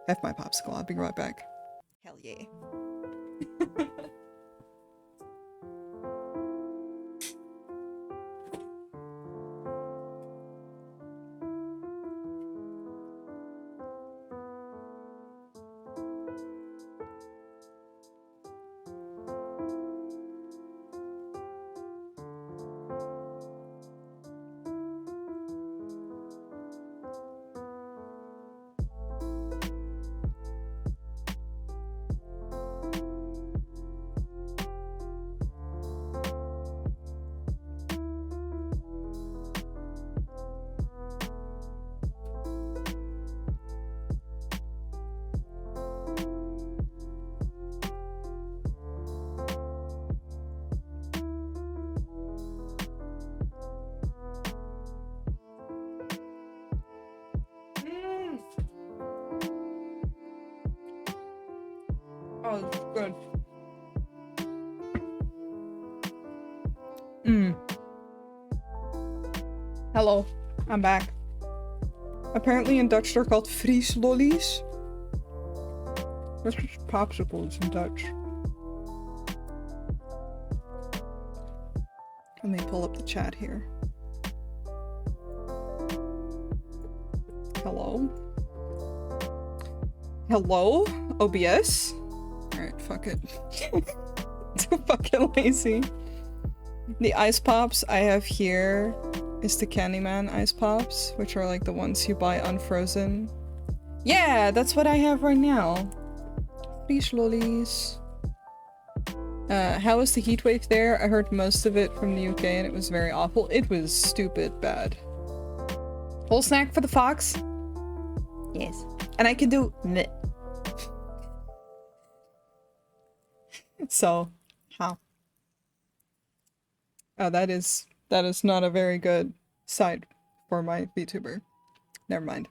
have my popsicle. I'll be right back. Hell yeah. Oh, good. Hello, I'm back. Apparently in Dutch they're called vrieslollies. That's just popsicles in Dutch. Let me pull up the chat here. Hello? Hello? OBS? Alright, fuck it. Too fucking lazy. The ice pops I have here is the Candyman ice pops, which are like the ones you buy unfrozen. Yeah, that's what I have right now. These lollies. How was the heat wave there? I heard most of it from the UK and it was very awful. It was stupid bad. Whole snack for the fox? Yes. And I can do meh. So, how? Oh, that is not a very good side for my VTuber. Never mind.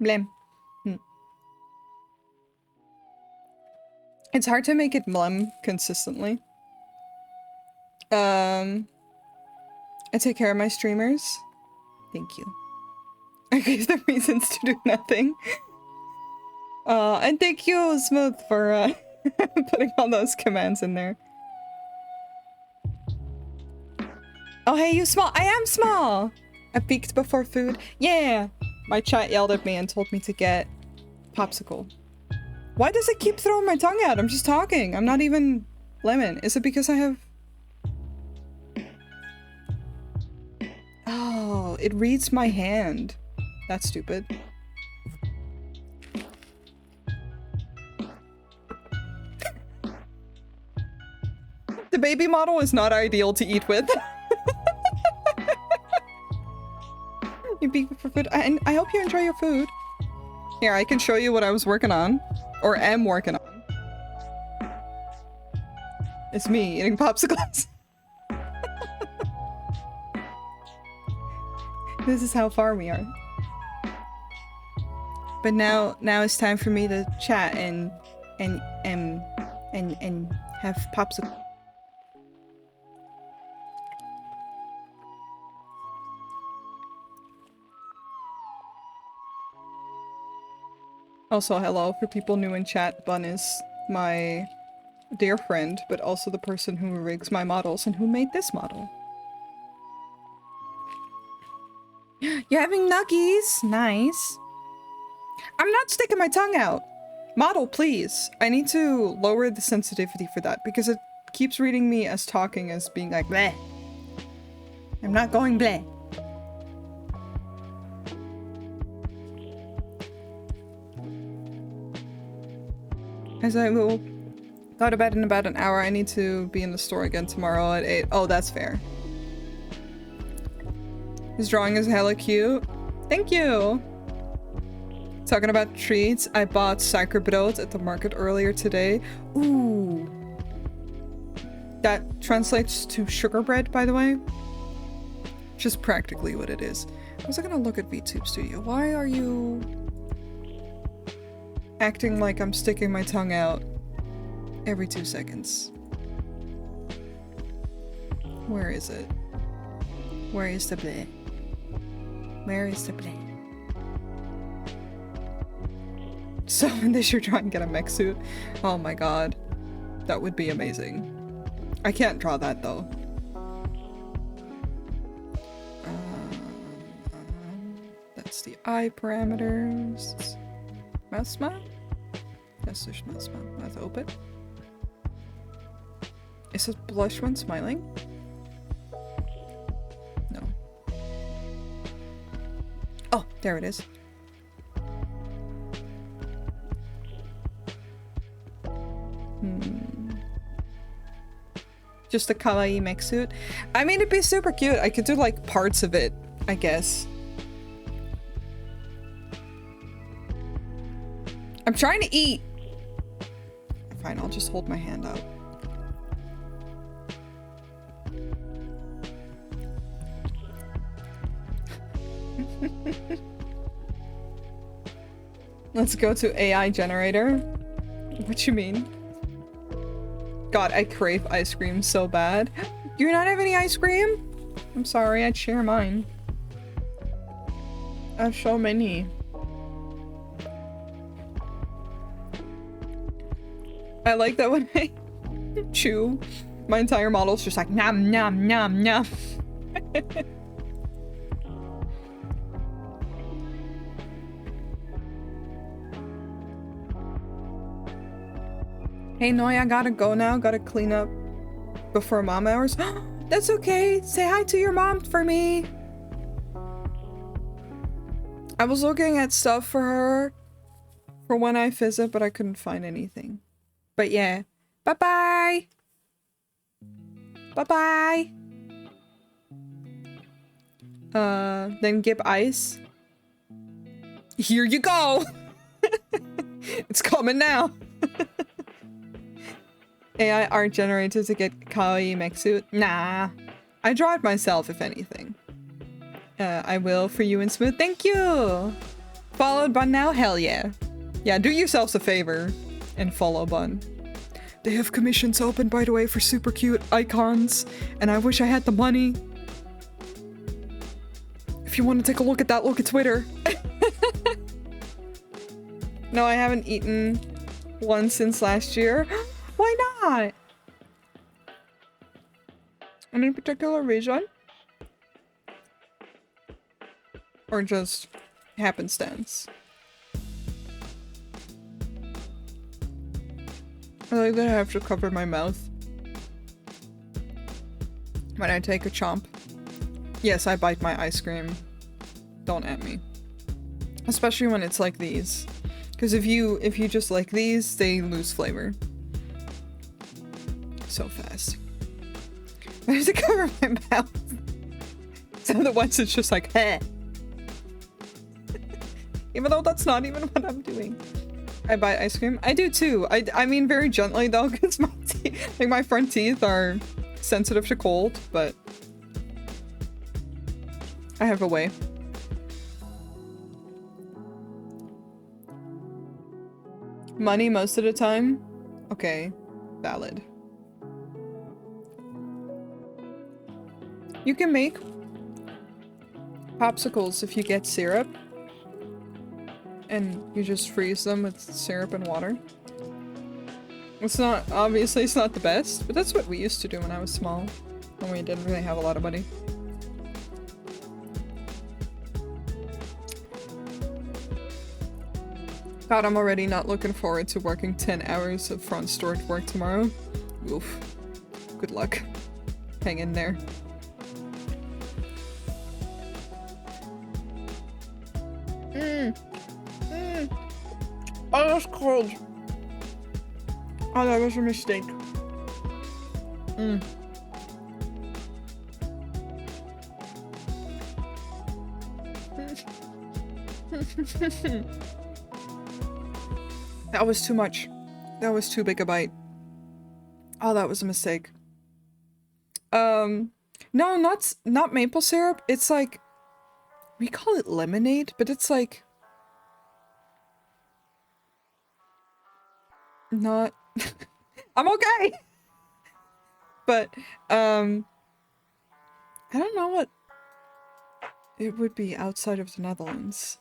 Blame. It's hard to make it blem consistently. I take care of my streamers. Thank you. I gave them reasons to do nothing. And thank you, Smooth, for putting all those commands in there. Oh, hey, you small. I am small. I peeked before food. Yeah. My chat yelled at me and told me to get popsicle. Why does it keep throwing my tongue out? I'm just talking. I'm not even lemon. Is it because I have... Oh, it reads my hand. That's stupid. baby model is not ideal to eat with. You be for food. And I hope you enjoy your food. Here, I can show you what I was working on. Or am working on. It's me eating popsicles. This is how far we are. But now it's time for me to chat and have popsicles. Also, hello for people new in chat. Bun is my dear friend, but also the person who rigs my models and who made this model. You're having nuggies? Nice. I'm not sticking my tongue out. Model, please. I need to lower the sensitivity for that because it keeps reading me as talking as being like bleh. I'm not going bleh. As I will go to bed in about an hour, I need to be in the store again tomorrow at 8. Oh, that's fair. His drawing is hella cute. Thank you! Talking about treats, I bought suikerbrood at the market earlier today. Ooh. That translates to sugar bread, by the way. Just practically what it is. I was gonna look at VTube Studio. Why are you acting like I'm sticking my tongue out every 2 seconds? Where is it? Where is the bleh? Where is the bleh? So they should try and get a mech suit. Oh my god. That would be amazing. I can't draw that though. That's the eye parameters. Masma? Das ist Masma. Mouth open. Is it blush when smiling? No. Oh, there it is. Just a kawaii mech suit. I mean, it'd be super cute. I could do like parts of it, I guess. I'm trying to eat. Fine, I'll just hold my hand out. Let's go to AI generator. What you mean? God, I crave ice cream so bad. Do you not have any ice cream? I'm sorry, I'd share mine. I have so many. I like that when I chew, my entire model's just like nom nom nom nom. Hey Noi, I gotta go now. Gotta clean up before mom hours. That's okay. Say hi to your mom for me. I was looking at stuff for her for when I visit, but I couldn't find anything. But yeah. Bye-bye. Bye-bye. Then Gib Ice. Here you go. It's coming now. AI art generated to get kawaii mech suit? Nah. I draw it myself, if anything. I will for you and Smooth. Thank you! Followed Bun now? Hell yeah. Yeah, do yourselves a favor and follow Bun. They have commissions open, by the way, for super cute icons, and I wish I had the money. If you want to take a look at that, look at Twitter. No, I haven't eaten one since last year. Why not? Any particular reason? Or just happenstance? I like that I have to cover my mouth when I take a chomp. Yes, I bite my ice cream. Don't at me. Especially when it's like these. Because if you just like these, they lose flavor. So fast. I have to cover my mouth. So otherwise it's just like, heh. Even though that's not even what I'm doing. I buy ice cream. I do too. I mean very gently though, because my teeth, like my front teeth are sensitive to cold, but I have a way. Money most of the time? Okay, valid. You can make popsicles if you get syrup and you just freeze them with syrup and water. It's not, obviously it's not the best, but that's what we used to do when I was small, when we didn't really have a lot of money. God, I'm already not looking forward to working 10 hours of front store work tomorrow. Oof. Good luck. Hang in there. Oh, that's cold. Oh, that was a mistake. That was too much. That was too big a bite. Oh, that was a mistake. No, not maple syrup. It's like, we call it lemonade, but it's like not I'm okay. But I don't know what it would be outside of the Netherlands.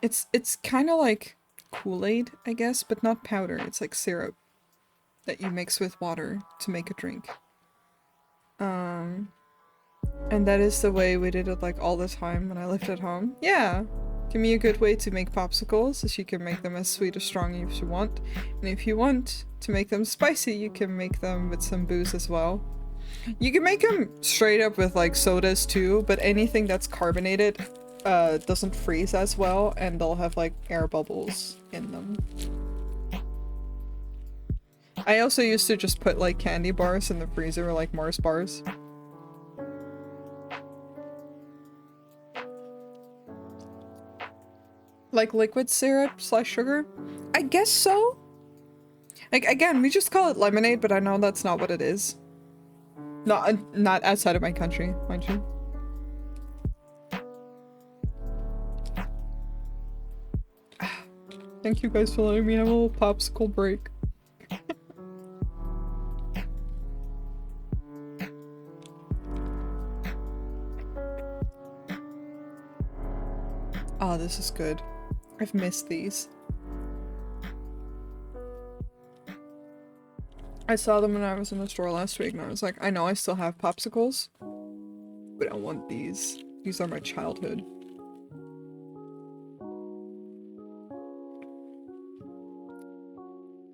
It's kind of like Kool-Aid, I guess, but not powder. It's like syrup that you mix with water to make a drink. And that is the way we did it like all the time when I lived at home. Yeah. Give me a good way to make popsicles, is you can make them as sweet or strong if you want. And if you want to make them spicy, you can make them with some booze as well. You can make them straight up with like sodas too, but anything that's carbonated doesn't freeze as well, and they'll have like air bubbles in them. I also used to just put like candy bars in the freezer, like Mars bars. Like liquid syrup / sugar? I guess so. Like again, we just call it lemonade, but I know that's not what it is. Not outside of my country, mind you. Thank you guys for letting me have a little popsicle break. Oh, this is good. I've missed these. I saw them when I was in the store last week and I was like, I know I still have popsicles, but I want these. These are my childhood.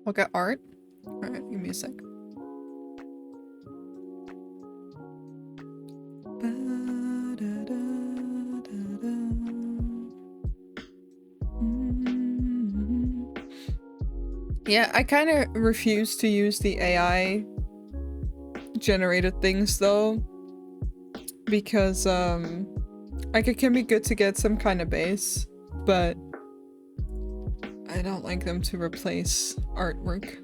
I'll get art. Alright, give me a sec. Yeah, I kind of refuse to use the AI generated things though, because like it can be good to get some kind of base, but I don't like them to replace artwork.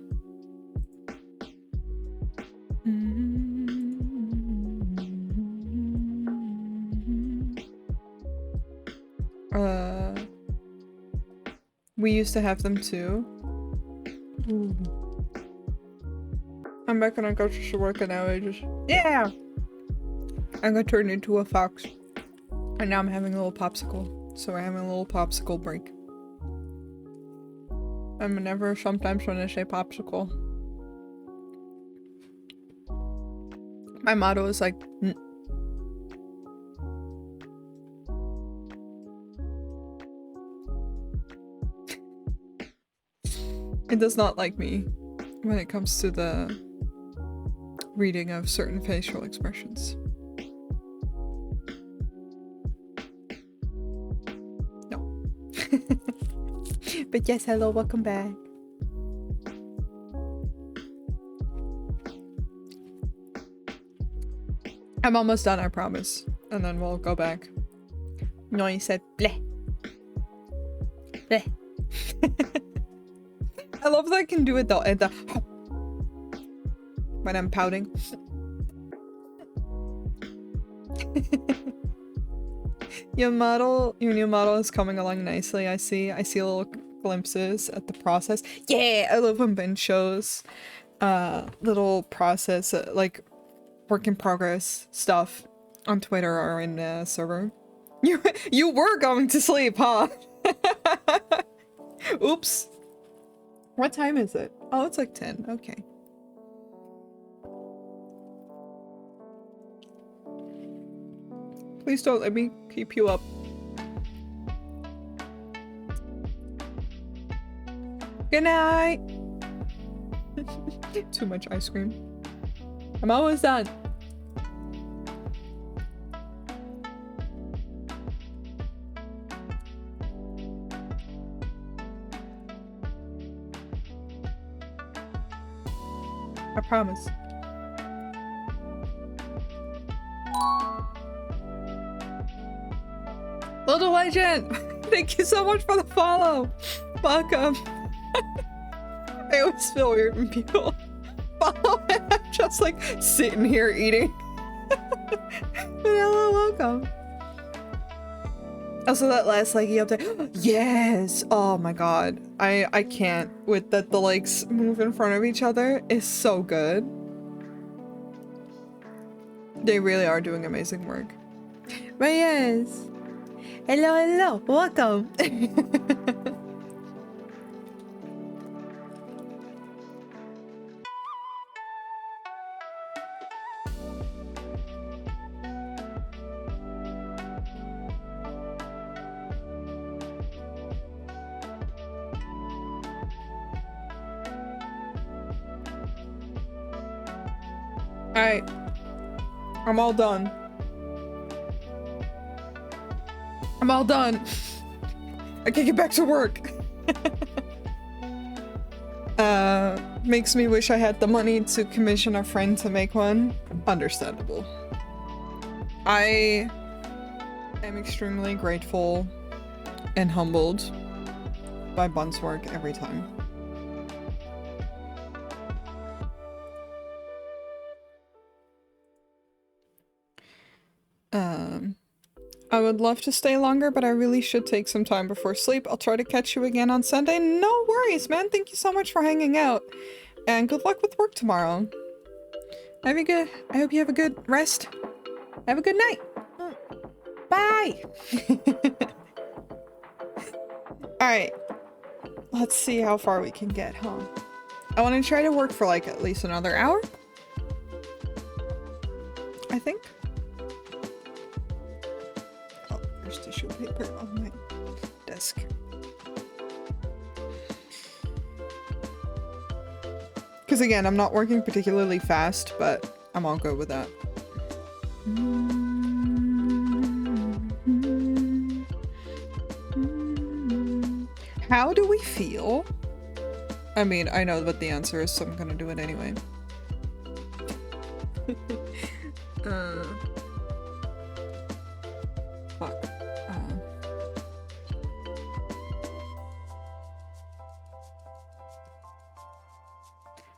We used to have them too. Ooh. I'm back on go to work and now I just... Yeah! I'm gonna turn into a fox. And now I'm having a little popsicle. So we're having a little popsicle break. I'm never sometimes when I say popsicle. My motto is like... It does not like me when it comes to the reading of certain facial expressions. No. But yes, hello, welcome back. I'm almost done, I promise. And then we'll go back. No, he said bleh. Bleh. I love that I can do it though. And the when I'm pouting. Your new model is coming along nicely. I see little glimpses at the process. Yeah, I love when Ben shows little process like work in progress stuff on Twitter or in the server. You were going to sleep, huh? Oops. What time is it? Oh, it's like 10. Okay. Please don't let me keep you up. Good night. Too much ice cream. I'm almost done. I promise. Little Legend! Thank you so much for the follow! Welcome! I always feel weird when people follow and I'm just like sitting here eating. But hello, welcome! Also that last likey update. Yes! Oh my god. I can't with that the likes move in front of each other is so good. They really are doing amazing work. But yes. Hello, hello, welcome. Alright. I'm all done. I'm all done. I can get back to work. Makes me wish I had the money to commission a friend to make one. Understandable. I am extremely grateful and humbled by Bun's work every time. I would love to stay longer, but I really should take some time before sleep. I'll try to catch you again on Sunday. No worries, man. Thank you so much for hanging out. And good luck with work tomorrow. I hope you have a good rest. Have a good night. Bye. Alright. Let's see how far we can get, huh? I want to try to work for like at least another hour. I think. Tissue paper on my desk. Because again, I'm not working particularly fast, but I'm all good with that. How do we feel? I mean, I know what the answer is, so I'm gonna do it anyway. Fuck.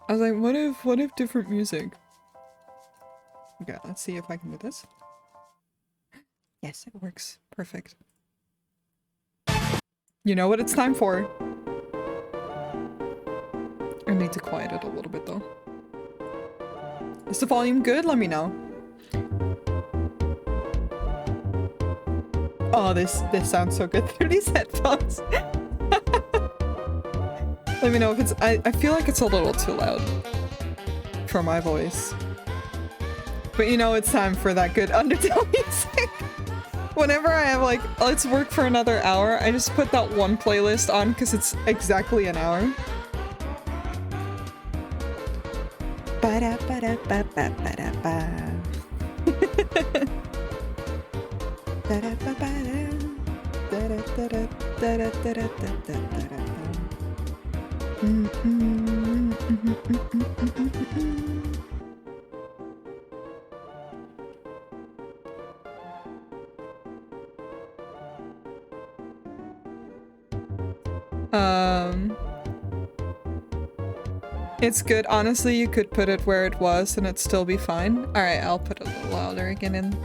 I was like, what if different music? Okay, let's see if I can do this. Yes, it works. Perfect. You know what it's time for. I need to quiet it a little bit though. Is the volume good? Let me know. Oh, this sounds so good through these headphones. Let me know if it's- I feel like it's a little too loud for my voice. But you know it's time for that good Undertale music. Whenever I have like, let's work for another hour, I just put that one playlist on because it's exactly an hour. It's good. Honestly, you could put it where it was and it'd still be fine. Alright, I'll put it a little louder again in.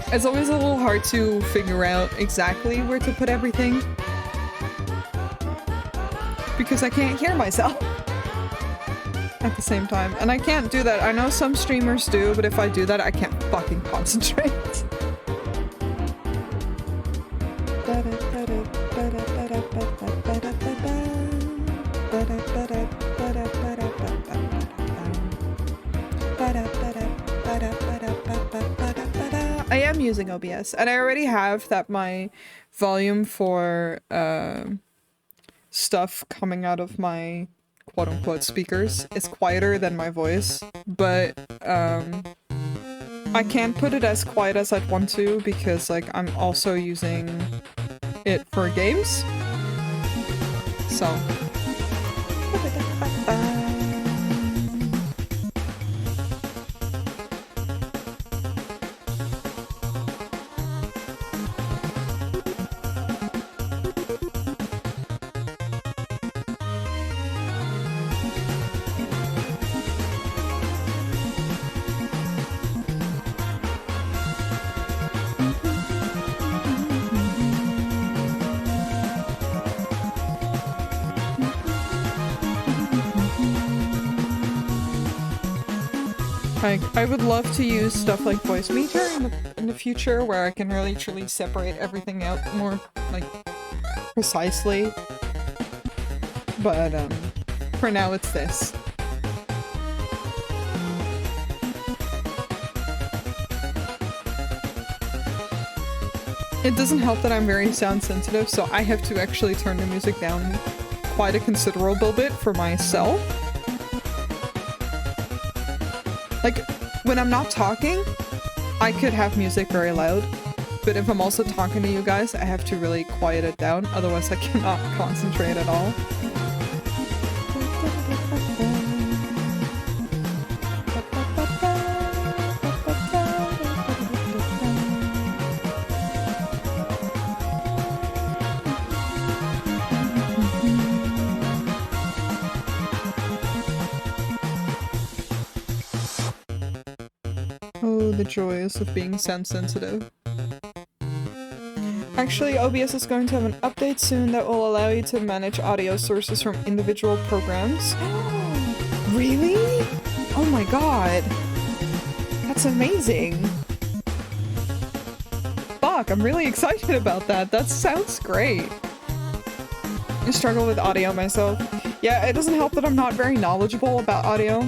It's always a little hard to figure out exactly where to put everything. Because I can't hear myself at the same time. And I can't do that. I know some streamers do, but if I do that, I can't fucking concentrate. I am using OBS, and I already have that my volume for stuff coming out of my quote-unquote speakers is quieter than my voice, but I can't put it as quiet as I'd want to because like I'm also using it for games. So I would love to use stuff like Voice Meter in the future where I can really truly separate everything out more like precisely. But for now it's this. It doesn't help that I'm very sound sensitive, so I have to actually turn the music down quite a considerable bit for myself. Like, when I'm not talking, I could have music very loud, but if I'm also talking to you guys, I have to really quiet it down, otherwise I cannot concentrate at all. Oh, the joys of being sound sensitive. Actually, OBS is going to have an update soon that will allow you to manage audio sources from individual programs. Really? Oh my god. That's amazing. Fuck, I'm really excited about that. That sounds great. I struggle with audio myself. Yeah, it doesn't help that I'm not very knowledgeable about audio.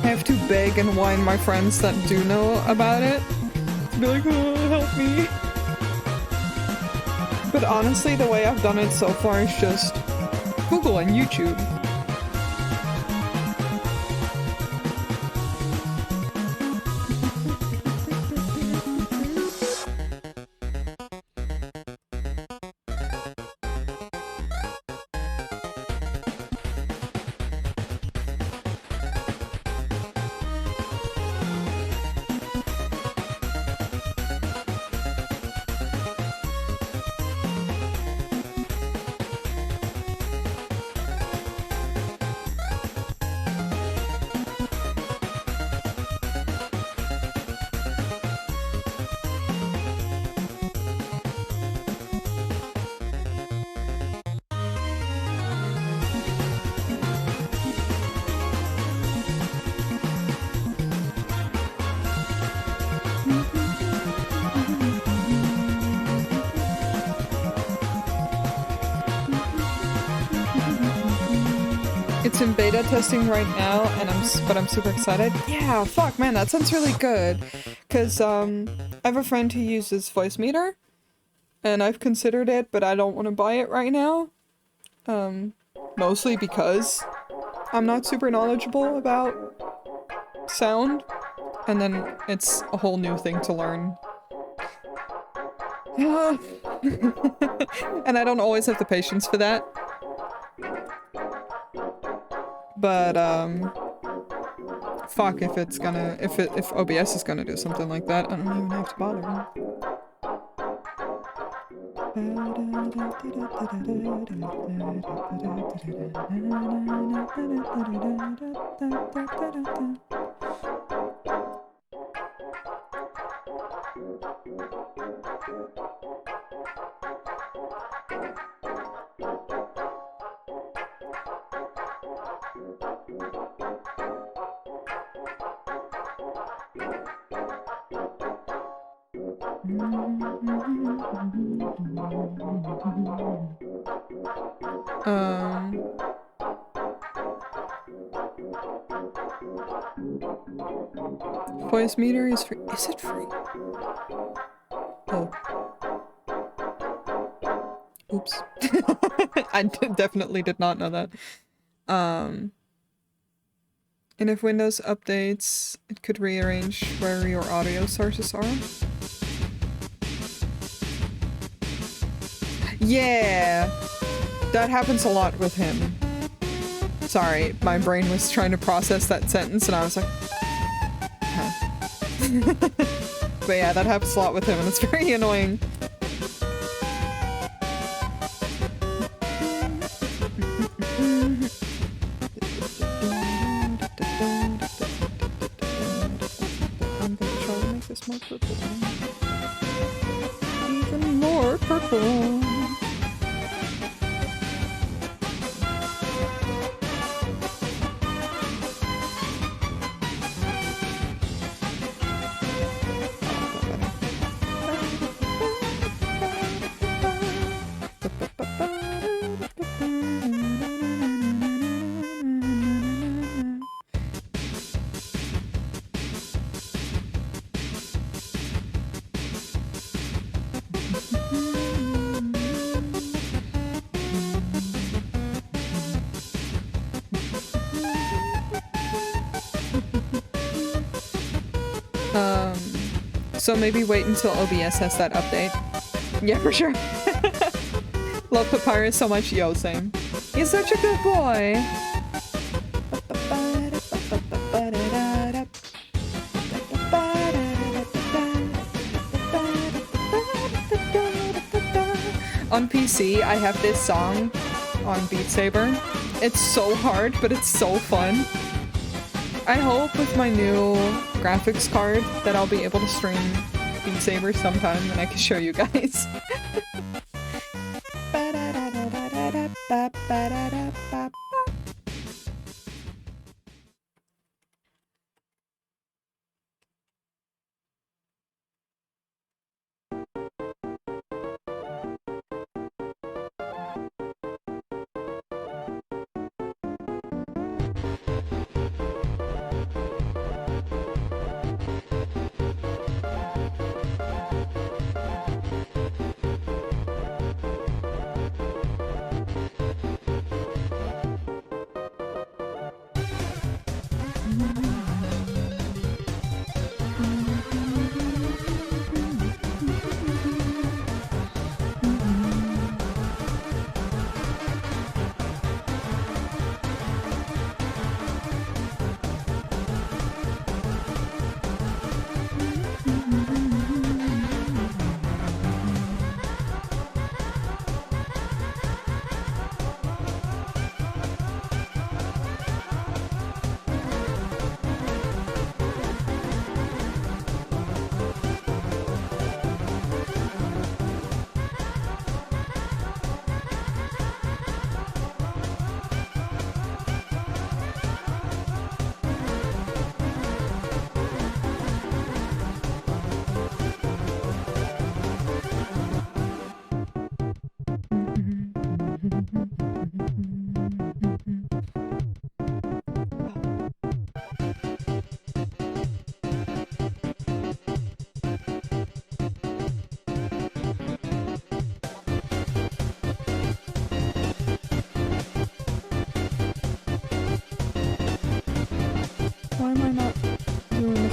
I have to beg and whine my friends that do know about it to be like, oh, help me. But honestly, the way I've done it so far is just Google and YouTube. It's in beta testing right now, and I'm super excited. Yeah, fuck, man, that sounds really good. Cause I have a friend who uses Voice Meter, and I've considered it, but I don't want to buy it right now. Mostly because I'm not super knowledgeable about sound, and then it's a whole new thing to learn. And I don't always have the patience for that. But, fuck, if OBS is gonna do something like that, I don't even have to bother. Voice meter is free. Is it free? Oh. Oops. I definitely did not know that. And if Windows updates, it could rearrange where your audio sources are. Yeah! That happens a lot with him. Sorry, my brain was trying to process that sentence and I was like, huh. But yeah, that happens a lot with him and it's very annoying. I'm gonna try to make this more purple. Even more purple. So maybe wait until OBS has that update. Yeah, for sure. Love Papyrus so much. Yo, same. He's such a good boy. On PC, I have this song on Beat Saber. It's so hard, but it's so fun. I hope with my new graphics card that I'll be able to stream Beat Saber sometime and I can show you guys.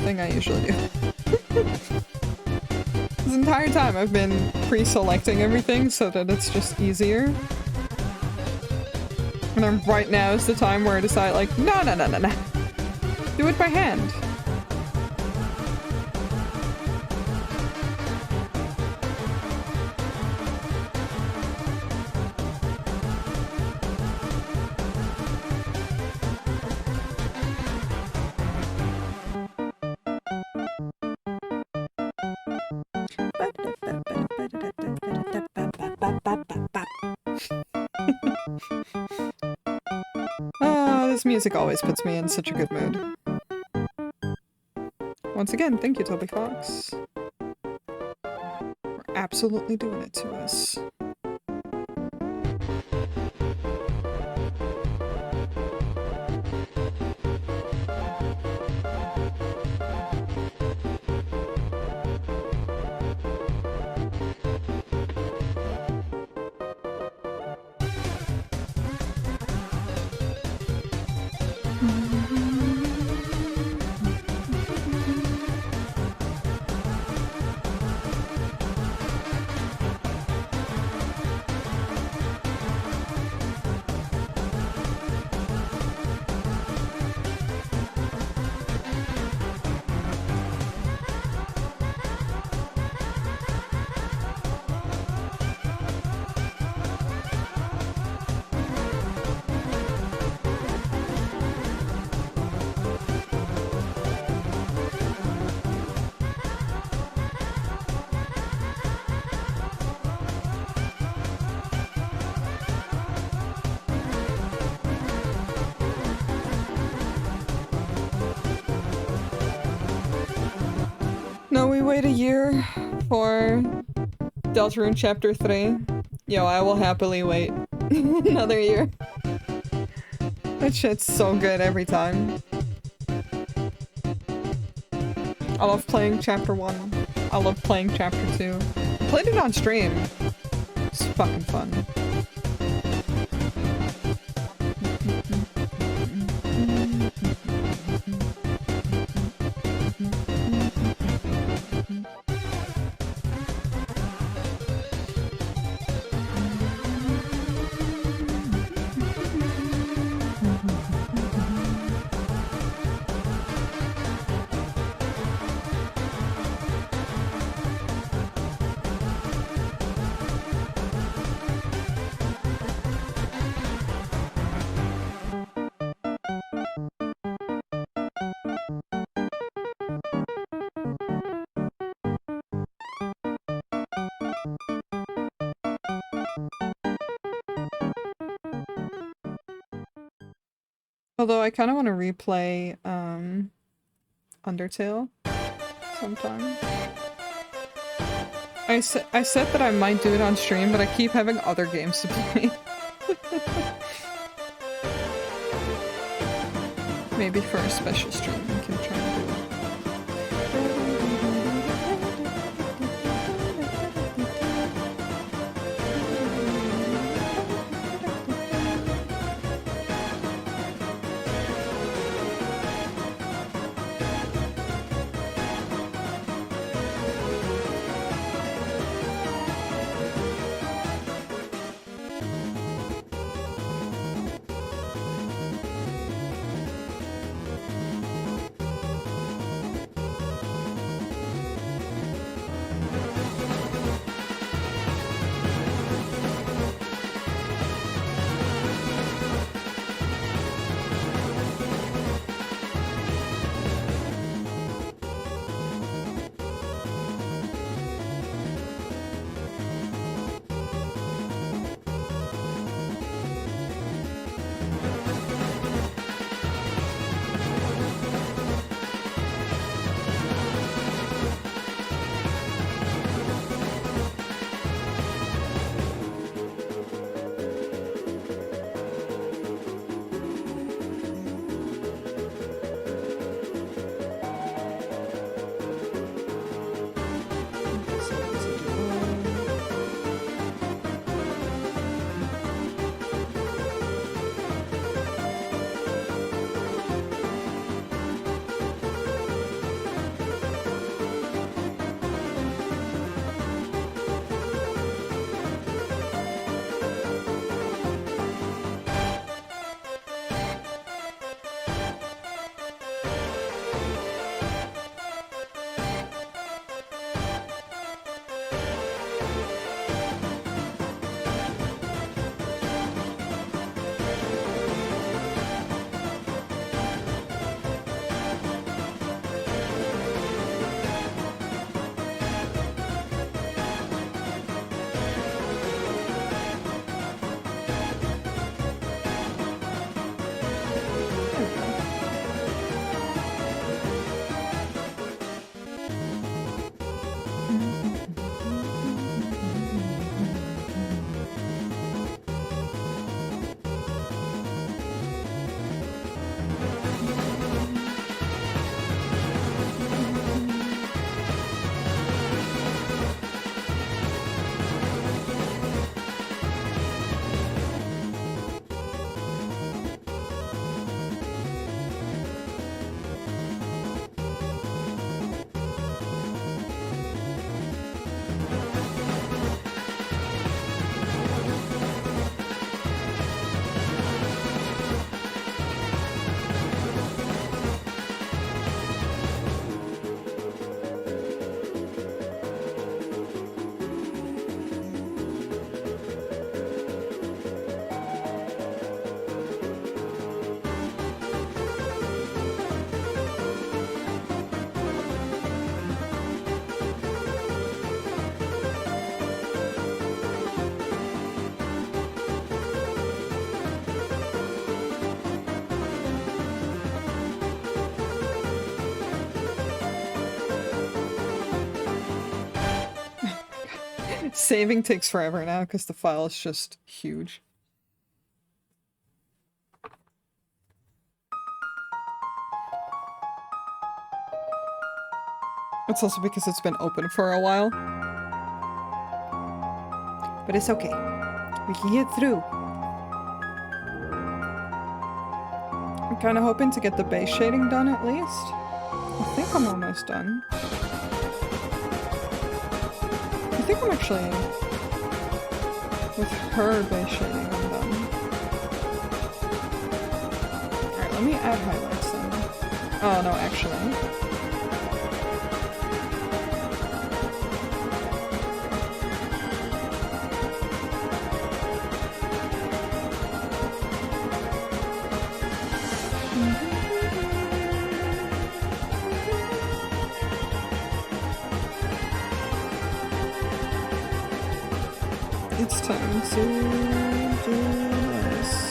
I usually do. This entire time I've been pre-selecting everything so that it's just easier. And then right now is the time where I decide like, no. Do it by hand. music always puts me in such a good mood. Once again, thank you, Toby Fox. For absolutely doing it to us. No, we wait a year for Deltarune Chapter 3. Yo, I will happily wait another year. That shit's so good every time. I love playing Chapter 1. I love playing Chapter 2. I played it on stream. It's fucking fun. Although I kind of want to replay Undertale sometime. I said that I might do it on stream, but I keep having other games to play. Maybe for a special stream we can try and do it. Saving takes forever now because the file is just huge. It's also because it's been open for a while. But it's okay. We can get through. I'm kind of hoping to get the base shading done at least. I think I'm almost done. I think I'm actually... with her base shading, I'm done. Alright, let me add highlights then. Oh, no, actually. It's time to do this.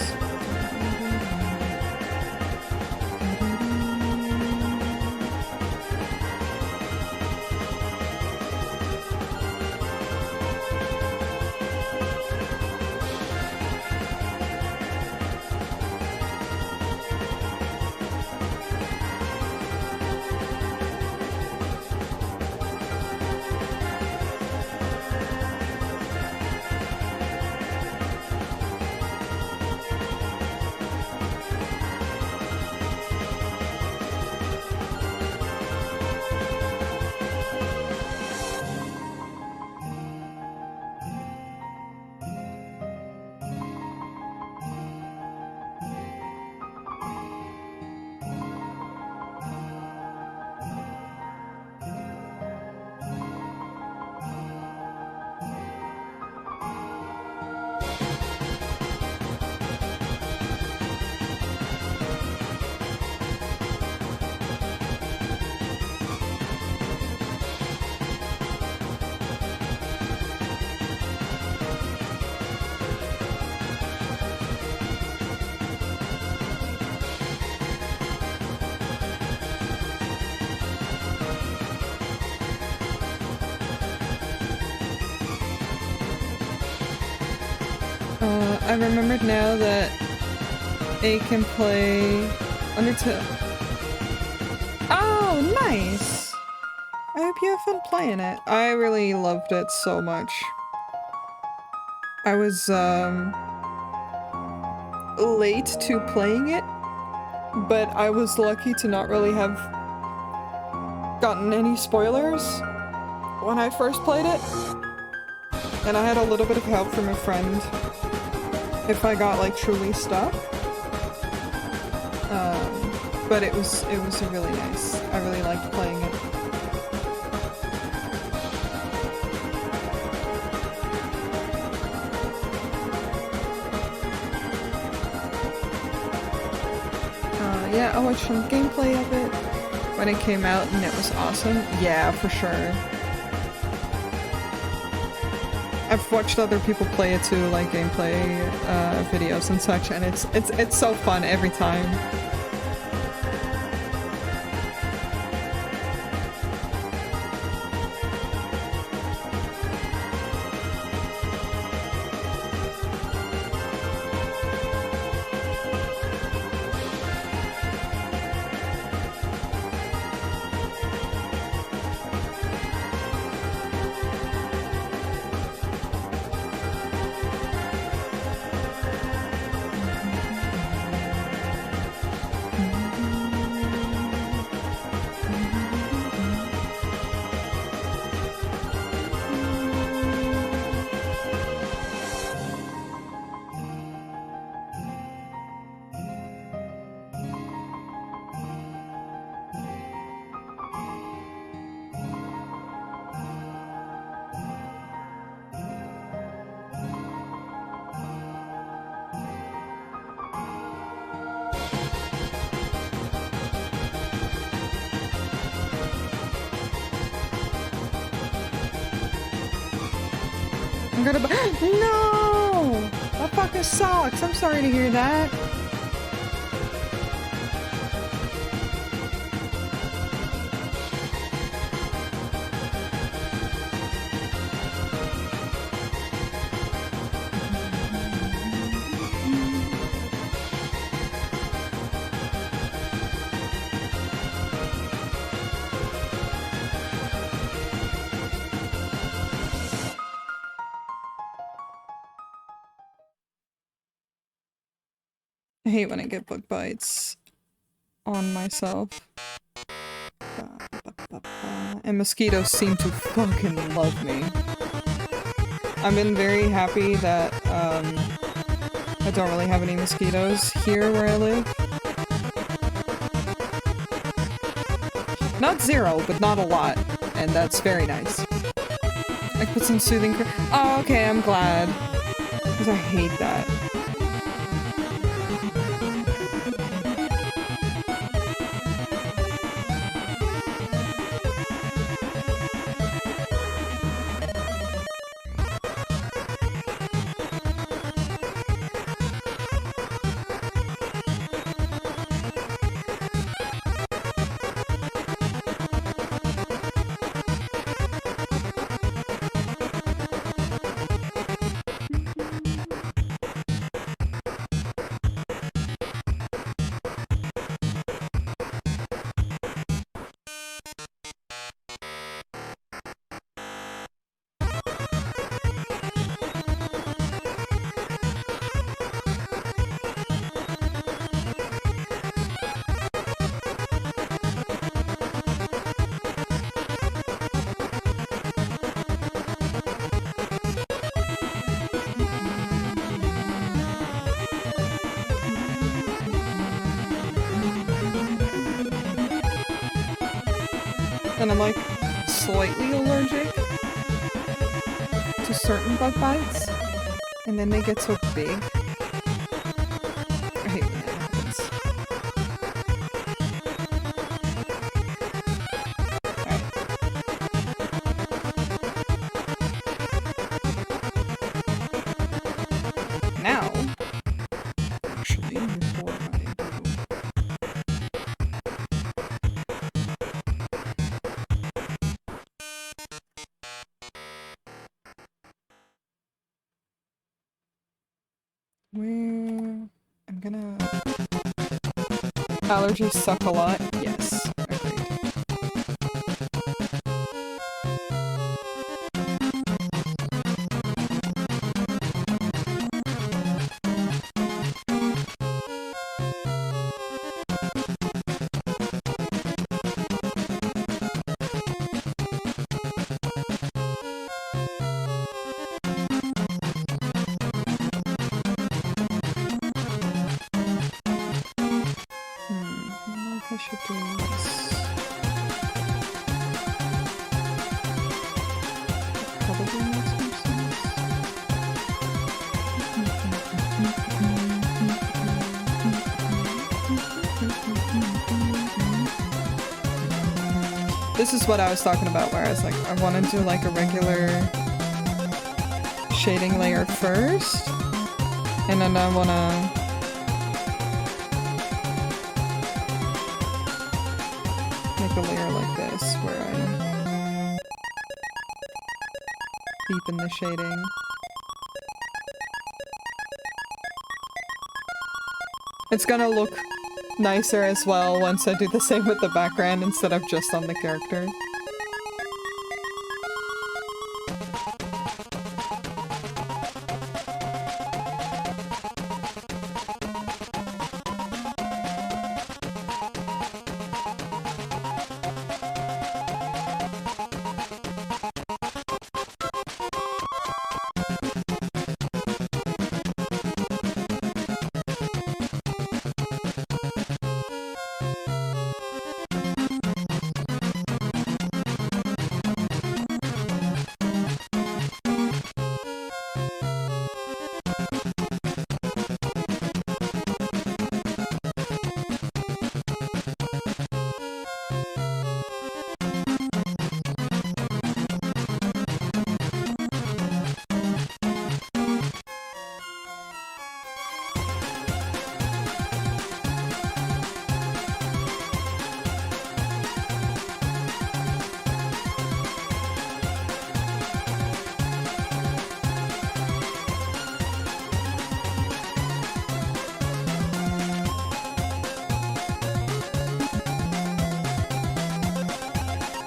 I remembered now that A can play Undertale. Oh, nice! I hope you have fun playing it. I really loved it so much. I was, late to playing it, but I was lucky to not really have gotten any spoilers when I first played it. And I had a little bit of help from a friend if I got like truly stuck. But it was really nice. I really liked playing it. Yeah, I watched some gameplay of it when it came out and it was awesome. Yeah, for sure. I've watched other people play it too, like gameplay videos and such, and it's so fun every time. I'm gonna No! That fucking sucks! I'm sorry to hear that. I hate when I get bug bites on myself. And mosquitoes seem to fucking love me. I've been very happy that I don't really have any mosquitoes here where I live. Not zero, but not a lot. And that's very nice. I put some soothing cream. Oh, okay, I'm glad. Because I hate that. And I'm like slightly allergic to certain bug bites, and then they get so big. I hate when that happens. Alright. Now, actually, before I do... I'm gonna... Allergies suck a lot. Yes, agreed. I should do this. Probably makes more sense. This is what I was talking about, where I was like, I want to do like a regular shading layer first, and then I want to a layer like this where I deepen the shading. It's gonna look nicer as well once I do the same with the background instead of just on the character.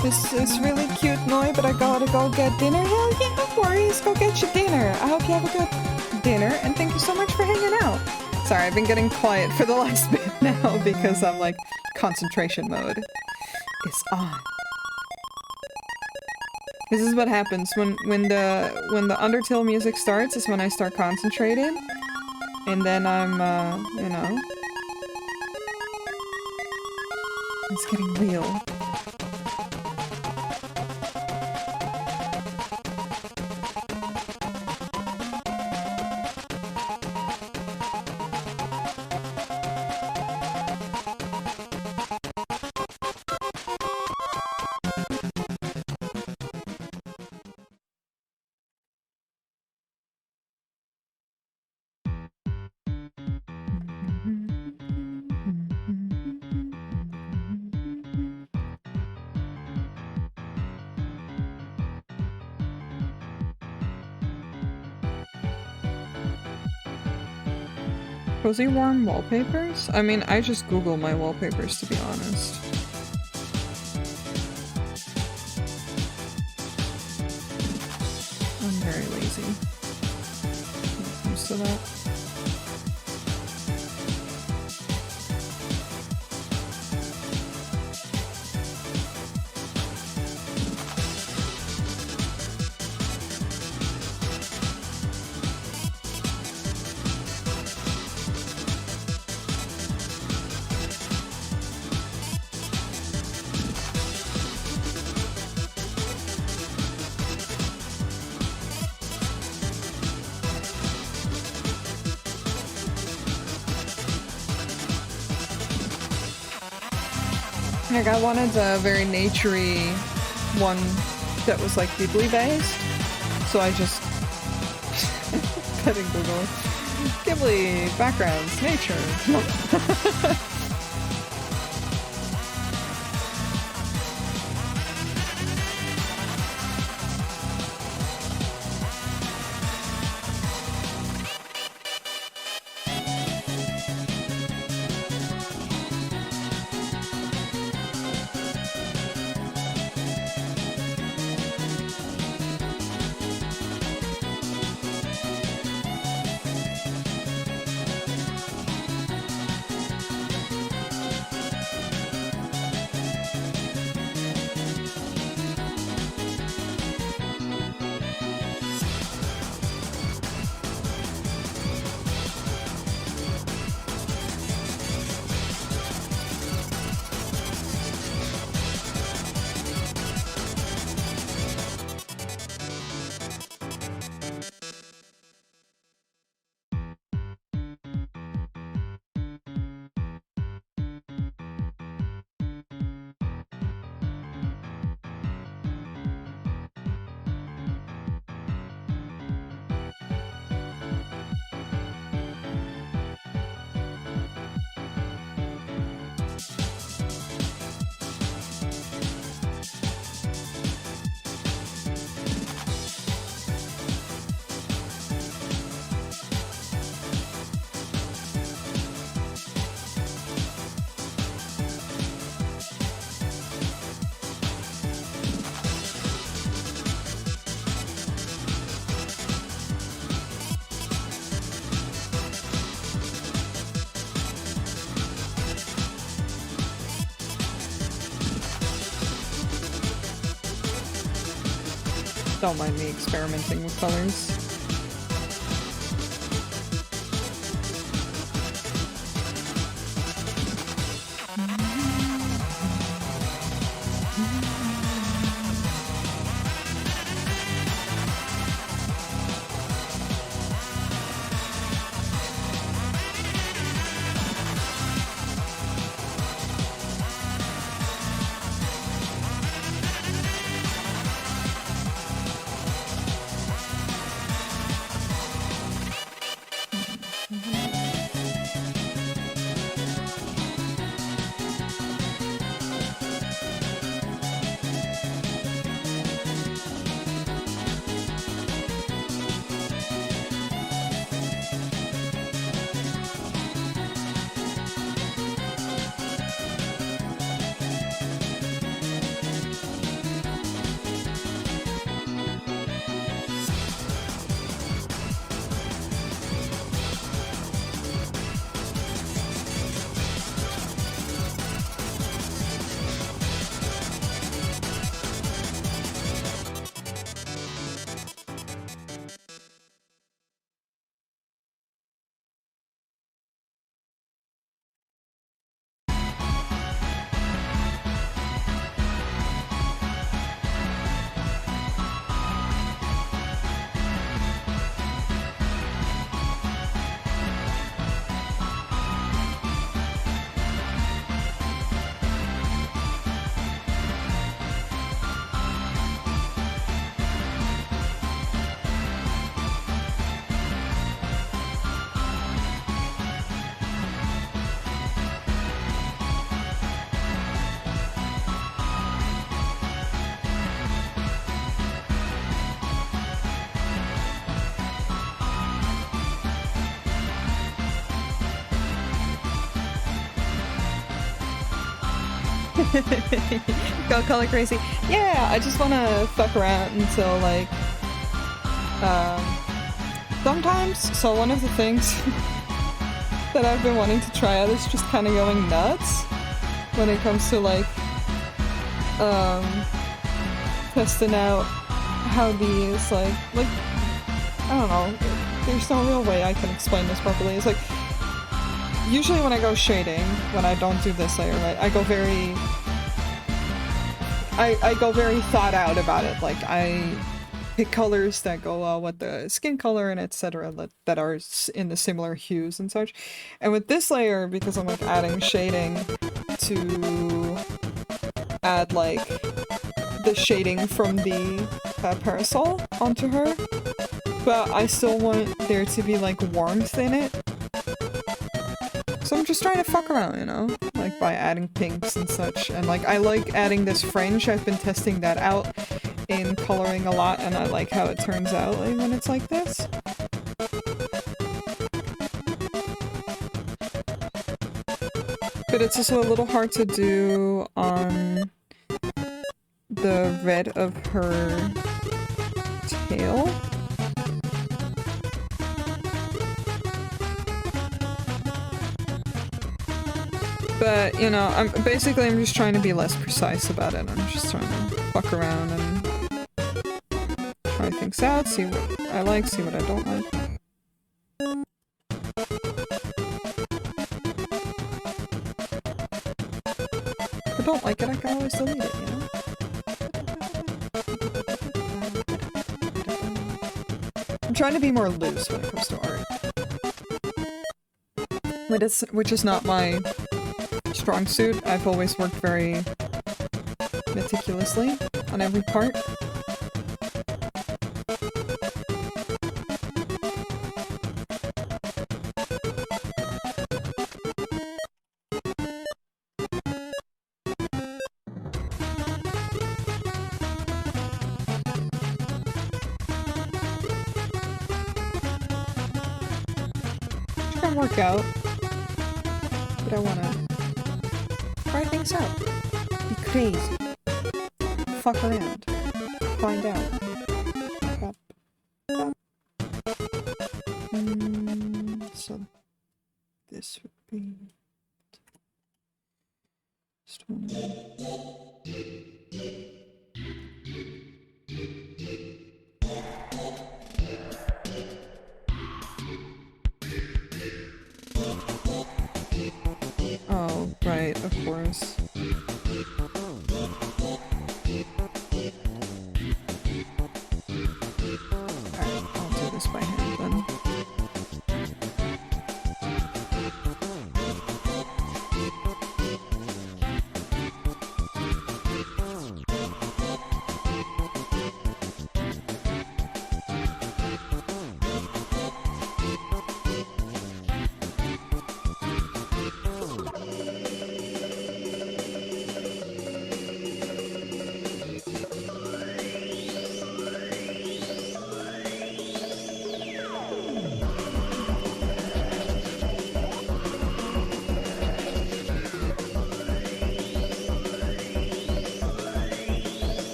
This is really cute, Noi, but I gotta go get dinner. Hell yeah, no worries. Go get your dinner. I hope you have a good dinner, and thank you so much for hanging out. Sorry, I've been getting quiet for the last bit now because I'm like, concentration mode is on. This is what happens when the Undertale music starts, is when I start concentrating. And then I'm, you know... It's getting real. Cozy warm wallpapers? I mean, I just Google my wallpapers, to be honest. I'm very lazy when it comes to that. Like, I wanted a very naturey one that was like Ghibli based, so I just put in Google Ghibli backgrounds, nature. Don't mind me experimenting with colors. Go color crazy. Yeah, I just want to fuck around until like sometimes. So one of the things that I've been wanting to try out is just kind of going nuts when it comes to like testing out how these like I don't know. There's no real way I can explain this properly. It's like usually when I go shading, when I don't do this layer, right, I go very thought out about it. Like I pick colors that go well with the skin color and etc. that are in the similar hues and such. And with this layer, because I'm like adding shading to add like the shading from the parasol onto her, but I still want there to be like warmth in it. So I'm just trying to fuck around, you know? Like by adding pinks and such. And like I like adding this fringe. I've been testing that out in coloring a lot and I like how it turns out like, when it's like this. But it's also a little hard to do on the red of her tail. But, you know, I'm just trying to be less precise about it. I'm just trying to fuck around and try things out, see what I like, see what I don't like. If I don't like it, I can always delete it, you know? I'm trying to be more loose when it comes to art. Which is not my strong suit. I've always worked very meticulously on every part. It's gonna work out, but I wanna try things out. Be crazy. Fuck around. Find out. So this would be oh, right, of course. Alright, I'll do this by hand then.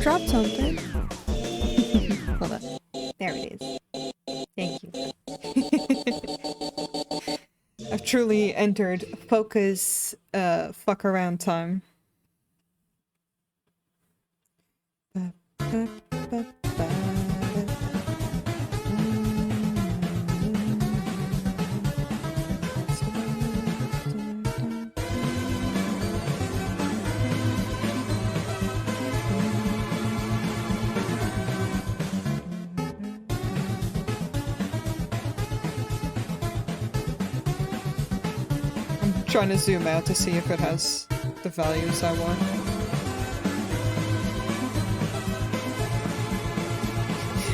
Drop something. Hold on. There it is. Thank you. I've truly entered focus fuck around time. Trying to zoom out to see if it has the values I want.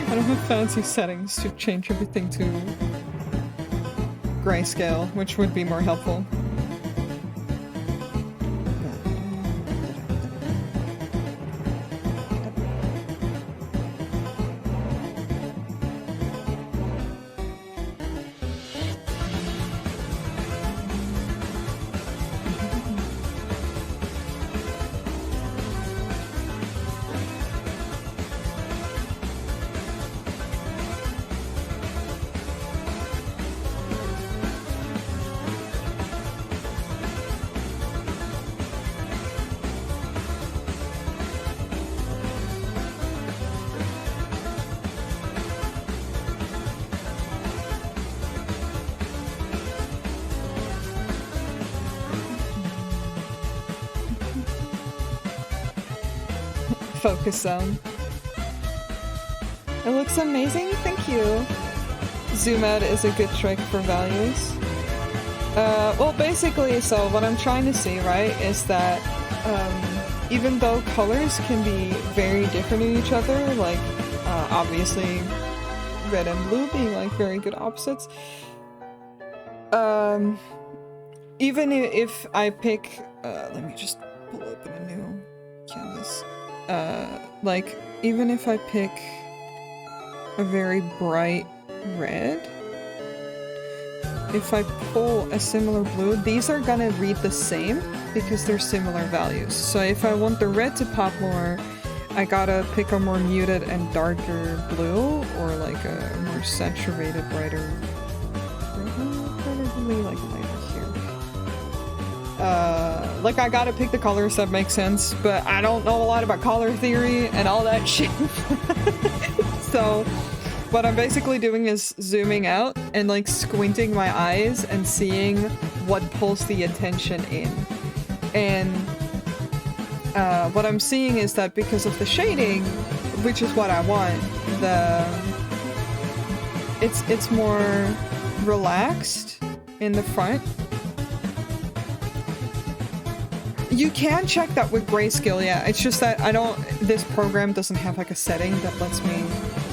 I don't have fancy settings to change everything to grayscale, which would be more helpful. Focus zone. It looks amazing, thank you. Zoom out is a good trick for values. Well, basically, so what I'm trying to see, right, is that even though colors can be very different in each other, like obviously red and blue being like very good opposites, even if I pick, let me just pull open a new canvas. Like, even if I pick a very bright red, if I pull a similar blue, these are gonna read the same because they're similar values. So if I want the red to pop more, I gotta pick a more muted and darker blue, or like a more saturated, brighter, probably like lighter here. Like I gotta pick the colors that make sense, but I don't know a lot about color theory and all that shit. So what I'm basically doing is zooming out and like squinting my eyes and seeing what pulls the attention in. And what I'm seeing is that because of the shading, which is what I want, it's more relaxed in the front. You can check that with grayscale, yeah. It's just that this program doesn't have like a setting that lets me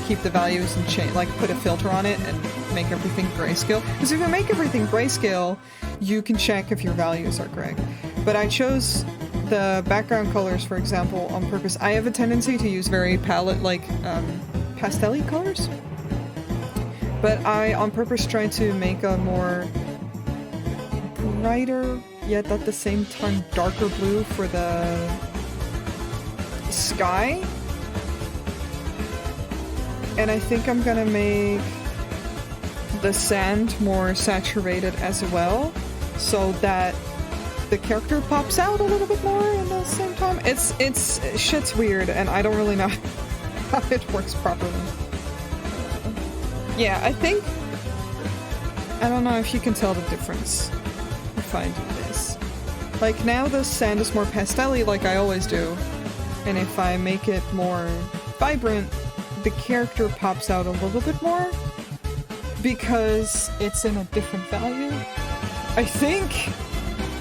keep the values and like put a filter on it and make everything grayscale. Because if you make everything grayscale, you can check if your values are correct. But I chose the background colors, for example, on purpose. I have a tendency to use very pastel-y colors. But I, on purpose, tried to make a more brighter, yet at the same time darker blue for the sky. And I think I'm gonna make the sand more saturated as well, so that the character pops out a little bit more at the same time. Shit's weird, and I don't really know how it works properly. Yeah, I don't know if you can tell the difference if I do this. Like, now the sand is more pastel-y like I always do, and if I make it more vibrant, the character pops out a little bit more because it's in a different value. I think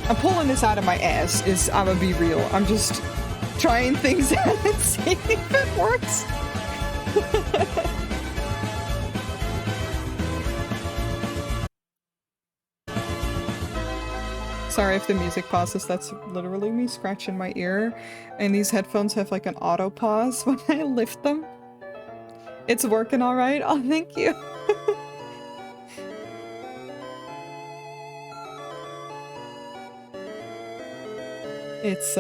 I'm pulling this out of my ass, I'm gonna be real. I'm just trying things out and seeing if it works. Sorry if the music pauses, that's literally me scratching my ear. And these headphones have like an auto pause when I lift them. It's working alright? Oh, thank you. It's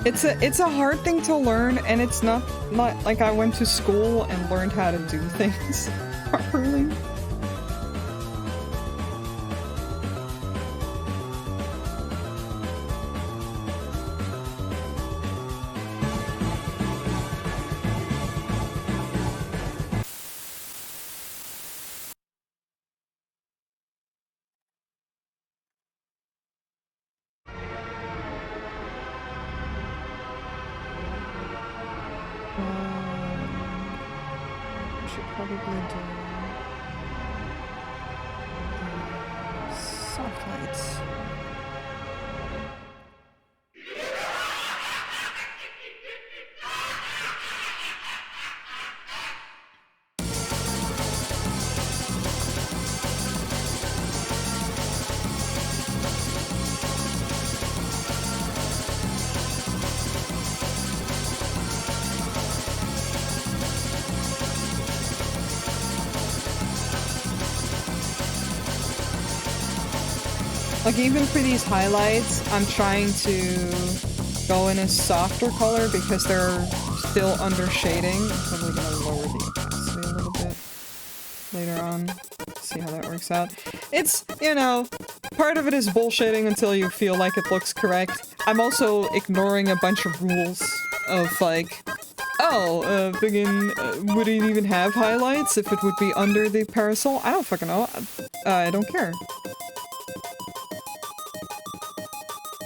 It's a hard thing to learn, and it's not like I went to school and learned how to do things properly. Should probably do soft lights. Like, even for these highlights, I'm trying to go in a softer color because they're still under shading. I'm probably gonna lower the opacity a little bit later on. See how that works out. It's, you know, part of it is bullshitting until you feel like it looks correct. I'm also ignoring a bunch of rules of, like, oh, would it even have highlights if it would be under the parasol? I don't fucking know. I don't care.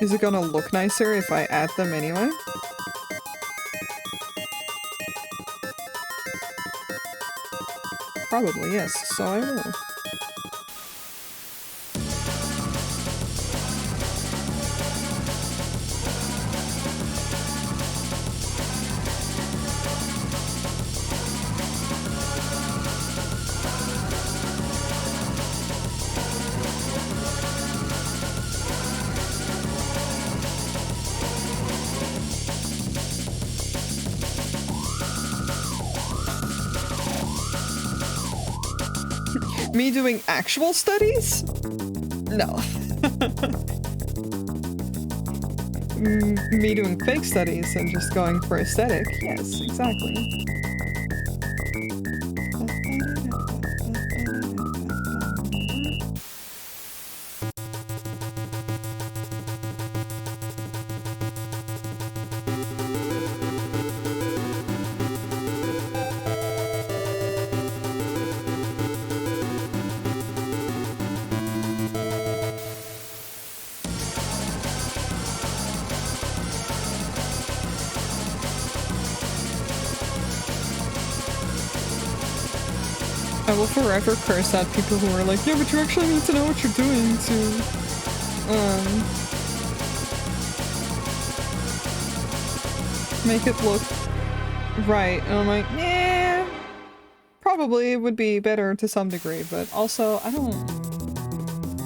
Is it gonna look nicer if I add them anyway? Probably, yes, so I will. Me doing actual studies? No. Me doing fake studies and just going for aesthetic? Yes, exactly. I will forever curse at people who are like, yeah, but you actually need to know what you're doing to, make it look right. And I'm like, yeah, probably it would be better to some degree, but also, I don't...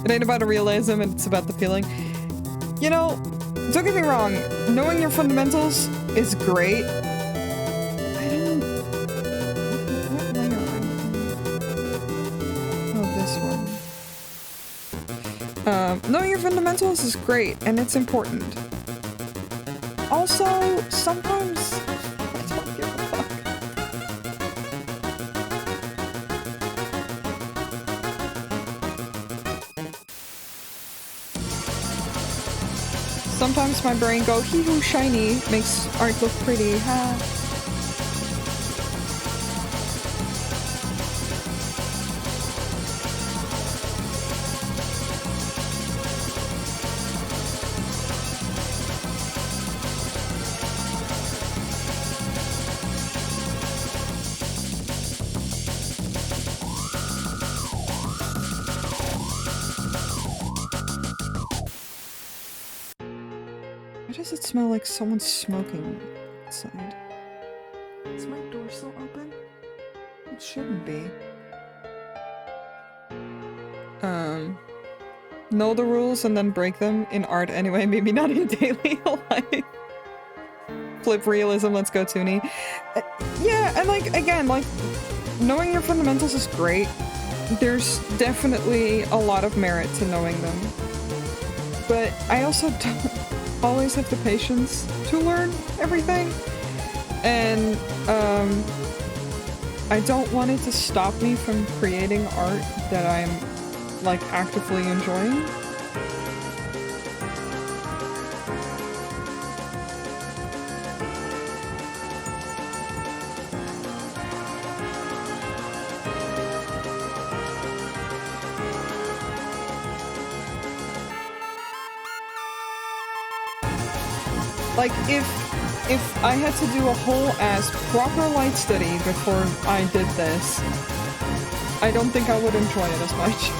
It ain't about a realism, it's about the feeling. You know, don't get me wrong, knowing your fundamentals is great. Knowing your fundamentals is great, and it's important. Also, sometimes I don't give a fuck. Sometimes my brain go, hee hoo shiny, makes art look pretty, ha. Smell like someone's smoking outside. Is my door still open? It shouldn't be. Know the rules and then break them in art anyway, maybe not in daily life. Flip realism, let's go Toonie. Yeah, and like, again, like, knowing your fundamentals is great. There's definitely a lot of merit to knowing them. But I also don't... always have the patience to learn everything. And I don't want it to stop me from creating art that I'm like actively enjoying. Like, if I had to do a whole ass proper light study before I did this, I don't think I would enjoy it as much.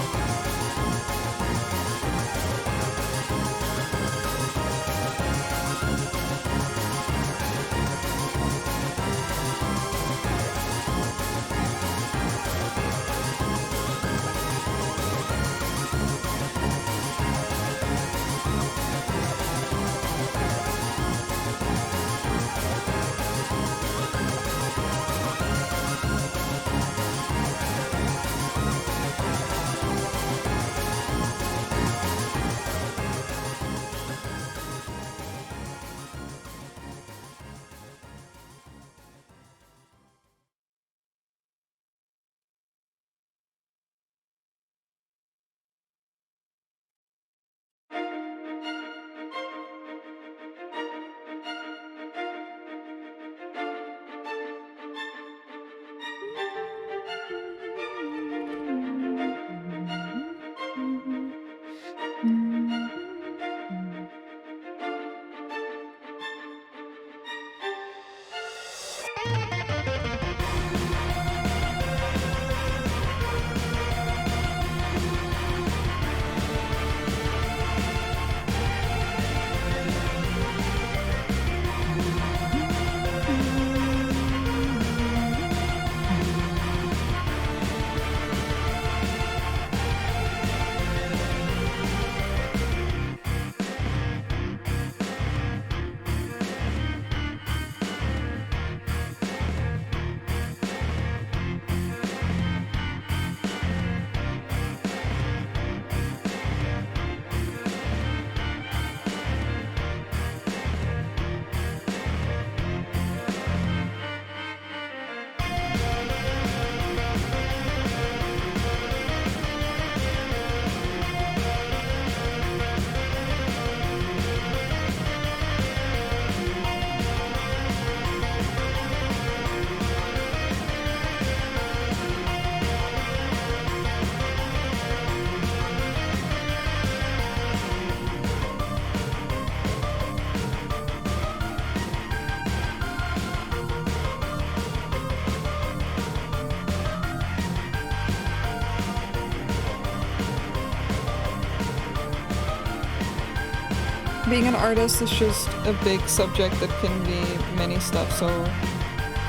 Being an artist is just a big subject that can be many stuff, so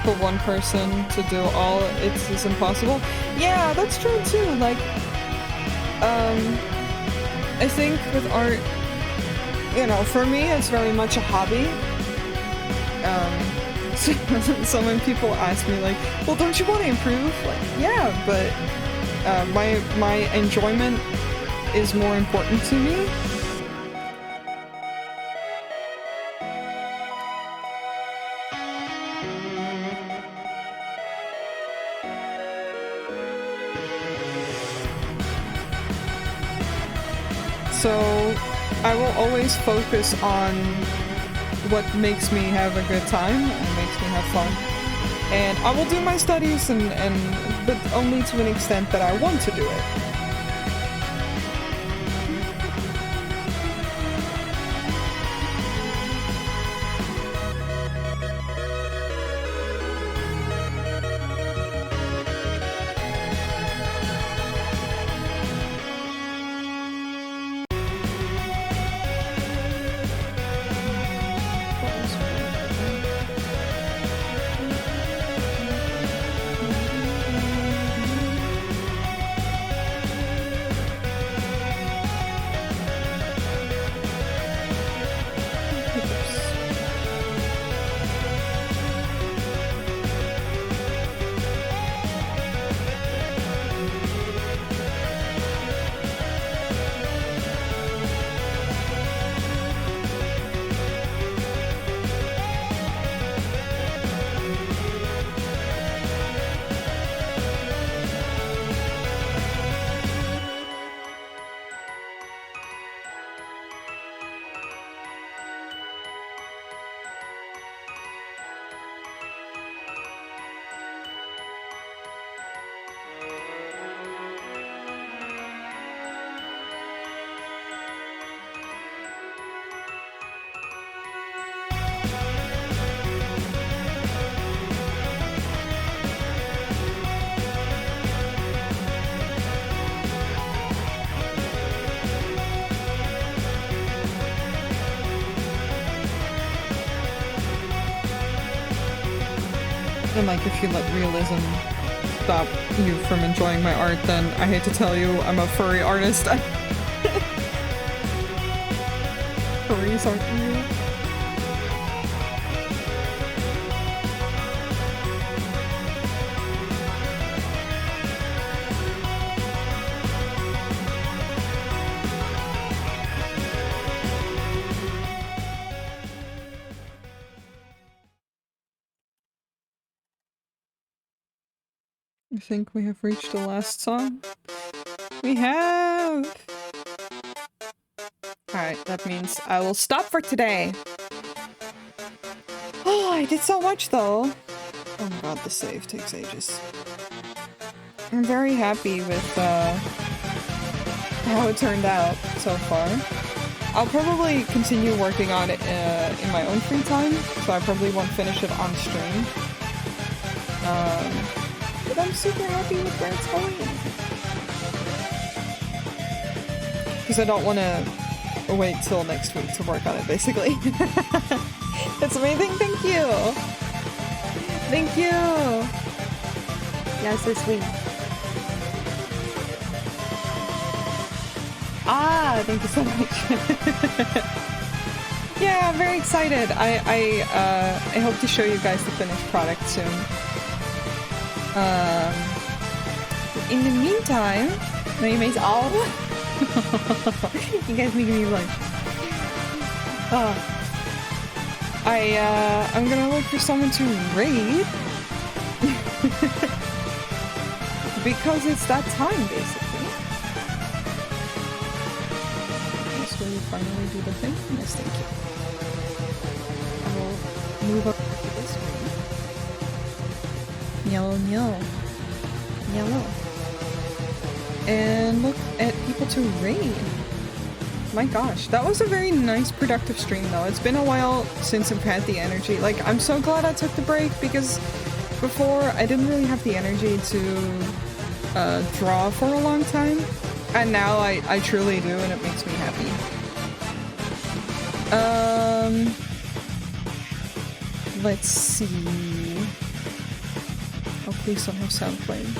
for one person to do all, it's impossible. Yeah, that's true too, like, I think with art, you know, for me it's very much a hobby. So when people ask me like, well, don't you want to improve? Like, yeah, but my enjoyment is more important to me. So I will always focus on what makes me have a good time and makes me have fun. And I will do my studies but only to an extent that I want to do it. And like, if you let realism stop you from enjoying my art, then I hate to tell you, I'm a furry artist. Furries aren't real. I think we have reached the last song. We have! Alright, that means I will stop for today. Oh, I did so much though. Oh my god, the save takes ages. I'm very happy with how it turned out so far. I'll probably continue working on it in my own free time, so I probably won't finish it on stream. But I'm super happy with where it's going. Because I don't want to wait till next week to work on it, basically. That's amazing, thank you! Thank you! Yes, so sweet. Ah, thank you so much. Yeah, I'm very excited. I hope to show you guys the finished product soon. In the meantime, no, you made all. You guys making me like. I'm gonna look for someone to raid because it's that time, basically. Yes, will you finally do the thing? Yes, thank you. I will move up to this way. Yellow, yellow. Yellow. And look at people to raid. My gosh, that was a very nice, productive stream though. It's been a while since I've had the energy. Like, I'm so glad I took the break because before I didn't really have the energy to draw for a long time. And now I truly do, and it makes me happy. Let's see. Oh, please don't have sound playing.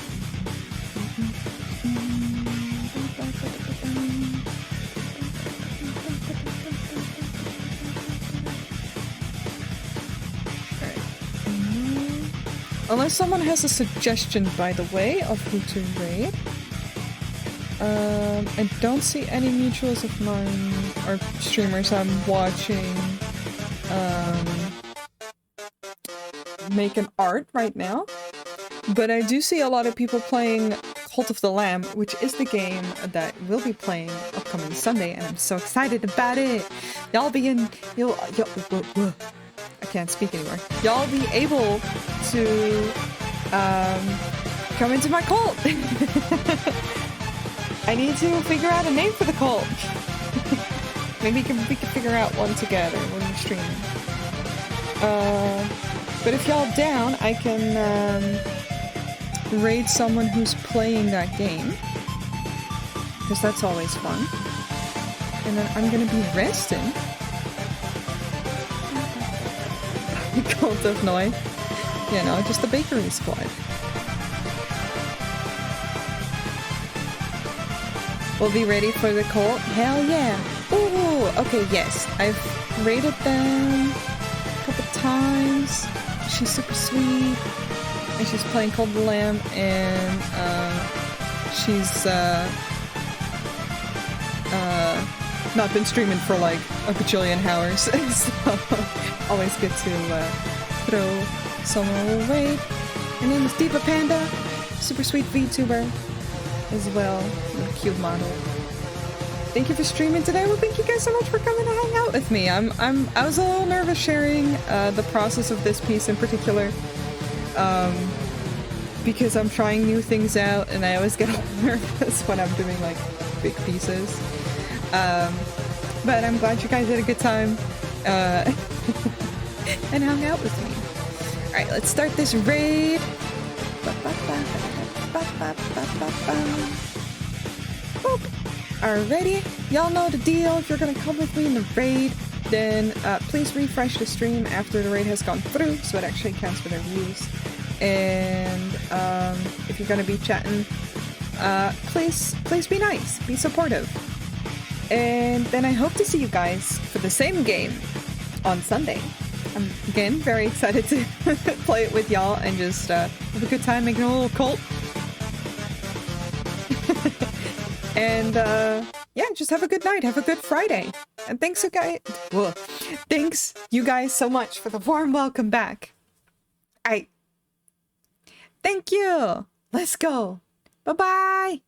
Unless someone has a suggestion, by the way, of who to raid. I don't see any mutuals of mine or streamers I'm watching make an art right now. But I do see a lot of people playing Cult of the Lamb, which is the game that we'll be playing upcoming Sunday, and I'm so excited about it. Y'all be in... I can't speak anymore. Y'all be able to come into my cult. I need to figure out a name for the cult. Maybe we can figure out one together when we're streaming. But if y'all down, I can raid someone who's playing that game, because that's always fun. And then I'm gonna be resting. Cult of Noi. You know, just the bakery squad. We'll be ready for the cult? Hell yeah! Ooh, okay, yes. I've raided them a couple times. She's super sweet. And she's playing Cult of the Lamb, and she's not been streaming for like a bajillion hours. So always good to throw someone away. Her name is Diva Panda, super sweet VTuber as well, a cute model. Thank you for streaming today. Well, thank you guys so much for coming to hang out with me. I was a little nervous sharing the process of this piece in particular, because I'm trying new things out, and I always get a little nervous when I'm doing like big pieces. But I'm glad you guys had a good time and hung out with me. Alright, let's start this raid. Alrighty, y'all know the deal. If you're gonna come with me in the raid, then please refresh the stream after the raid has gone through, so it actually counts for their views. And if you're gonna be chatting, please be nice, be supportive. And then I hope to see you guys for the same game on Sunday. I'm again very excited to play it with y'all and just have a good time making a little cult. And yeah, just have a good night, have a good Friday. And thanks you guys so much for the warm welcome back. Thank you. Let's go. Bye-bye.